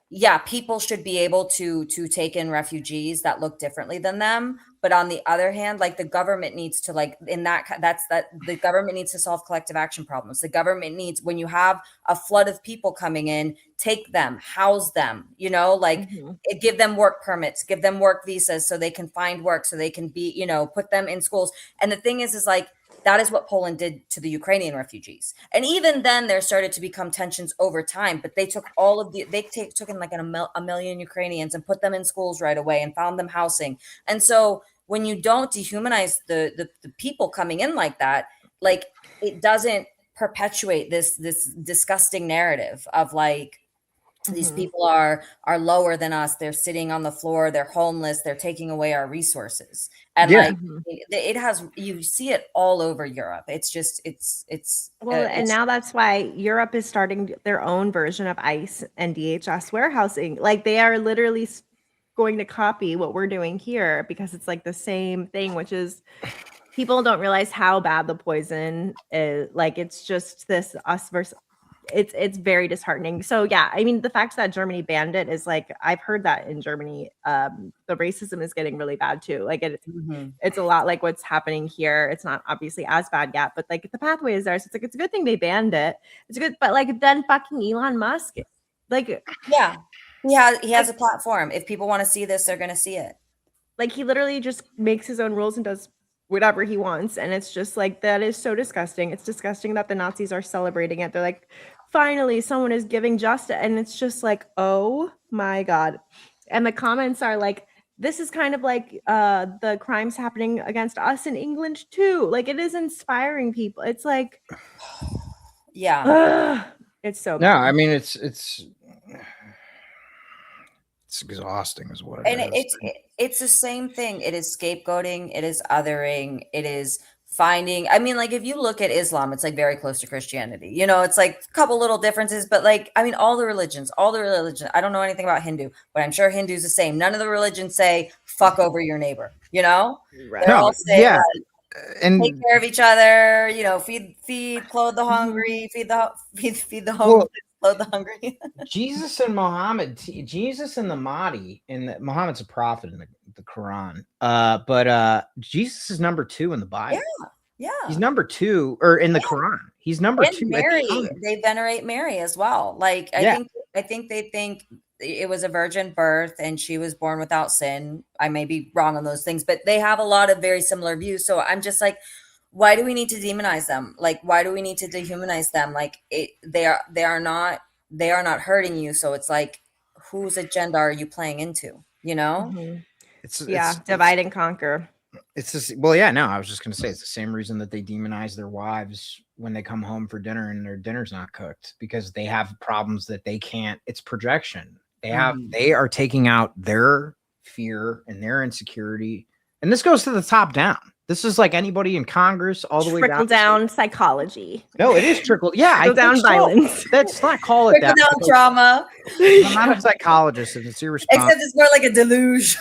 yeah, people should be able to take in refugees that look differently than them. But on the other hand, like, the government needs to, like, the government needs to solve collective action problems. The government needs, when you have a flood of people coming in, take them, house them, give them work permits, give them work visas so they can find work, so they can be, put them in schools. And the thing is like, that is what Poland did to the Ukrainian refugees. And even then there started to become tensions over time, but they took took in like a million Ukrainians and put them in schools right away and found them housing. And so when you don't dehumanize the people coming in like that, like, it doesn't perpetuate this disgusting narrative of like, These people are lower than us. They're sitting on the floor. They're homeless. They're taking away our resources. And like it has, you see it all over Europe. It's just, and now that's why Europe is starting their own version of ICE and DHS warehousing. Like they are literally going to copy what we're doing here because it's like the same thing, which is people don't realize how bad the poison is. Like it's just this us versus. It's very disheartening. So yeah, I mean the fact that Germany banned it is like I've heard that in Germany the racism is getting really bad too. Like it's a lot like what's happening here. It's not obviously as bad yet, but like the pathway is there. So it's like it's a good thing they banned it. It's good, but like then fucking Elon Musk, like he has a platform. If people want to see this, they're gonna see it. Like he literally just makes his own rules and does whatever he wants, and it's just like that is so disgusting. It's disgusting that the Nazis are celebrating it. They're like, finally someone is giving justice, and it's just like, oh my god. And the comments are like, this is kind of like the crimes happening against us in England too. Like it is inspiring people. It's like it's so no, I mean it's exhausting is what it is. It's the same thing. It is scapegoating, it is othering, it is finding, I mean, like if you look at Islam, it's like very close to Christianity, you know, it's like a couple little differences, but like I mean all the religions, I don't know anything about Hindu, but I'm sure Hindu's the same. None of the religions say fuck over your neighbor, you know. They're all saying and take care of each other, you know, feed, clothe the hungry, feed the homeless, clothe the hungry. Jesus and Muhammad, Jesus and the Mahdi, and Muhammad's a prophet in the Quran. But Jesus is number 2 in the Bible. Yeah. He's number 2, or in the Quran. He's number 2. Mary, they venerate Mary as well. Like I think they think it was a virgin birth and she was born without sin. I may be wrong on those things, but they have a lot of very similar views. So I'm just like, why do we need to demonize them? Like, why do we need to dehumanize them? Like they are not hurting you. So it's like, whose agenda are you playing into? You know? It's divide and conquer. It's just, well, yeah, no, I was just going to say it's the same reason that they demonize their wives when they come home for dinner and their dinner's not cooked, because they have problems that they can't, it's projection. They are taking out their fear and their insecurity. And this goes to the top down. This is like anybody in Congress all the way down. Trickle down psychology. No, it is trickle. Yeah, trickle down violence. Let's not call it that. Trickle down trauma. I'm not a psychologist, and it's irresponsible. Except it's more like a deluge.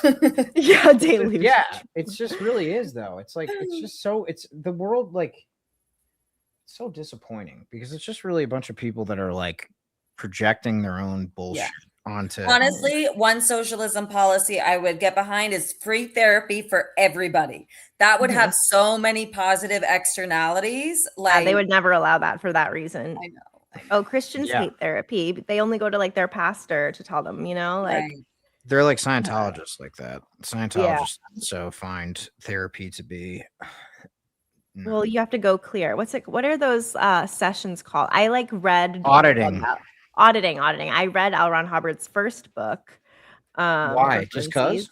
Yeah, deluge. Yeah, it just really is though. It's like it's just so it's the world like so disappointing because it's just really a bunch of people that are like projecting their own bullshit. Honestly, one socialism policy I would get behind is free therapy for everybody. That would have so many positive externalities. Like they would never allow that for that reason. I know. Oh, Christians hate therapy. They only go to like their pastor to tell them, you know, like they're like Scientologists like that. Scientologists so find therapy to be well, you have to go clear. What are those sessions called? I like read auditing. Auditing. I read L. Ron Hubbard's first book. Why? Just because?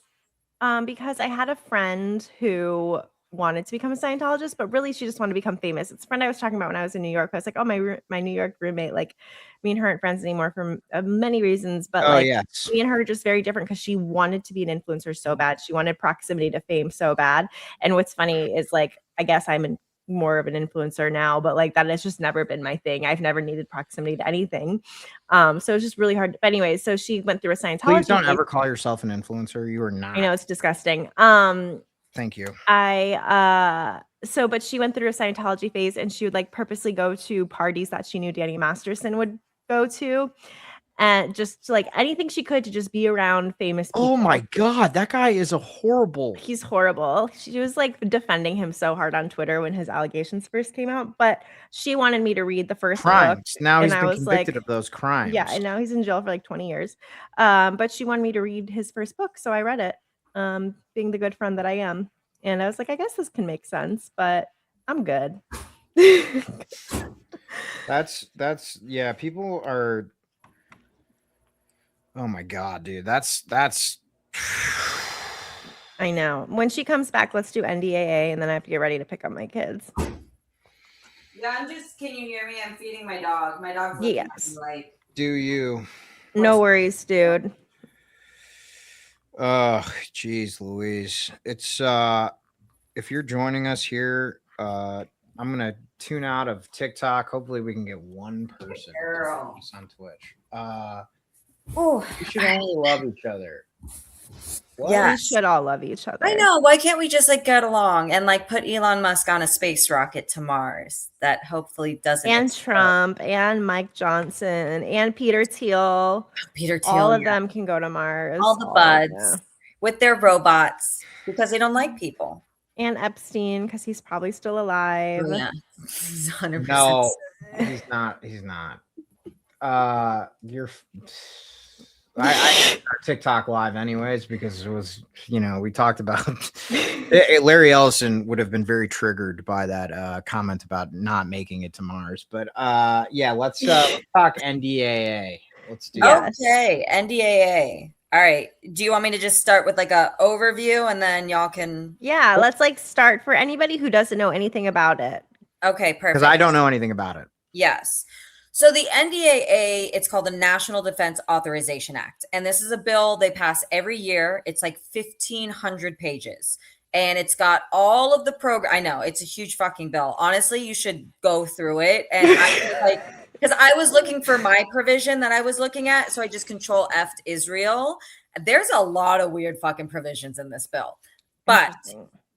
Because I had a friend who wanted to become a Scientologist, but really she just wanted to become famous. It's a friend I was talking about when I was in New York. I was like, oh, my New York roommate, like me and her aren't friends anymore for many reasons, but me and her are just very different because she wanted to be an influencer so bad. She wanted proximity to fame so bad. And what's funny is like, I guess I'm more of an influencer now, but like that has just never been my thing. I've never needed proximity to anything. So it's just really hard. But anyway, so she went through a Scientology. Please don't ever call yourself an influencer. You are not. I know, it's disgusting. Thank you. But she went through a Scientology phase and she would like purposely go to parties that she knew Danny Masterson would go to. And just like anything she could to just be around famous people. Oh my God, that guy is he's horrible. She was like defending him so hard on Twitter when his allegations first came out, but she wanted me to read the first book. Now he's been convicted of those crimes. Yeah, and now he's in jail for like 20 years. But she wanted me to read his first book, so I read it, being the good friend that I am. And I was like, I guess this can make sense, but I'm good. That's people are. Oh my God, dude. That's I know. When she comes back, let's do NDAA and then I have to get ready to pick up my kids. Yeah, can you hear me? I'm feeding my dog. My dog's yes. like do you No worries, dude. Geez, Louise. It's if you're joining us here, I'm gonna tune out of TikTok. Hopefully we can get one person to join us on Twitch. We should only love each other. Yeah, we should all love each other. I know. Why can't we just like get along and like put Elon Musk on a space rocket to Mars that hopefully doesn't and explode. Trump and Mike Johnson and Peter Thiel. All of them can go to Mars. All the buds with their robots because they don't like people. And Epstein because he's probably still alive. Oh, yeah, he's 100%. No, he's not. He's not. I TikTok live anyways because it was, we talked about Larry Ellison would have been very triggered by that comment about not making it to Mars. But let's talk NDAA. Let's do that. Okay, NDAA. All right. Do you want me to just start with like a overview and then y'all can? Yeah, let's like start for anybody who doesn't know anything about it. Okay, perfect. Because I don't know anything about it. Yes. So the NDAA, it's called the National Defense Authorization Act. And this is a bill they pass every year. It's like 1,500 pages. And it's got all of the program. I know, it's a huge fucking bill. Honestly, you should go through it. And because I was looking for my provision that I was looking at. So I just Control F'd Israel. There's a lot of weird fucking provisions in this bill. But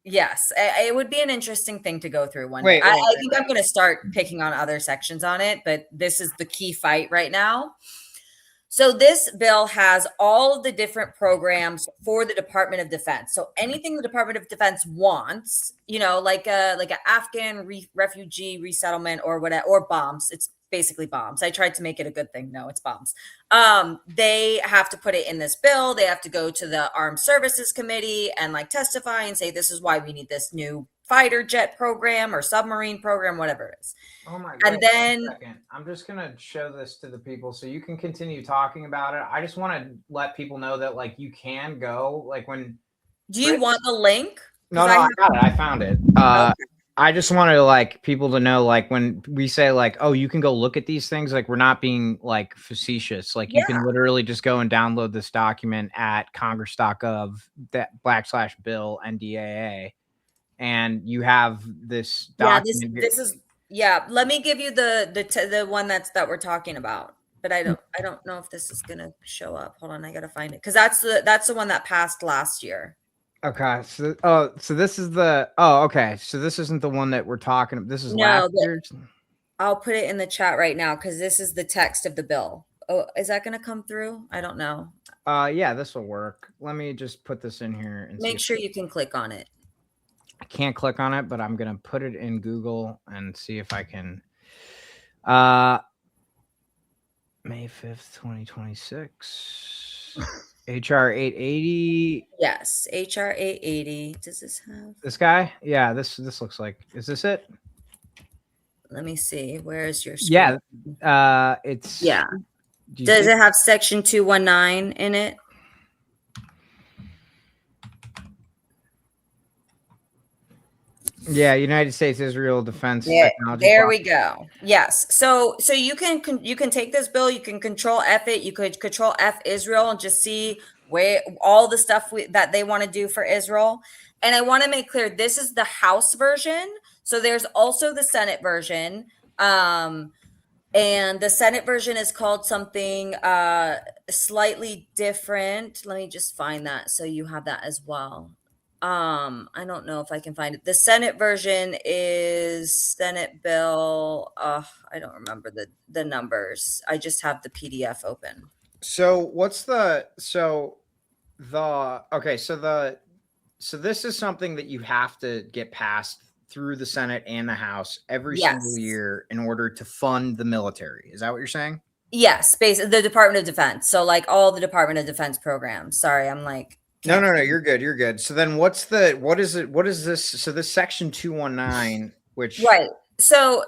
yes, it would be an interesting thing to go through one day. I think I'm going to start picking on other sections on it, but this is the key fight right now. So this bill has all of the different programs for the Department of Defense. So anything the Department of Defense wants, like an Afghan refugee resettlement or whatever, or bombs. It's basically bombs. I tried to make it a good thing. No, it's bombs. They have to put it in this bill. They have to go to the Armed Services Committee and like testify and say, this is why we need this new fighter jet program or submarine program, whatever it is. Oh my God. And then I'm just going to show this to the people so you can continue talking about it. I just want to let people know that like you can go like when. Do you want the link? No, I got it. I found it. Okay. I just wanted like people to know, like when we say like, oh, you can go look at these things, like we're not being like facetious. Like you can literally just go and download this document at congress.gov /bill NDAA. And you have this document. Let me give you the one that we're talking about. But I don't know if this is gonna show up. Hold on, I gotta find it. Because that's the one that passed last year. Okay, so this is okay. So this isn't the one that we're talking about. This is last year's. I'll put it in the chat right now because this is the text of the bill. Oh, is that going to come through? I don't know. Yeah, this will work. Let me just put this in here and make sure you can click on it. I can't click on it, but I'm gonna put it in Google and see if I can. May 5th, 2026. HR 880. Yes, HR 880. Does this have this guy? Yeah, this looks like. Is this it? Let me see. Where is your screen? Yeah. It's Does it have section 219 in it? Yeah, United States Israel Defense Technology. There we go. Yes. So you can take this bill, you can Control F it, you could Control F Israel and just see where all the stuff that they want to do for Israel. And I want to make clear this is the House version. So there's also the Senate version. And the Senate version is called something slightly different. Let me just find that so you have that as well. I don't know if I can find it. The Senate version is Senate bill. I don't remember the numbers. I just have the PDF open. So this is something that you have to get passed through the Senate and the House every single year in order to fund the military. Is that what you're saying? Yes, basically the Department of Defense. So like all the Department of Defense programs. Sorry, I'm like. No, you're good. You're good. So then what is this? So this section 219, which. Right. So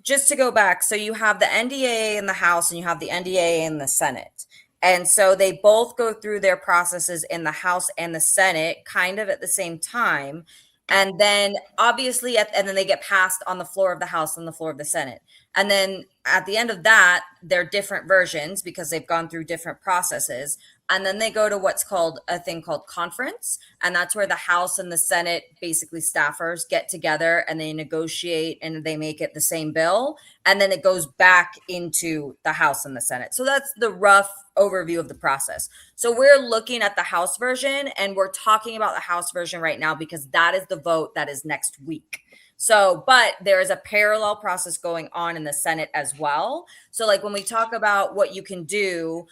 just to go back, so you have the NDAA in the House and you have the NDAA in the Senate. And so they both go through their processes in the House and the Senate kind of at the same time. And then obviously, and then they get passed on the floor of the House and the floor of the Senate. And then at the end of that, they're different versions because they've gone through different processes. And then they go to what's called a thing called conference. And that's where the House and the Senate, basically staffers, get together and they negotiate and they make it the same bill. And then it goes back into the House and the Senate. So that's the rough overview of the process. So we're looking at the House version and we're talking about the House version right now because that is the vote that is next week. So, but there is a parallel process going on in the Senate as well. So like when we talk about what you can do,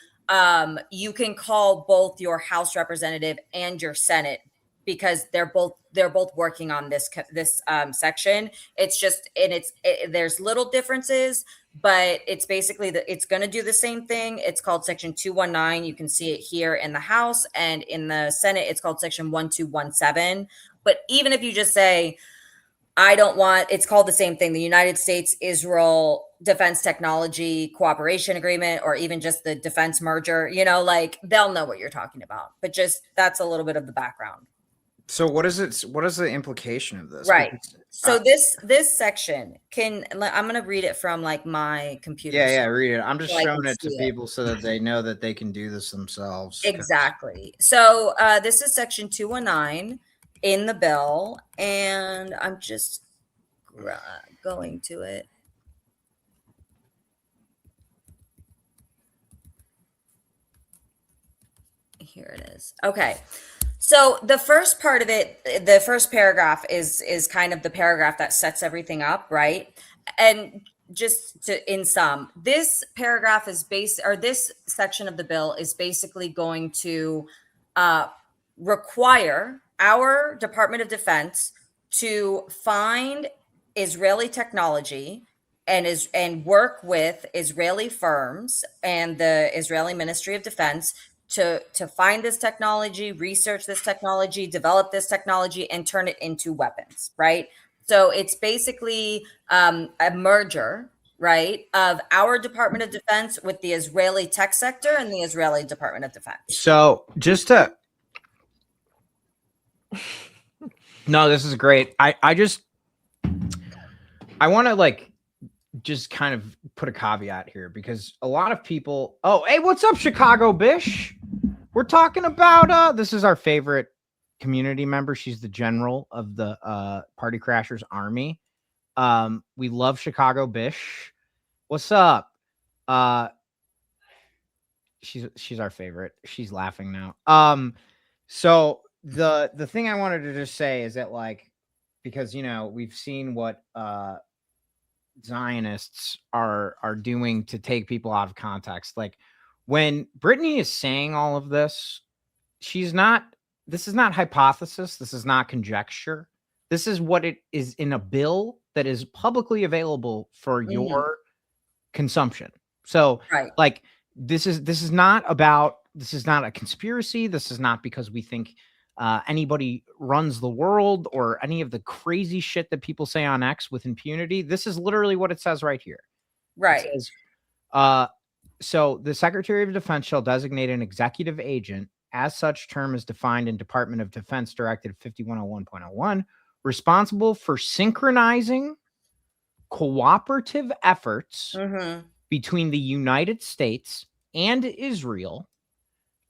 you can call both your House representative and your Senate because they're both working on this section. It's just, and there's little differences, but it's basically it's going to do the same thing. It's called section 219. You can see it here in the House, and in the Senate, it's called section 1217. But even if you just say, it's called the same thing, the United States-Israel Defense Technology Cooperation Agreement, or even just the defense merger, like they'll know what you're talking about. But just that's a little bit of the background. So what is the implication of this? Right. So this section I'm going to read it from like my computer. Yeah, read it. I'm just showing it to people so that they know that they can do this themselves. Exactly. So this is section 219 in the bill, and I'm just going to it. Here it is. Okay. So the first part of it, the first paragraph is kind of the paragraph that sets everything up, right? And just in sum, this paragraph is this section of the bill is basically going to require our Department of Defense to find Israeli technology and work with Israeli firms and the Israeli Ministry of Defense to find this technology, research this technology, develop this technology, and turn it into weapons, right? So it's basically a merger, right, of our Department of Defense with the Israeli tech sector and the Israeli Department of Defense. So just to... No, this is great. I want to just kind of put a caveat here because a lot of people, hey, what's up, Chicago Bish? We're talking about this is our favorite community member. She's the general of the Party Crashers Army. We love Chicago Bish. What's up? She's our favorite. She's laughing now. So the thing I wanted to just say is that because we've seen what Zionists are doing to take people out of context. Like when Brittany is saying all of this, this is not hypothesis. This is not conjecture. This is what it is in a bill that is publicly available for your consumption. So this is not a conspiracy. This is not because we think anybody runs the world or any of the crazy shit that people say on X with impunity. This is literally what it says right here. Right. It says, so the Secretary of Defense shall designate an executive agent as such term is defined in Department of Defense Directive 5101.01, responsible for synchronizing cooperative efforts between the United States and Israel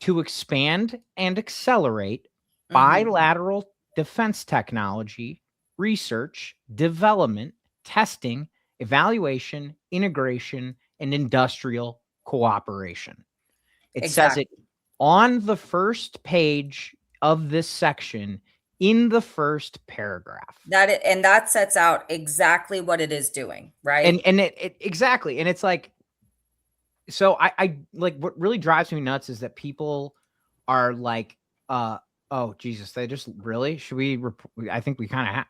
to expand and accelerate bilateral defense technology, research, development, testing, evaluation, integration, and industrial cooperation. It says it on the first page of this section in the first paragraph. That sets out exactly what it is doing, right? And it exactly. And it's like, so I like what really drives me nuts is that people are like, oh Jesus, they just really should we? I think we kind of have.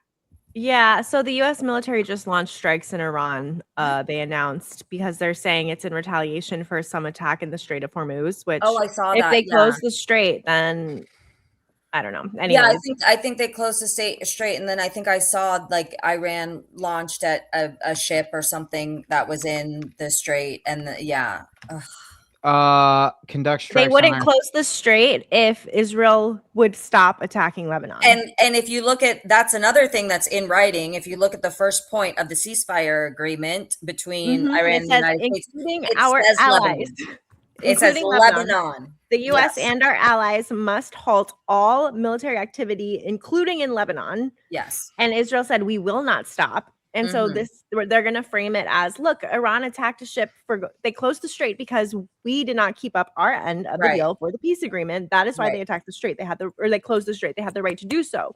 Yeah, so the U.S. military just launched strikes in Iran. They announced because they're saying it's in retaliation for some attack in the Strait of Hormuz. Which, I saw if that. they close the strait, then I don't know. Anyways. Yeah, I think they closed the strait, and then I think I saw like Iran launched at a ship or something that was in the strait, and Conduct strikes. They wouldn't close the strait if Israel would stop attacking Lebanon. And if you look at, that's another thing that's in writing. If you look at the first point of the ceasefire agreement between Iran and the United States, including it our says allies. It says Lebanon. The U.S. and our allies must halt all military activity, including in Lebanon. Yes. And Israel said, we will not stop. And so they're going to frame it as, look, Iran attacked a ship they closed the strait because we did not keep up our end of the deal for the peace agreement. That is why they attacked the strait. They closed the strait. They had the right to do so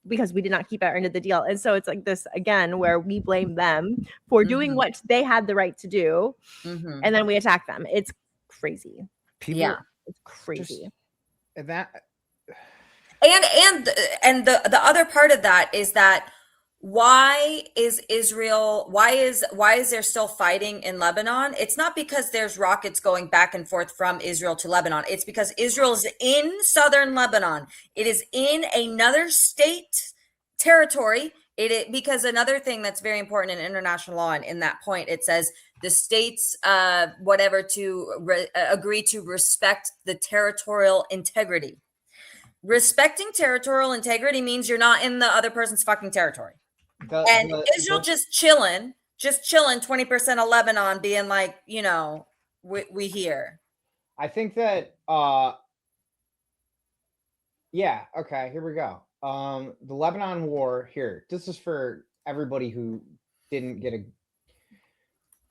because we did not keep our end of the deal. And so it's like this again, where we blame them for doing what they had the right to do. And then we attack them. It's crazy. It's crazy. And the other part of that is that why is there still fighting in Lebanon? It's not because there's rockets going back and forth from Israel to Lebanon. It's because Israel is in southern Lebanon. It is in another state territory. Because another thing that's very important in international law, and in that point, it says the states, agree to respect the territorial integrity. Respecting territorial integrity means you're not in the other person's fucking territory. Israel just chilling 20% of Lebanon being like, we here. I think that, okay, here we go. The Lebanon War here. This is for everybody who didn't get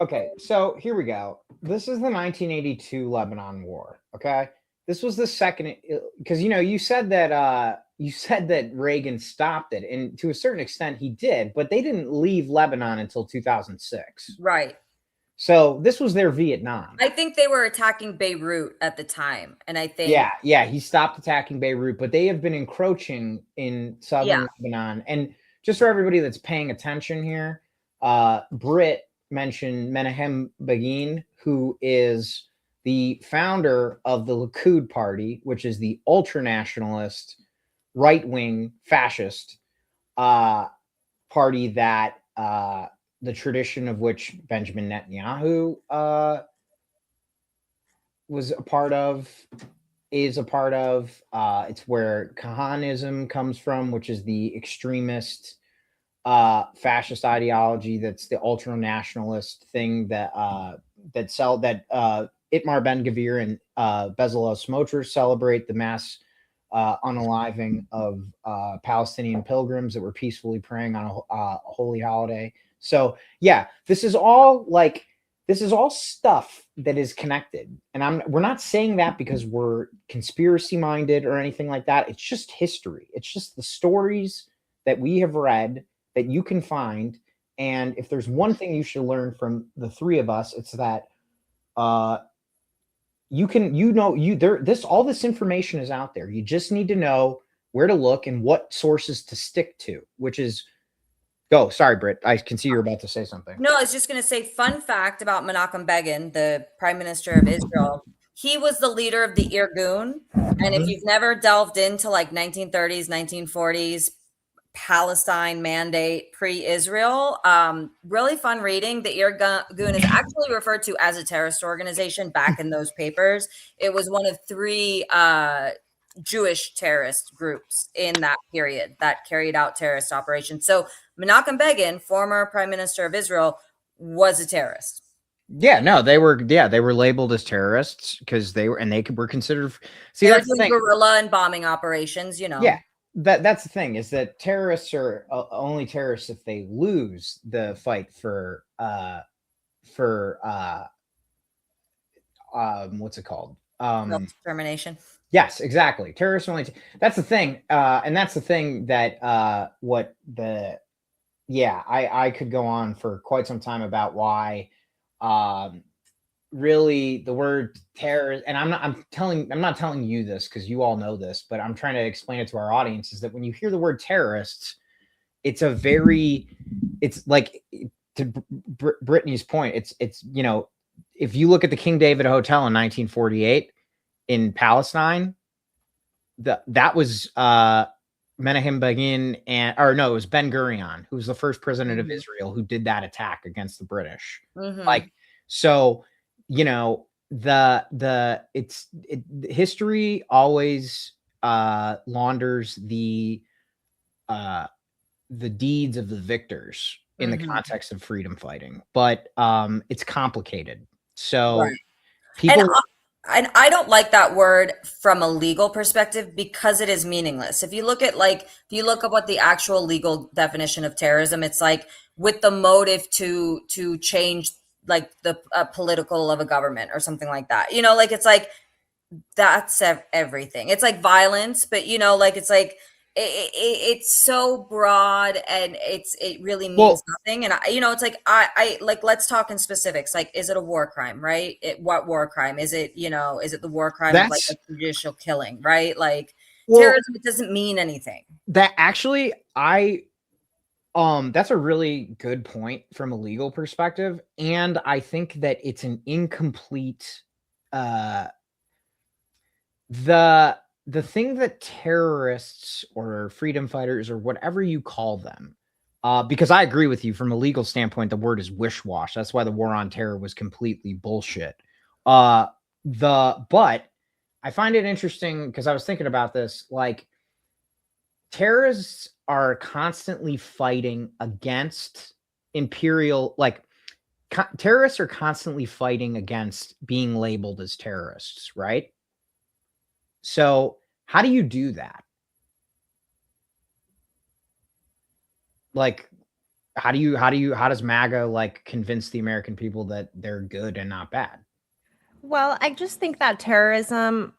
Okay, so here we go. This is the 1982 Lebanon War, okay? This was the second, because you said that Reagan stopped it, and to a certain extent he did, but they didn't leave Lebanon until 2006. Right. So this was their Vietnam. I think they were attacking Beirut at the time, and I think he stopped attacking Beirut, but they have been encroaching in southern Lebanon. And just for everybody that's paying attention here, Britt mentioned Menahem Begin, who is the founder of the Likud party, which is the ultra-nationalist, right-wing, fascist party that the tradition of which Benjamin Netanyahu is a part of. It's where Kahanism comes from, which is the extremist fascist ideology. That's the ultra-nationalist thing that Itmar Ben-Gvir and Bezalel Smotrich celebrate, the mass unaliving of Palestinian pilgrims that were peacefully praying on a holy holiday. So this is all stuff that is connected. And we're not saying that because we're conspiracy minded or anything like that. It's just history. It's just the stories that we have read that you can find. And if there's one thing you should learn from the three of us, it's that all this information is out there. You just need to know where to look and what sources to stick to, which is go. Sorry, Britt. I can see you're about to say something. No, I was just going to say, fun fact about Menachem Begin, the prime minister of Israel. He was the leader of the Irgun. And if you've never delved into like 1930s, 1940s, Palestine mandate pre-Israel, really fun reading. The Irgun is actually referred to as a terrorist organization back in those papers. It was one of three Jewish terrorist groups in that period that carried out terrorist operations. So Menachem Begin, former prime minister of Israel, was a terrorist. Yeah, no, they were labeled as terrorists because they were considered. See, they were that's the thing. Guerrilla and bombing operations, Yeah, that's the thing, is that terrorists are only terrorists if they lose the fight for what's it called? Self-determination. Yes, exactly. Terrorists only. That's the thing, and that's the thing that I could go on for quite some time about why. Really the word terror, and I'm not telling you this because you all know this, but I'm trying to explain it to our audience, is that when you hear the word terrorists, it's like, to Brittany's point, it's if you look at the King David Hotel in 1948 in Palestine, that was Menahem Begin it was Ben Gurion, who was the first president of Israel who did that attack against the British. Like, so, history always launders the deeds of the victors in the context of freedom fighting, but it's complicated. So Right. people, and I don't like that word from a legal perspective because it is meaningless. If you look at if you look up what the actual legal definition of terrorism, it's like with the motive to change like the political of a government or something like that. You know, like it's like that's everything. It's like violence, but you know, like it's like it's so broad and it really means nothing. And you know, it's like I like, let's talk in specifics. Like, is it a war crime, right? What war crime is it? You know, is it the war crime of like a judicial killing, right? Like terrorism, it doesn't mean anything. That actually, that's a really good point from a legal perspective, and I think that it's an incomplete the thing that terrorists or freedom fighters or whatever you call them, because I agree with you from a legal standpoint, the word is wish-wash. That's why the war on terror was completely bullshit. But I find it interesting because I was thinking about this, like terrorists are constantly fighting against imperial, like terrorists are constantly fighting against being labeled as terrorists, right? So how do you do that? Like, how does MAGA like convince the American people that they're good and not bad? Well, I just think that terrorism,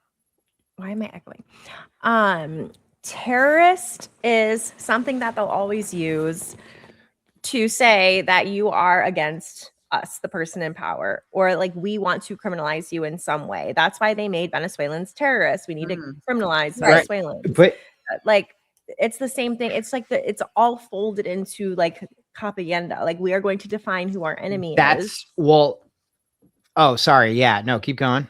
why am I echoing? Terrorist is something that they'll always use to say that you are against us, the person in power, or like we want to criminalize you in some way. That's why they made Venezuelans terrorists. We need to criminalize Venezuelans. But like it's the same thing. It's like it's all folded into like propaganda. Like we are going to define who our enemy is. Oh, sorry. Yeah, no, keep going.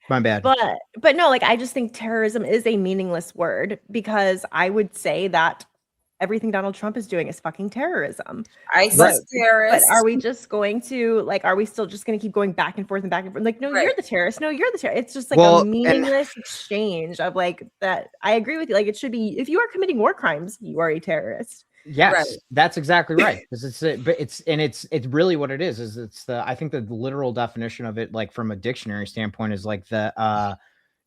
My bad. But no, like I just think terrorism is a meaningless word because I would say that everything Donald Trump is doing is fucking terrorism. ISIS terrorists. But are we just going to are we still just going to keep going back and forth and back and forth? Like, no, you're the terrorist. No, you're the terrorist. It's just like a meaningless exchange of like that. I agree with you. Like it should be, if you are committing war crimes, you are a terrorist. Yes, that's exactly right. Because it's really what it is I think the literal definition of it, like from a dictionary standpoint, is like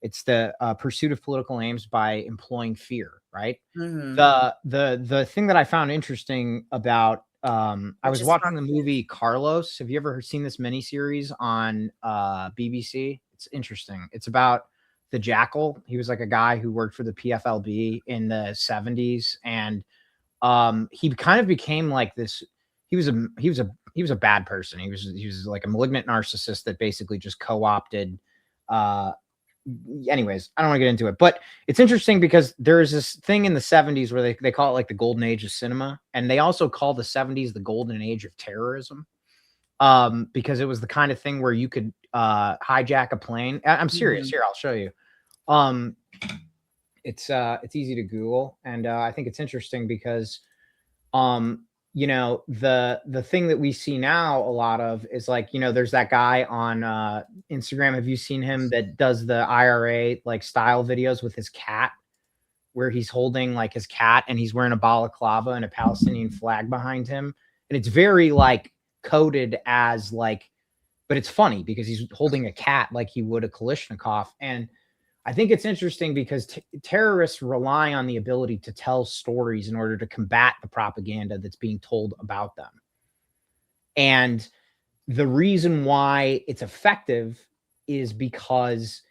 it's the pursuit of political aims by employing fear, right? The thing that I found interesting about I was watching the movie Carlos. Have you ever seen this miniseries on BBC? It's interesting. It's about the Jackal. He was like a guy who worked for the PFLB in the 70s, and he kind of became like this. He was a bad person. He was like a malignant narcissist that basically just co-opted. Anyways, I don't want to get into it, but it's interesting because there is this thing in the 70s where they call it like the golden age of cinema, and they also call the 70s the golden age of terrorism, because it was the kind of thing where you could hijack a plane. I'm serious. Here, I'll show you. It's easy to Google, and I think it's interesting because you know, the thing that we see now a lot of is like, you know, there's that guy on Instagram. Have you seen him that does the IRA like style videos with his cat, where he's holding like his cat and he's wearing a balaclava and a Palestinian flag behind him, and it's very like coded as like, but it's funny because he's holding a cat like he would a Kalashnikov. And I think it's interesting because terrorists rely on the ability to tell stories in order to combat the propaganda that's being told about them. And the reason why it's effective is because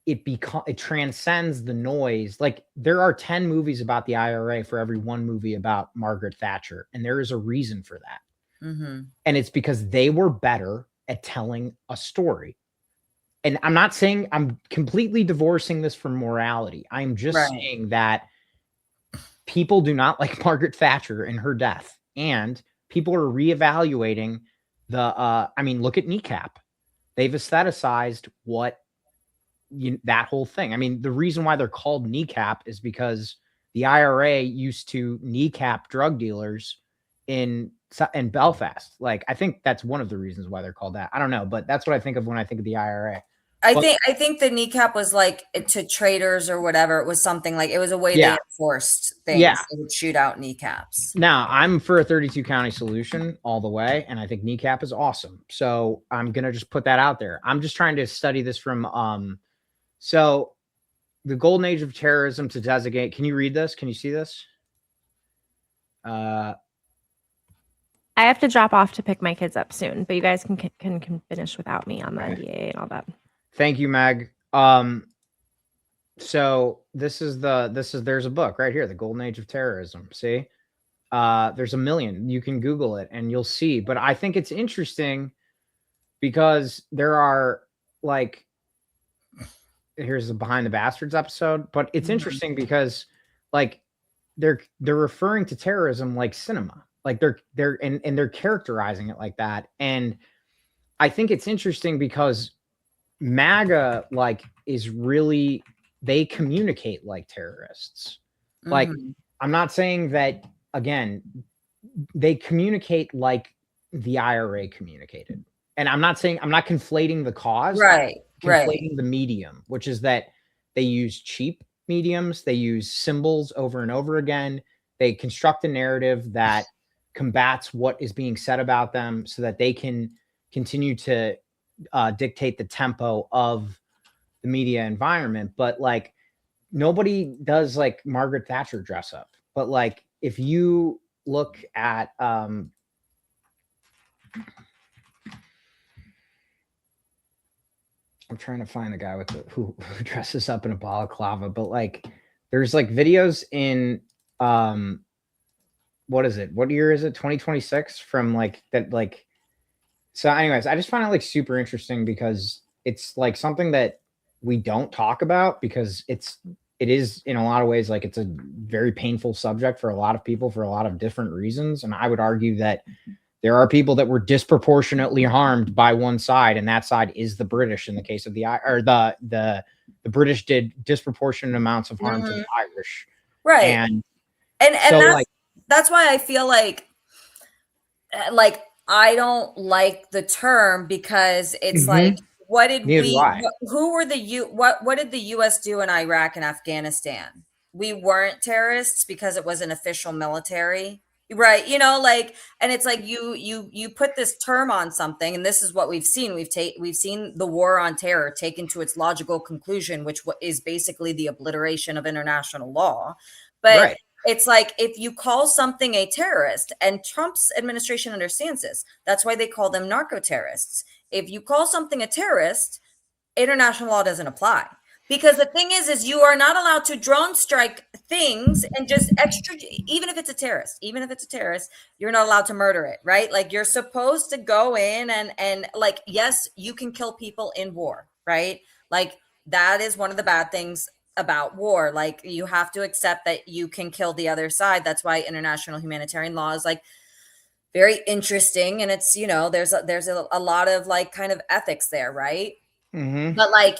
it transcends the noise. Like there are 10 movies about the IRA for every one movie about Margaret Thatcher. And there is a reason for that. And it's because they were better at telling a story. And I'm not saying I'm completely divorcing this from morality. I'm just saying that people do not like Margaret Thatcher and her death. And people are reevaluating I mean, look at Kneecap. They've aestheticized that whole thing. I mean, the reason why they're called Kneecap is because the IRA used to kneecap drug dealers in Belfast. Like, I think that's one of the reasons why they're called that. I don't know, but that's what I think of when I think of the IRA. I think the kneecap was like to traders or whatever. It was something like, it was a way they enforced things. Yeah. They would shoot out kneecaps. Now, I'm for a 32 county solution all the way, and I think kneecap is awesome. So I'm going to just put that out there. I'm just trying to study this from so the golden age of terrorism to designate. Can you read this? Can you see this? I have to drop off to pick my kids up soon, but you guys can finish without me on the NDA and all that. Thank you, Meg. So there's a book right here, The Golden Age of Terrorism. See, there's a million. You can Google it and you'll see. But I think it's interesting because there are like, here's the Behind the Bastards episode, but it's interesting because like they're referring to terrorism like cinema, like they're characterizing it like that. And I think it's interesting because MAGA like is really, they communicate like terrorists. Like, I'm not saying that, again, they communicate like the IRA communicated. And I'm not conflating the cause. Right. Conflating the medium, which is that they use cheap mediums. They use symbols over and over again. They construct a narrative that combats what is being said about them so that they can continue to dictate the tempo of the media environment. But like, nobody does like Margaret Thatcher dress up. But like, if you look at I'm trying to find the guy with who dresses up in a balaclava, but like there's like videos in what is it? What year is it? 2026 from like that, like, so anyways, I just find it like super interesting because it's like something that we don't talk about because it is in a lot of ways, like it's a very painful subject for a lot of people for a lot of different reasons. And I would argue that there are people that were disproportionately harmed by one side, and that side is the British in the case of the British did disproportionate amounts of harm to the Irish. Right. And so that's why I feel like I don't like the term because it's like, what did what did the US do in Iraq and Afghanistan? We weren't terrorists because it was an official military. Right. You know, like, and it's like you put this term on something, and this is what we've seen. We've seen the war on terror taken to its logical conclusion, which is basically the obliteration of international law. But it's like, if you call something a terrorist, and Trump's administration understands this, that's why they call them narco-terrorists. If you call something a terrorist, international law doesn't apply. Because the thing is you are not allowed to drone strike things and just even if it's a terrorist, you're not allowed to murder it, right? Like, you're supposed to go in and like, yes, you can kill people in war, right? Like, that is one of the bad things about war. Like, you have to accept that you can kill the other side. That's why international humanitarian law is like very interesting. And it's, you know, there's a lot of like kind of ethics there, right? But like,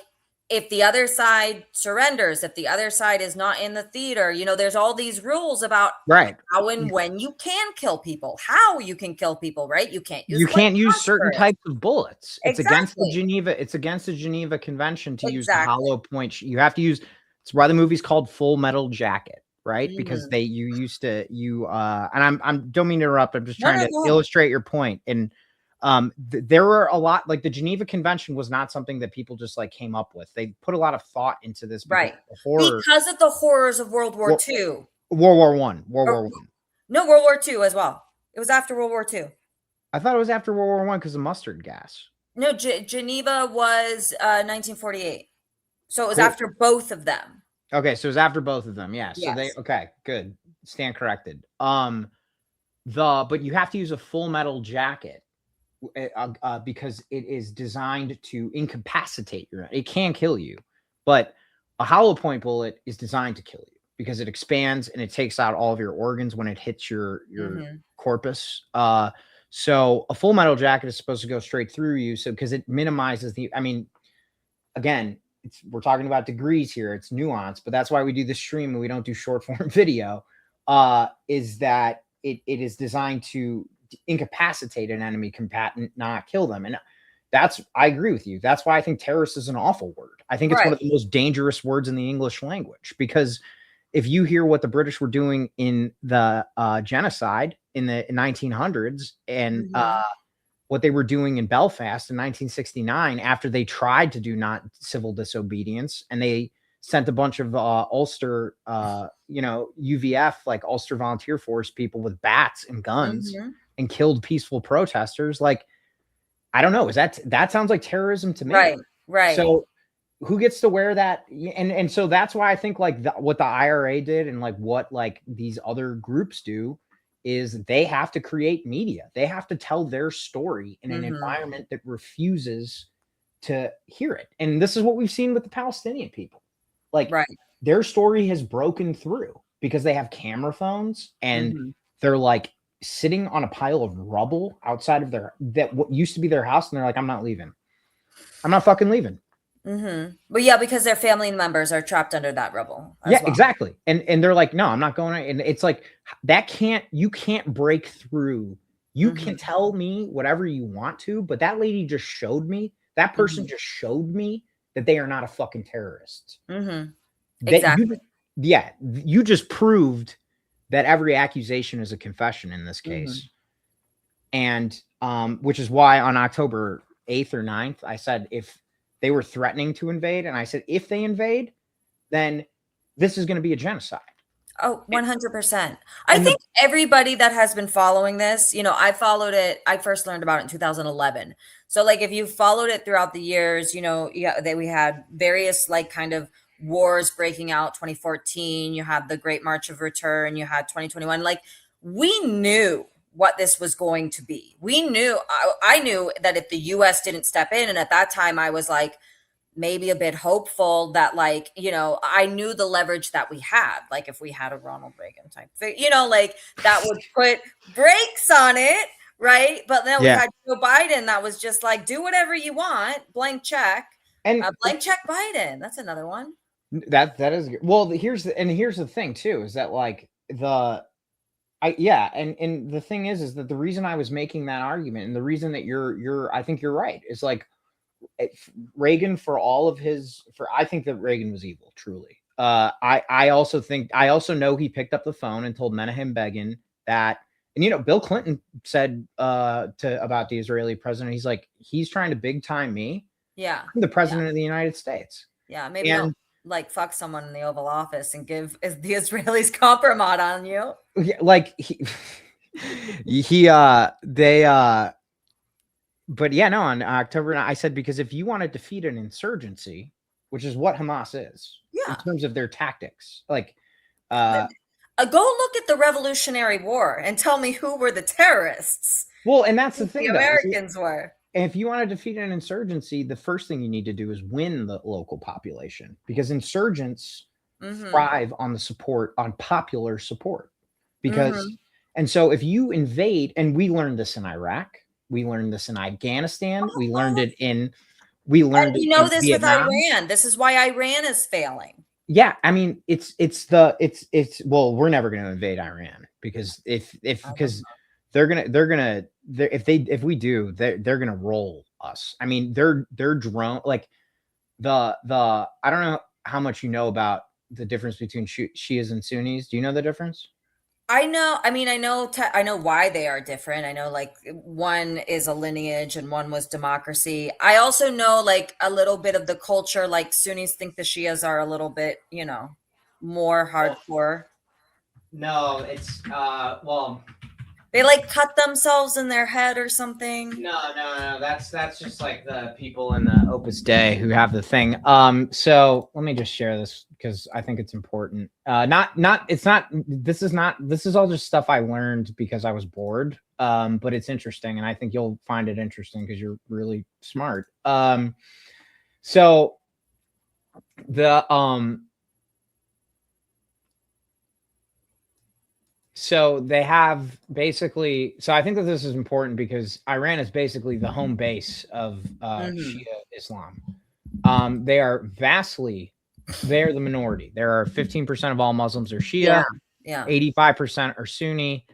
if the other side surrenders, if the other side is not in the theater, you know, there's all these rules about how and when you can kill people, how you can kill people, right? You can't use certain types of bullets. It's against the Geneva Convention to use the hollow point. You have to use, it's why the movie's called Full Metal Jacket, right? Because and I'm don't mean to interrupt, I'm just trying to illustrate your point. And there were a lot, like the Geneva Convention was not something that people just like came up with. They put a lot of thought into this, right? Because of the horrors of World War II, World War One. No, World War II as well. It was after World War II. I thought it was after World War One because of mustard gas. No, Geneva was 1948, so it was after both of them. Okay, so it was after both of them. Yeah. So okay, good. Stand corrected. But you have to use a full metal jacket. Because it is designed to incapacitate your, it can kill you, but a hollow point bullet is designed to kill you because it expands and it takes out all of your organs when it hits your corpus. So a full metal jacket is supposed to go straight through you. So, because it minimizes again, we're talking about degrees here. It's nuance, but that's why we do the stream and we don't do short form video, is that it is designed to incapacitate an enemy combatant, not kill them. And I agree with you. That's why I think terrorist is an awful word. I think it's one of the most dangerous words in the English language, because if you hear what the British were doing in the genocide in the 1900s and what they were doing in Belfast in 1969 after they tried to do not civil disobedience, and they sent a bunch of Ulster, UVF, like Ulster Volunteer Force people with bats and guns and killed peaceful protesters. Like, I don't know. That sounds like terrorism to me. Right. So who gets to wear that? And so that's why I think like what the IRA did and like what like these other groups do is they have to create media. They have to tell their story in an environment that refuses to hear it. And this is what we've seen with the Palestinian people. Like their story has broken through because they have camera phones and they're like sitting on a pile of rubble outside of what used to be their house. And they're like, I'm not leaving. I'm not fucking leaving. But yeah, because their family members are trapped under that rubble. Exactly. And they're like, no, I'm not going. And it's like, you can't break through. You can tell me whatever you want to, but that lady just showed me, that person just showed me that they are not a fucking terrorist. Exactly. You just proved that every accusation is a confession in this case. And which is why on October 8th or 9th, I said, if they were threatening to invade, and I said, if they invade, then this is going to be a genocide. Oh, 100%. I think everybody that has been following this, I followed it. I first learned about it in 2011. So like, if you followed it throughout the years, we had various like kind of wars breaking out. 2014, you had the Great March of Return, you had 2021. Like, we knew what this was going to be. We knew, I knew that if the US didn't step in, and at that time I was like maybe a bit hopeful that like, I knew the leverage that we had, like if we had a Ronald Reagan type thing, like that would put brakes on it, right? But then we had Joe Biden that was just like, do whatever you want, blank check. And blank check Biden. That's another one. That is good. Well, here's the thing too, is that like and the thing is that the reason I was making that argument, and the reason that I think you're right, is like Reagan I think that Reagan was evil, truly. I also know he picked up the phone and told Menachem Begin that, and Bill Clinton said about the Israeli president, he's like, he's trying to big time me. Yeah. I'm the president of the United States. Yeah. Maybe don't like fuck someone in the Oval Office and give the Israelis compromise on you. Yeah, like but yeah, no, on October, I said, because if you want to defeat an insurgency, which is what Hamas is, in terms of their tactics, like go look at the Revolutionary War and tell me who were the terrorists. Well, and that's the thing, the Americans were. And if you want to defeat an insurgency, the first thing you need to do is win the local population, because insurgents thrive on popular support. Because, and so if you invade, and we learned this in Iraq, we learned this in Afghanistan, we learned it this Vietnam. With Iran. This is why Iran is failing. Yeah, I mean, well, we're never going to invade Iran, because if we do, they're gonna roll us. I mean, they're drone, like I don't know how much you know about the difference between Shias and Sunnis. Do you know the difference? I know. I mean, I know why they are different. I know like one is a lineage and one was democracy. I also know like a little bit of the culture. Like Sunnis think the Shias are a little bit, more hardcore. No, it's they like cut themselves in their head or something. No. That's just like the people in the Opus Dei who have the thing. So let me just share this because I think it's important. This is all just stuff I learned because I was bored. But it's interesting, and I think you'll find it interesting because you're really smart. So they have basically, so I think that this is important because Iran is basically the home base of Shia Islam. They're the minority. There are 15% of all Muslims are Shia, 85% are Sunni.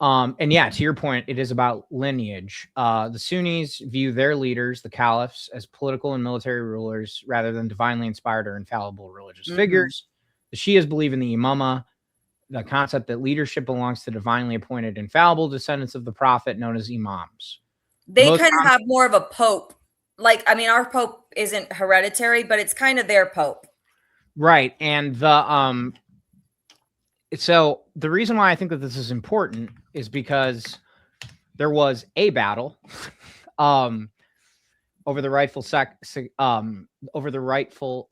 And yeah, to your point, it is about lineage. The Sunnis view their leaders, the caliphs, as political and military rulers rather than divinely inspired or infallible religious figures. The Shias believe in the imamah, the concept that leadership belongs to divinely appointed infallible descendants of the prophet known as imams. They kind of have more of a pope. Like, I mean, our pope isn't hereditary, but it's kind of their pope. Right. And so the reason why I think that this is important is because there was a battle over the rightful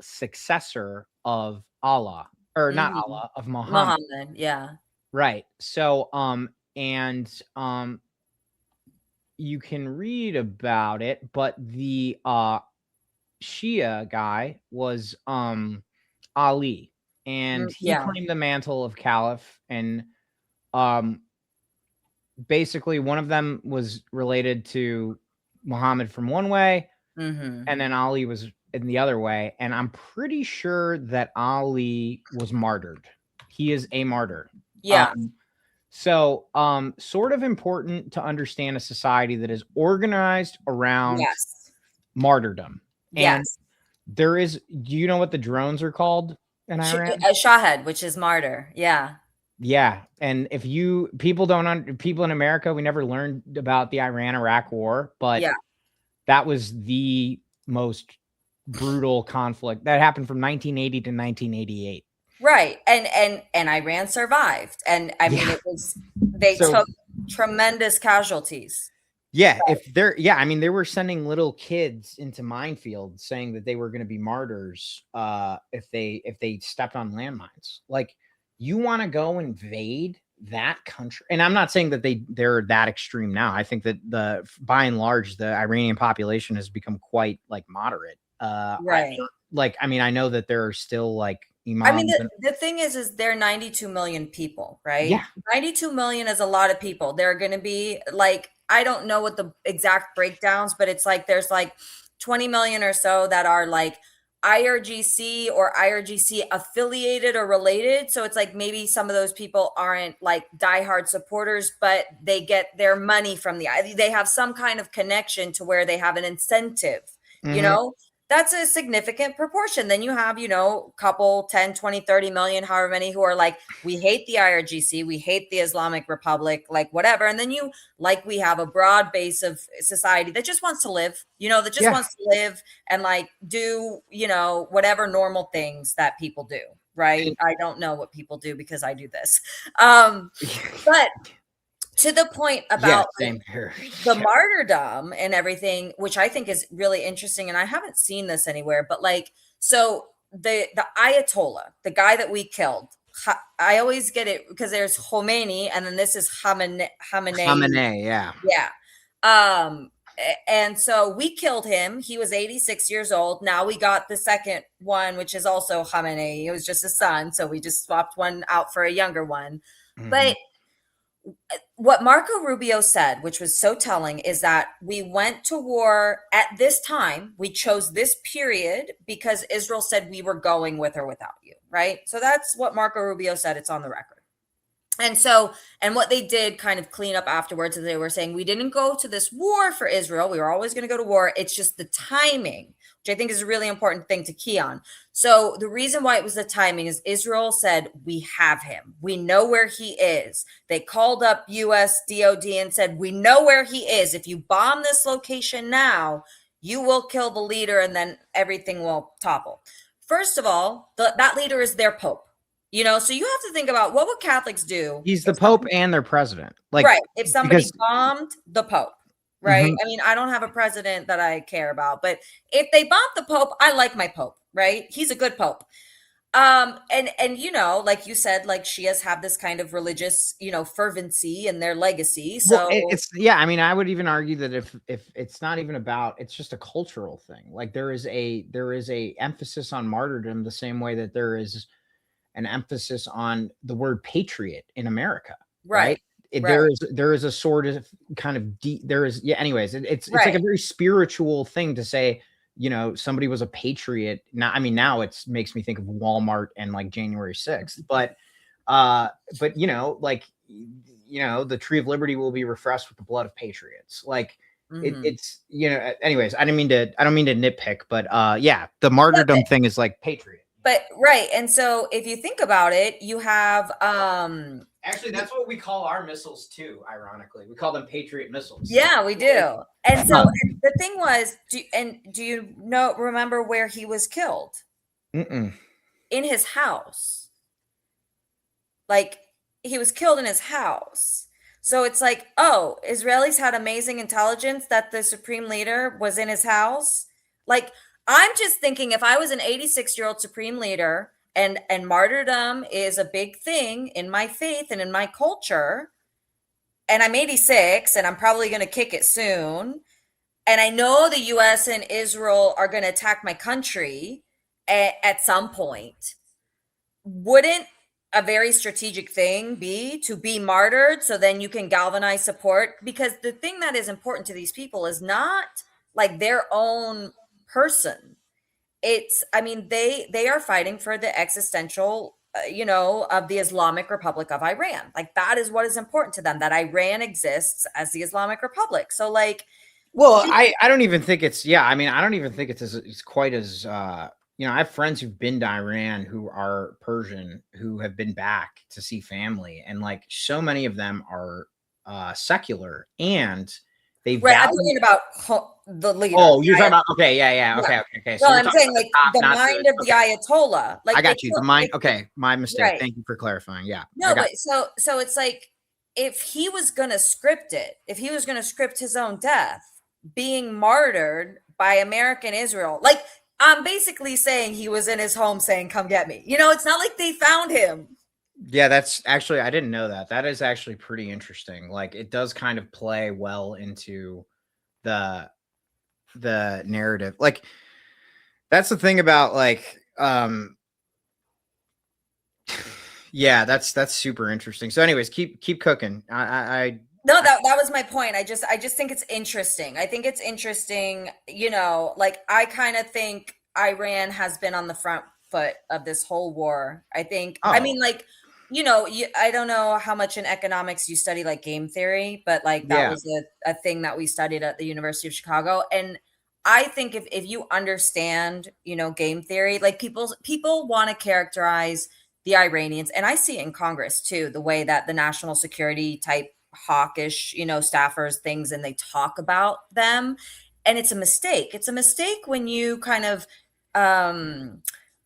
successor of Allah, or not Allah, of Muhammad. Yeah. Right. So you can read about it, but the Shia guy was Ali, and he claimed the mantle of caliph, and basically one of them was related to Muhammad from one way, and then Ali was in the other way, and I'm pretty sure that Ali was martyred. He is a martyr. Yeah. So sort of important to understand a society that is organized around martyrdom. And there is, do you know what the drones are called in Iran? Shahed, which is martyr. Yeah. Yeah. And if people in America, we never learned about the Iran-Iraq war, but that was the most brutal conflict that happened from 1980 to 1988. Right. And Iran survived. And I mean, they took tremendous casualties. Yeah. I mean, they were sending little kids into minefields saying that they were going to be martyrs if they stepped on landmines. Like, you want to go invade that country? And I'm not saying that they're that extreme now. I think that by and large, the Iranian population has become quite like moderate. Right. I mean, I know that there are still like imams. I mean, the thing is they're 92 million people, right? Yeah. 92 million is a lot of people. There are going to be like, I don't know what the exact breakdowns, but it's like there's like 20 million or so that are like IRGC or IRGC affiliated or related. So it's like maybe some of those people aren't like diehard supporters, but they get their money from they have some kind of connection to where they have an incentive, you know? That's a significant proportion. Then you have, couple 10, 20, 30 million, however many, who are like, we hate the IRGC, we hate the Islamic Republic, like whatever. And then we have a broad base of society that just wants to live, that just wants to live and like do, whatever normal things that people do. Right. I don't know what people do because I do this. But to the point about the martyrdom and everything, which I think is really interesting, and I haven't seen this anywhere, but like, so the Ayatollah, the guy that we killed, I always get it because there's Khomeini and then this is Khamenei. Yeah. And so we killed him. He was 86 years old. Now we got the second one, which is also Khamenei. It was just a son. So we just swapped one out for a younger one. But what Marco Rubio said, which was so telling, is that we went to war at this time. We chose this period because Israel said we were going with or without you, right? So that's what Marco Rubio said. It's on the record. And what they did kind of clean up afterwards is they were saying, we didn't go to this war for Israel. We were always going to go to war. It's just the timing, which I think is a really important thing to key on. So the reason why it was the timing is Israel said, we have him. We know where he is. They called up US DOD and said, we know where he is. If you bomb this location now, you will kill the leader and then everything will topple. First of all, that leader is their pope. So you have to think about what would Catholics do? He's the Pope and their president. Right. If somebody bombed the Pope, right? I mean, I don't have a president that I care about, but if they bombed the Pope, I like my Pope, right? He's a good Pope. And like you said, like Shias have this kind of religious, fervency in their legacy. So I mean, I would even argue that if it's not even about, it's just a cultural thing. Like there is a emphasis on martyrdom the same way that there is an emphasis on the word patriot in America, right? There is a sort of kind of anyways, it's like a very spiritual thing to say, somebody was a patriot. Now it makes me think of Walmart and like January 6th, but like the tree of liberty will be refreshed with the blood of patriots. Like Mhm. it's, anyways, I don't mean to nitpick, but yeah, the martyrdom thing is like patriot. But right. And so if you think about it, you have actually that's what we call our missiles too, ironically. We call them Patriot missiles. Yeah, we do. And so the thing was, do you remember where he was killed? Mm-mm. In his house. Like he was killed in his house. So it's like, oh, Israelis had amazing intelligence that the supreme leader was in his house. Like, I'm just thinking if I was an 86-year-old supreme leader and martyrdom is a big thing in my faith and in my culture, and I'm 86 and I'm probably going to kick it soon, and I know the US and Israel are going to attack my country at some point, wouldn't a very strategic thing be to be martyred so then you can galvanize support? Because the thing that is important to these people is not like their own person. It's, I mean, they are fighting for the existential, of the Islamic Republic of Iran. Like that is what is important to them, that Iran exists as the Islamic Republic. So like, well, I don't even think it's, I mean, I don't even think it's quite as, I have friends who've been to Iran who are Persian, who have been back to see family. And like so many of them are secular and they right. I'm talking about the leader. Oh, you're talking about, okay. Yeah. Okay. So I'm saying like the mind of the Ayatollah. Like I got you. The mind. Okay. My mistake. Right. Thank you for clarifying. Yeah. No, but so it's like, if he was going to script it, if he was going to script his own death, being martyred by American Israel, like, I'm basically saying he was in his home saying, come get me. It's not like they found him. Yeah, that's actually, I didn't know that. That is actually pretty interesting. Like it does kind of play well into the narrative. Like that's the thing about like, yeah, that's super interesting. So anyways, keep cooking. No, that was my point. I just think it's interesting. I think it's interesting, like I kind of think Iran has been on the front foot of this whole war. I think, I mean, like, I don't know how much in economics you study like game theory, but like that was a thing that we studied at the University of Chicago. And I think if you understand, game theory, like people want to characterize the Iranians, and I see it in Congress too, the way that the national security type hawkish, staffers things, and they talk about them. And it's a mistake. It's a mistake when you kind of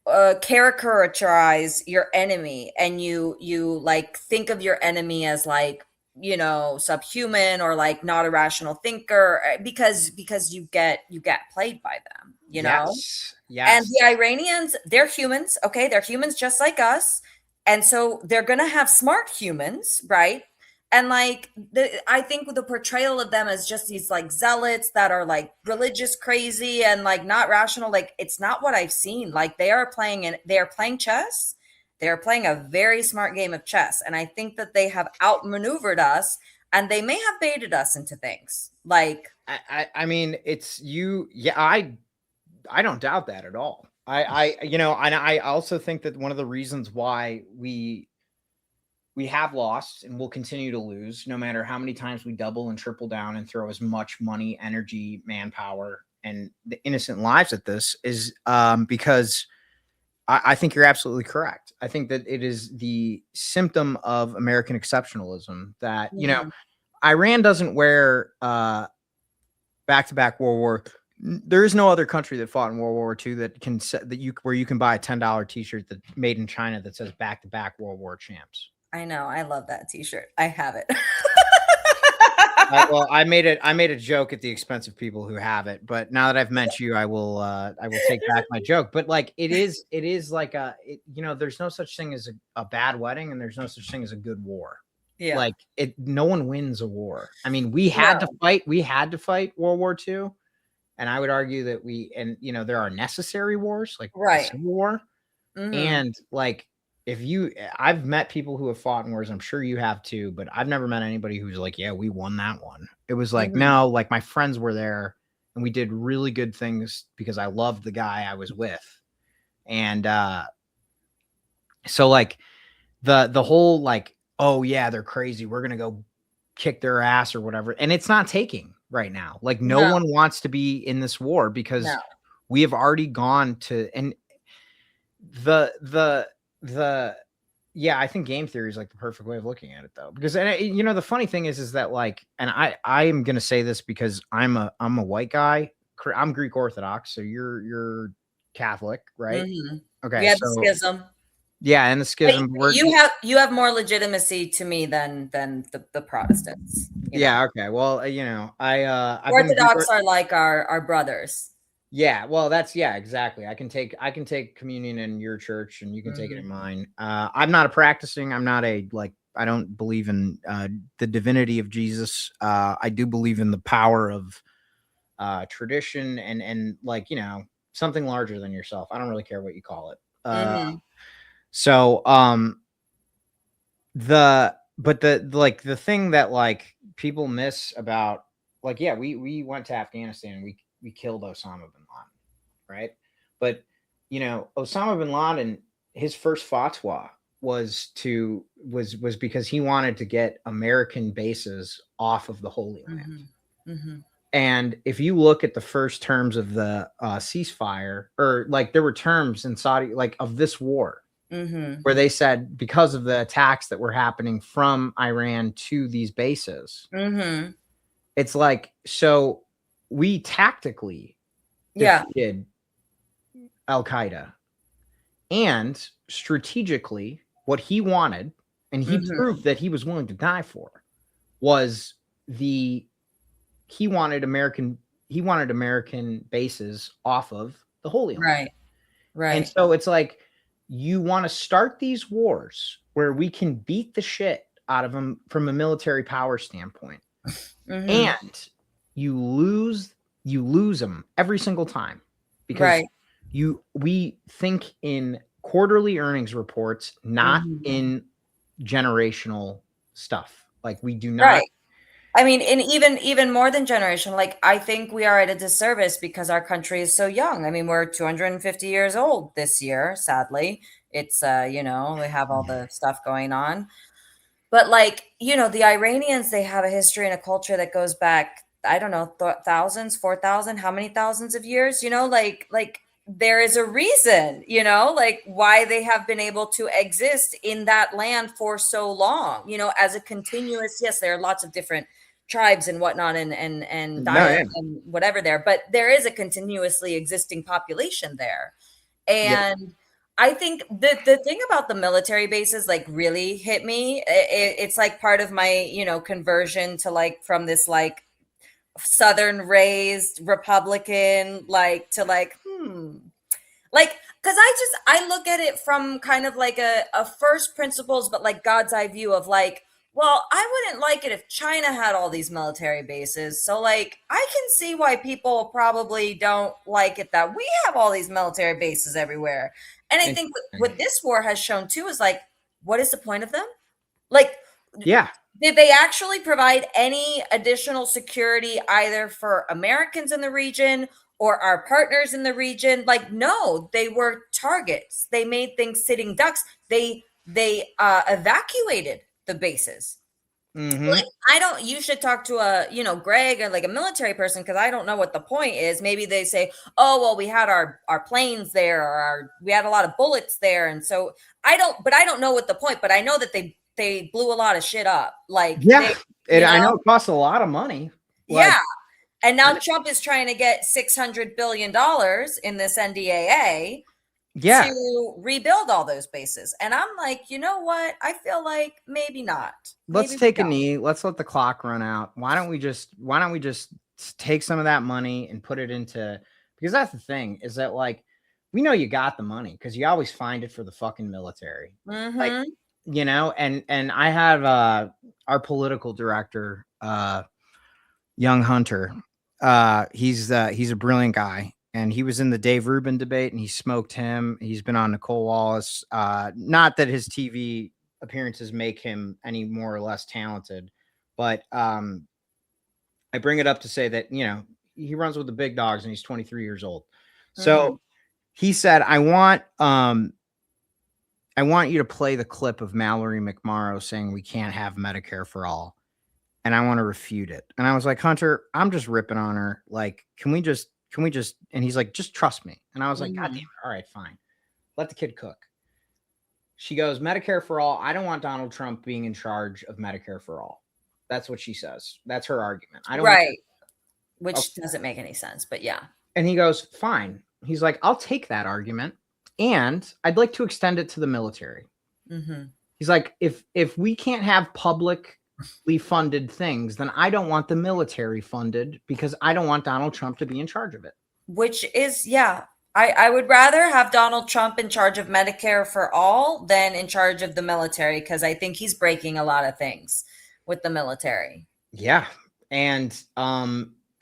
caricaturize your enemy and you like think of your enemy as like, subhuman or like not a rational thinker because you get played by them, Yes. And the Iranians, they're humans. Okay. They're humans just like us. And so they're going to have smart humans, right? And like, I think the portrayal of them as just these like zealots that are like religious crazy and like not rational, like it's not what I've seen. Like they are playing chess. They're playing a very smart game of chess. And I think that they have outmaneuvered us and they may have baited us into things. Like, I mean, it's you. Yeah, I don't doubt that at all. And I also think that one of the reasons why we have lost and will continue to lose, no matter how many times we double and triple down and throw as much money, energy, manpower, and the innocent lives at this, is because I think you're absolutely correct. I think that it is the symptom of American exceptionalism that, Iran doesn't wear back-to-back World War. There is no other country that fought in World War II that can where you can buy a $10 t-shirt that made in China that says back-to-back World War champs. I know. I love that t-shirt. I have it. Well, I made a joke at the expense of people who have it, but now that I've met you, I will take back my joke. But like, it is like there's no such thing as a bad wedding, and there's no such thing as a good war. Yeah. Like no one wins a war. I mean, we had to fight World War II. And I would argue that there are necessary wars, like the Civil War. Mm-hmm. And like, I've met people who have fought in wars. I'm sure you have too, but I've never met anybody who's like, yeah, we won that one. It was like, no, like my friends were there and we did really good things because I loved the guy I was with. And so like the whole like oh yeah, they're crazy, we're gonna go kick their ass or whatever, and it's not taking right now. Like no one wants to be in this war because we have already gone to, and the yeah, I think game theory is like the perfect way of looking at it though, because and the funny thing is that like, and I am gonna say this because I'm a white guy. I'm Greek Orthodox, so you're Catholic, right? Okay, we had the schism. Yeah, and the schism. You have more legitimacy to me than the Protestants. Yeah. Okay. Well, Orthodox are like our brothers. Yeah. Well, exactly. I can take communion in your church, and you can take it in mine. I'm not a practicing. I'm not a I don't believe in the divinity of Jesus. I do believe in the power of tradition and something larger than yourself. I don't really care what you call it. So the thing that people miss about we went to Afghanistan and we killed Osama bin Laden, right? But Osama bin Laden, his first fatwa was because he wanted to get American bases off of the Holy Land. And if you look at the first terms of the ceasefire, or there were terms in Saudi of this war, where they said because of the attacks that were happening from Iran to these bases, it's so we tactically defeated Al-Qaeda, and strategically what he wanted, and he proved that he was willing to die for, was he wanted American bases off of the Holy Land. Right. And so it's you want to start these wars where we can beat the shit out of them from a military power standpoint, and you lose them every single time because we think in quarterly earnings reports, not in generational stuff. We do not. I mean, and even more than generation, I think we are at a disservice because our country is so young. I mean, we're 250 years old this year, sadly. It's, we have all the stuff going on. But the Iranians, they have a history and a culture that goes back, I don't know, thousands, 4,000, how many thousands of years, there is a reason, why they have been able to exist in that land for so long, as a continuous, yes, there are lots of different tribes and whatnot and dialects and whatever there, but there is a continuously existing population there. And I think the thing about the military bases really hit me. It's part of my, conversion to from this Southern raised Republican, because I look at it from kind of a first principles, but God's eye view of well, I wouldn't like it if China had all these military bases. So I can see why people probably don't like it that we have all these military bases everywhere. And I think what this war has shown too is what is the point of them? Did they actually provide any additional security either for Americans in the region or our partners in the region? No, they were targets. They made things sitting ducks. They evacuated the bases. You should talk to Greg or a military person, because I don't know what the point is. Maybe they say, oh, well, we had our planes there, or we had a lot of bullets there. And so I don't know what the point, but I know that they blew a lot of shit up. I know it costs a lot of money. And now Trump is trying to get $600 billion in this NDAA to rebuild all those bases. And I'm you know what? I feel maybe not. Let's take a knee. Let's let the clock run out. Why don't we just take some of that money and put it into, because that's the thing, is that we know you got the money because you always find it for the fucking military. And I have our political director, Young Hunter. He's a brilliant guy. And he was in the Dave Rubin debate, and he smoked him. He's been on Nicole Wallace. Not that his TV appearances make him any more or less talented, but I bring it up to say that, he runs with the big dogs and he's 23 years old. So he said, I want I want you to play the clip of Mallory McMorrow saying we can't have Medicare for all. And I want to refute it. And I was like, Hunter, I'm just ripping on her. Like, can we just, and he's like, just trust me. And I was like, God damn it. All right, fine. Let the kid cook. She goes, Medicare for all. I don't want Donald Trump being in charge of Medicare for all. That's what she says. That's her argument. I don't right. Which doesn't make any sense, but yeah. And he goes, fine. He's like, I'll take that argument. And I'd like to extend it to the military. Mm-hmm. He's like, if we can't have publicly funded things, then I don't want the military funded because I don't want Donald Trump to be in charge of it. Which is, yeah. I would rather have Donald Trump in charge of Medicare for all than in charge of the military, because I think he's breaking a lot of things with the military. Yeah. And,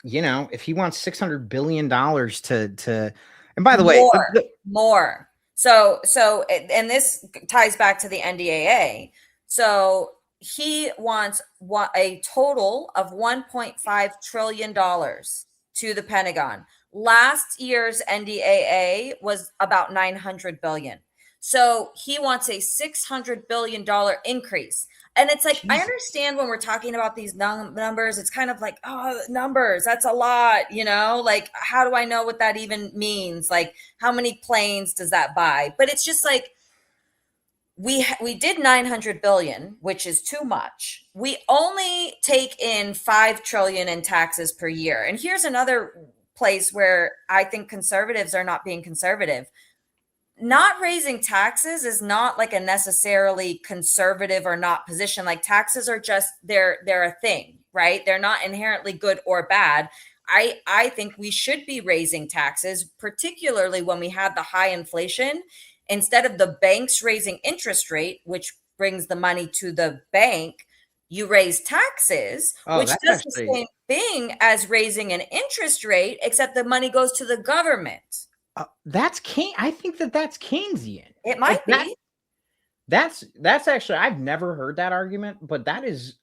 if he wants $600 billion to, and by the way, more. So, and this ties back to the NDAA. So he wants a total of $1.5 trillion to the Pentagon. Last year's NDAA was about $900 billion. So he wants a $600 billion increase. And it's like, I understand when we're talking about these numbers, it's kind of like, oh, numbers, that's a lot, like, how do I know what that even means? Like, how many planes does that buy? But it's just like, we did 900 billion, which is too much. We only take in 5 trillion in taxes per year. And here's another place where I think conservatives are not being conservative. Not raising taxes is not like a necessarily conservative or not position. Like, taxes are just, they're a thing, right? They're not inherently good or bad. I think we should be raising taxes, particularly when we have the high inflation. Instead of the banks raising interest rate, which brings the money to the bank, you raise taxes, which does the same thing as raising an interest rate, except the money goes to the government. I think that's Keynesian. It might be. That's actually, I've never heard that argument, but that is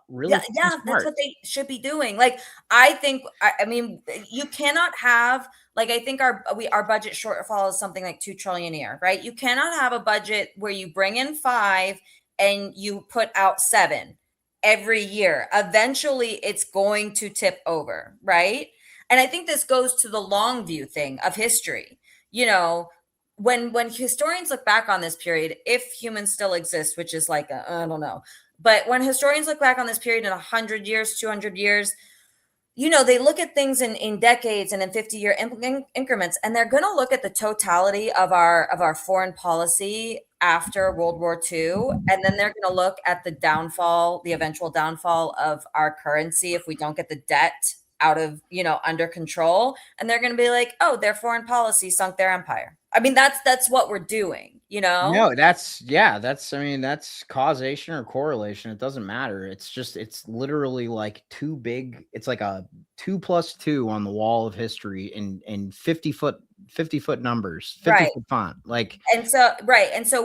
really yeah, smart. That's what they should be doing. Like, I mean, you cannot have, like, I think our budget shortfall is something like $2 trillion a year, right? You cannot have a budget where you bring in 5 and you put out 7 every year. Eventually, it's going to tip over, right? And I think this goes to the long view thing of history. When historians look back on this period, if humans still exist, which is like, I don't know, but when historians look back on this period in 100 years, 200 years, they look at things in decades and in 50-year increments, and they're going to look at the totality of our foreign policy after World War II. And then they're going to look at the eventual downfall of our currency if we don't get the debt out of, under control. And they're going to be like, oh, their foreign policy sunk their empire. I mean, that's what we're doing, No, that's causation or correlation. It doesn't matter. It's literally like too big. It's like a 2 + 2 on the wall of history in 50 foot numbers, 50-foot font. Like, and so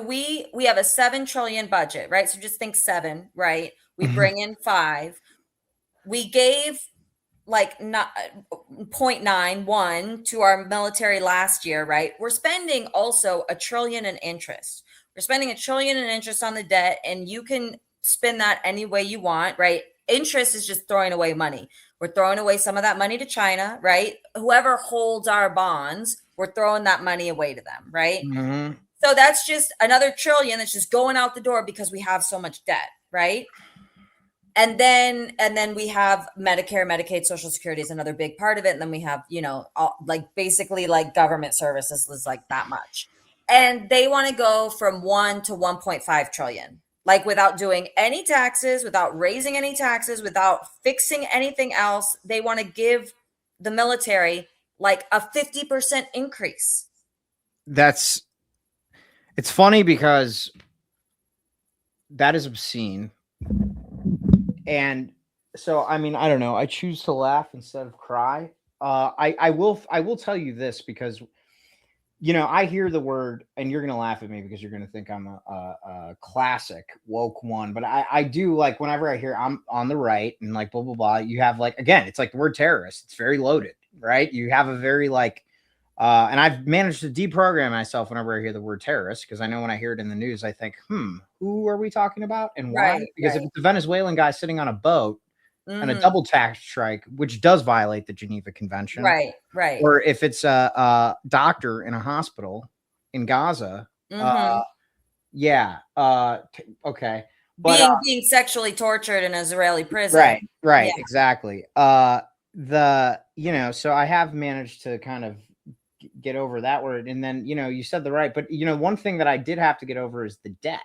we have a 7 trillion budget, right? So just think 7, right? We bring in 5. We gave like 0.91 to our military last year, right? We're spending also $1 trillion in interest. We're spending $1 trillion in interest on the debt, and you can spin that any way you want, right? Interest is just throwing away money. We're throwing away some of that money to China, right? Whoever holds our bonds, we're throwing that money away to them, right? Mm-hmm. So that's just another $1 trillion that's just going out the door because we have so much debt, right? And then we have Medicare, Medicaid, Social Security is another big part of it. And then we have, basically like government services is like that much. And they want to go from 1 to 1.5 trillion, like without doing any taxes, without raising any taxes, without fixing anything else. They want to give the military like a 50% increase. It's funny because that is obscene. And so, I mean, I don't know. I choose to laugh instead of cry. I will tell you this because, I hear the word, and you're going to laugh at me because you're going to think I'm a classic woke one. But I do, like, whenever I hear I'm on the right and like blah, blah, blah, you have like, again, it's like the word terrorist. It's very loaded, right? You have a very like And I've managed to deprogram myself whenever I hear the word terrorist, because I know when I hear it in the news, I think, who are we talking about and why? Right, Because if it's a Venezuelan guy sitting on a boat and a double tax strike, which does violate the Geneva Convention, right, or if it's a doctor in a hospital in Gaza, okay. But being sexually tortured in an Israeli prison. Right, exactly. So I have managed to kind of get over that word. And then, you said the right, but one thing that I did have to get over is the debt,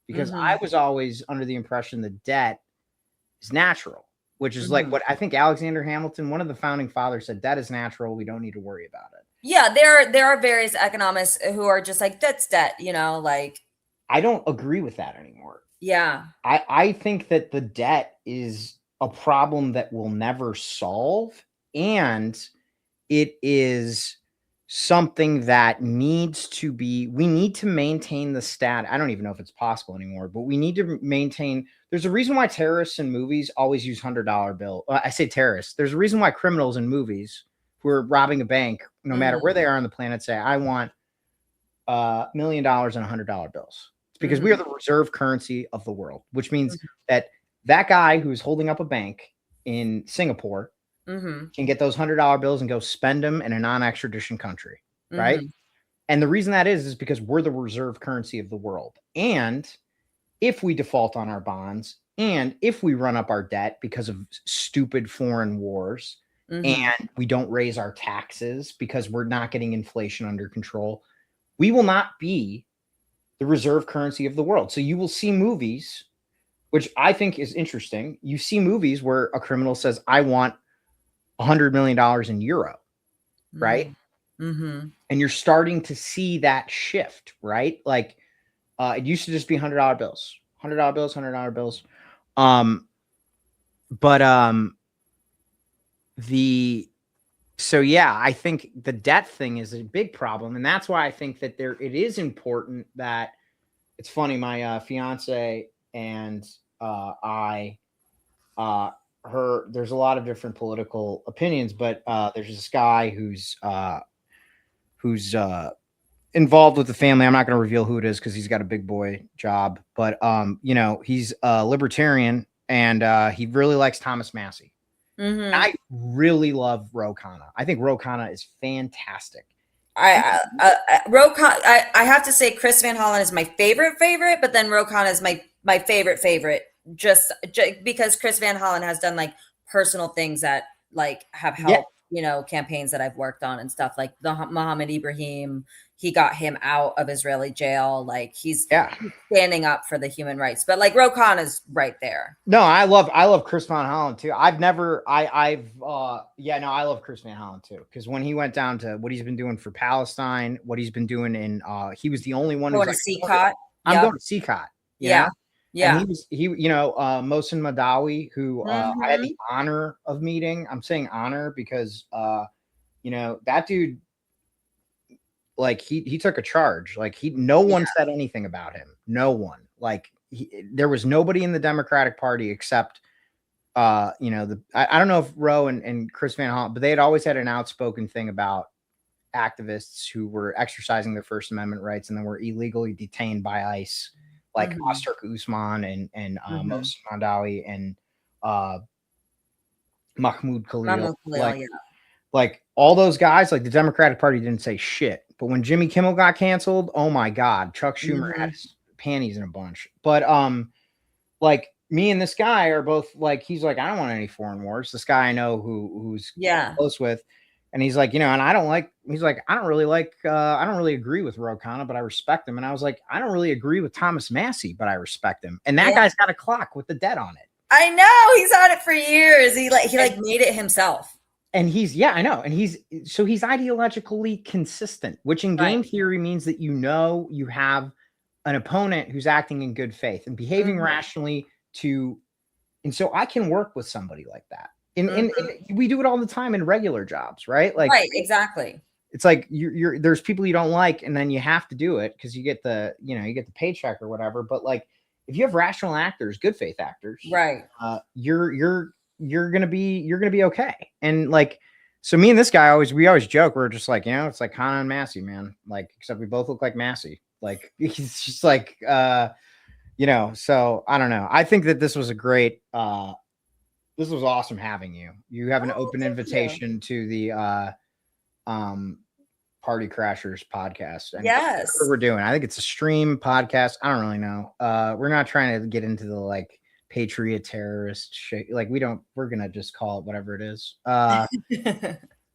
because I was always under the impression that debt is natural, which is like what I think Alexander Hamilton, one of the founding fathers, said: debt is natural. We don't need to worry about it. Yeah, there are various economists who are just like, that's debt, like. I don't agree with that anymore. Yeah. I think that the debt is a problem that we'll never solve, and it is something that we need to maintain the stat. I don't even know if it's possible anymore, but we need to maintain. There's a reason why terrorists in movies always use $100 bill. I say terrorists. There's a reason why criminals in movies who are robbing a bank, no matter where they are on the planet, say, I want $1 million in $100 bills. It's because we are the reserve currency of the world, which means that guy who's holding up a bank in Singapore can get those $100 bills and go spend them in a non-extradition country, right? And the reason that is because we're the reserve currency of the world. And if we default on our bonds, and if we run up our debt because of stupid foreign wars, and we don't raise our taxes because we're not getting inflation under control, we will not be the reserve currency of the world. So you will see movies, which I think is interesting. You see movies where a criminal says, I want $100 million in euro, right? And you're starting to see that shift, right? Like it used to just be $100 bills, $100 bills, $100 bills. I think the debt thing is a big problem. And that's why I think that it is important that it's funny. My fiance and there's a lot of different political opinions, but there's this guy who's involved with the family. I'm not going to reveal who it is because he's got a big boy job, but he's a libertarian, and he really likes Thomas Massey. I really love Ro Khanna. I think Ro Khanna is fantastic. I have to say Chris Van Hollen is my favorite, but then Ro Khanna is my favorite. Just because Chris Van Hollen has done like personal things that like have helped, campaigns that I've worked on and stuff, like the Mohammed Ibrahim. He got him out of Israeli jail. Like he's standing up for the human rights, but like Ro Khanna is right there. No, I love Chris Van Hollen too. I love Chris Van Hollen too. Cause when he went down to what he's been doing for Palestine, what he's been doing he was the only one going to CCOT. I'm going to CCOT. Yeah. And Mohsen Madawi, who I had the honor of meeting. I'm saying honor because that dude, like he took a charge. Like no one said anything about him. No one. Like there was nobody in the Democratic Party except I don't know if Ro and Chris Van Hollen, but they had always had an outspoken thing about activists who were exercising their First Amendment rights and then were illegally detained by ICE. Like Ozturk Usman and Mohsen Madawi and Mahmoud Khalil. Like all those guys, like the Democratic Party didn't say shit. But when Jimmy Kimmel got canceled, oh my God, Chuck Schumer had his panties in a bunch. But like me and this guy are both like, he's like, I don't want any foreign wars. This guy I know who's close with. And he's like, and I don't really agree with Ro Khanna, but I respect him. And I was like, I don't really agree with Thomas Massey, but I respect him. And that guy's got a clock with the debt on it. I know, he's had it for years. He made it himself. And I know. And he's ideologically consistent, which in game theory means that you have an opponent who's acting in good faith and behaving rationally and so I can work with somebody like that. And we do it all the time in regular jobs, right? Like, right, exactly. It's like there's people you don't like, and then you have to do it because you get the paycheck or whatever. But like, if you have rational actors, good faith actors, right, you're gonna be okay. And like, So me and this guy we always joke. We're just like, it's like Hannah and Massey, man. Like, except we both look like Massey. Like, he's just like, so I don't know. I think that this was a great, this was awesome having you. You have an open invitation to the Party Crashers podcast. And yes, what we're doing. I think it's a stream podcast. I don't really know. We're not trying to get into the like patriot terrorist shit. Like we're gonna just call it whatever it is.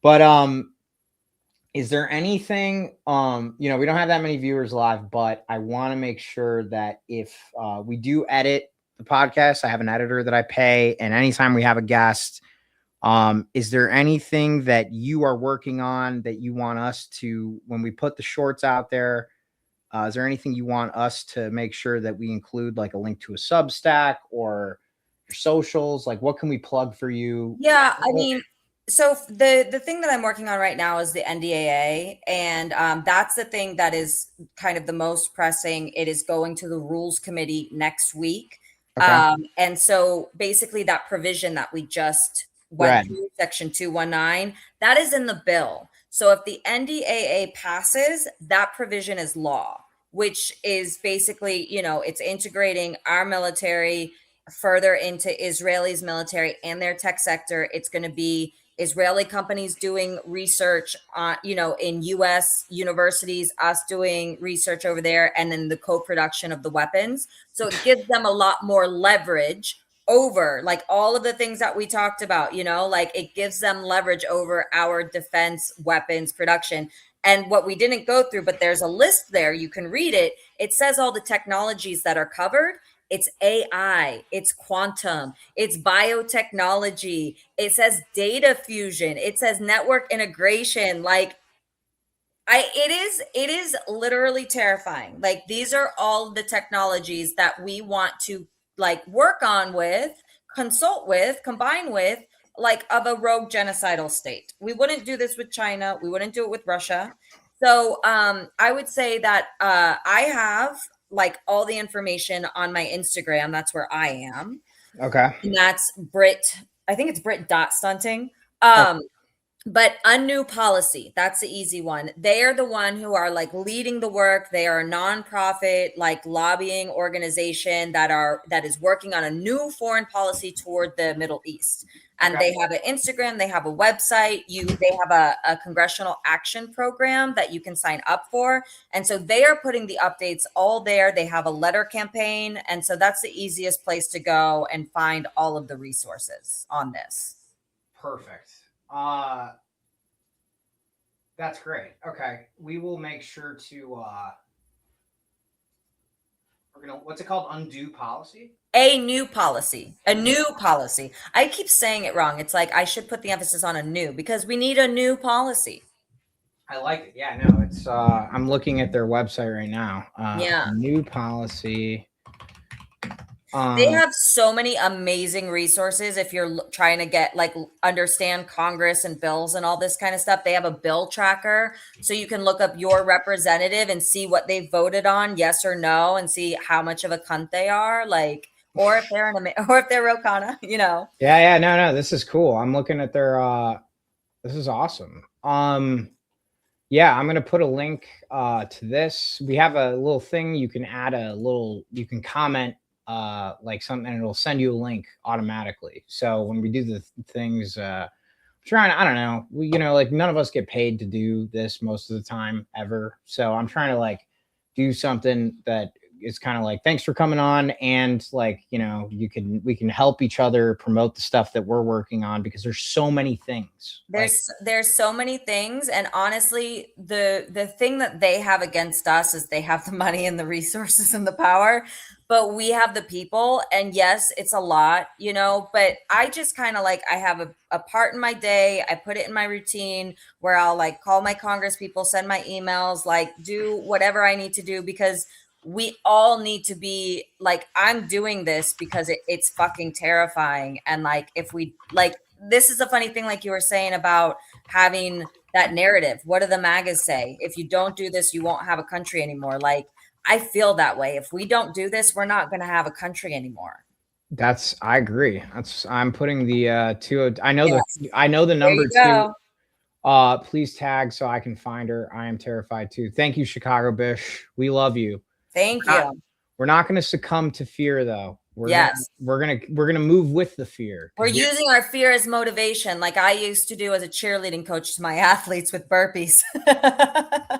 But is there anything we don't have that many viewers live, but I want to make sure that if we do edit the podcast, I have an editor that I pay, and anytime we have a guest, is there anything that you are working on that you want us to, when we put the shorts out there, is there anything you want us to make sure that we include, like a link to a Substack or your socials? Like, what can we plug for you? Yeah, I mean, so the thing that I'm working on right now is the NDAA, and that's the thing that is kind of the most pressing. It is going to the Rules Committee next week. Okay. And so basically that provision that we just went through, Section 219, that is in the bill. So if the NDAA passes, that provision is law, which is basically, it's integrating our military further into Israelis' military and their tech sector. It's going to be Israeli companies doing research on, in US universities, us doing research over there, and then the co-production of the weapons. So it gives them a lot more leverage over like all of the things that we talked about, like it gives them leverage over our defense weapons production. And what we didn't go through, but there's a list there, you can read it. It says all the technologies that are covered. It's AI, it's quantum, it's biotechnology. It says data fusion. It says network integration. Like it is literally terrifying. Like these are all the technologies that we want to like work on with, consult with, combine with, like of a rogue genocidal state. We wouldn't do this with China. We wouldn't do it with Russia. So I would say that I have like all the information on my Instagram. That's where I am. Okay. And that's I think it's Brit.stunting. But Unknow Policy, that's the easy one. They are the one who are like leading the work. They are a nonprofit, like lobbying organization that is working on a new foreign policy toward the Middle East. And they have an Instagram, they have a website, they have a congressional action program that you can sign up for. And so they are putting the updates all there. They have a letter campaign. And so that's the easiest place to go and find all of the resources on this. Perfect. That's great. Okay. We will make sure to what's it called? Undo policy? A new policy. I keep saying it wrong. It's like I should put the emphasis on a new because we need a new policy. I like it. Yeah, no, it's I'm looking at their website right now. New policy. They have so many amazing resources if you're trying to get understand Congress and bills and all this kind of stuff. They have a bill tracker, so you can look up your representative and see what they voted on, yes or no, and see how much of a cunt they are, or if they're or if they're Rokana, Yeah, no, this is cool. I'm looking at their this is awesome. Yeah, I'm going to put a link to this. We have a little thing you can you can comment like something, and it'll send you a link automatically. So when we do the things, I don't know, none of us get paid to do this most of the time ever. So I'm trying to do something that is kind of like, thanks for coming on. And we can help each other promote the stuff that we're working on, because there's so many things. There's so many things. And honestly, the thing that they have against us is they have the money and the resources and the power, but we have the people. And yes, it's a lot, but I just kind of I have a part in my day. I put it in my routine where I'll call my Congress people, send my emails, do whatever I need to do, because we all need to be I'm doing this because it's fucking terrifying. And if we this is a funny thing, you were saying about having that narrative. What do the MAGAs say? If you don't do this, you won't have a country anymore. I feel that way. If we don't do this, we're not going to have a country anymore. I agree. I'm putting the I know the number two. Please tag so I can find her. I am terrified too. Thank you, Chicago Bish. We love you. Thank you. We're not going to succumb to fear, though. Yes. We're gonna move with the fear. We're using our fear as motivation, like I used to do as a cheerleading coach to my athletes with burpees.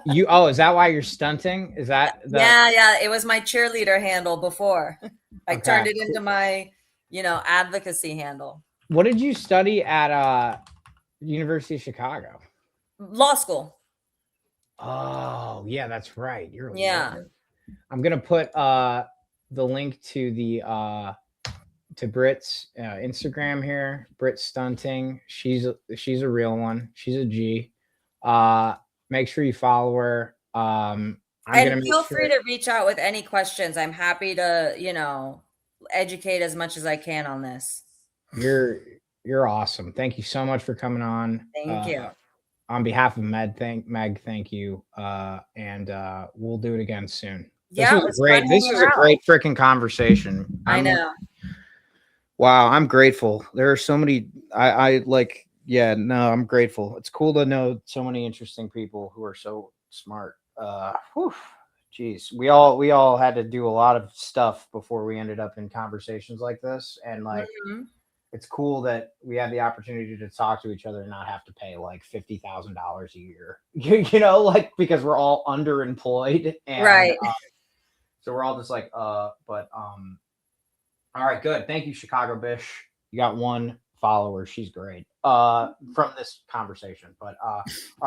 Is that why you're stunting? Is that yeah, it was my cheerleader handle before. I turned it into my, advocacy handle. What did you study at University of Chicago? Law school. Oh, yeah, that's right. You're a lawyer. I'm gonna put the link to the to Britt's Instagram here. Britt Stunting. She's a real one. She's a G. Make sure you follow her. And feel free to reach out with any questions. I'm happy to, educate as much as I can on this. You're awesome. Thank you so much for coming on. Thank you. On behalf of Meg, thank you. And we'll do it again soon. This was great. This was a great freaking conversation. I know. Wow, I'm grateful. There are so many. I'm grateful. It's cool to know so many interesting people who are so smart. Geez, we all had to do a lot of stuff before we ended up in conversations like this, and it's cool that we had the opportunity to talk to each other and not have to pay like $50,000 a year, because we're all underemployed. And, right. So we're all just like, all right, good. Thank you, Chicago Bish. You got one follower. She's great from this conversation. But all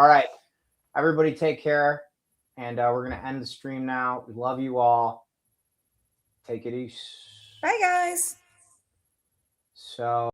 right, everybody take care. And we're going to end the stream now. We love you all. Take it easy. Bye, guys. So.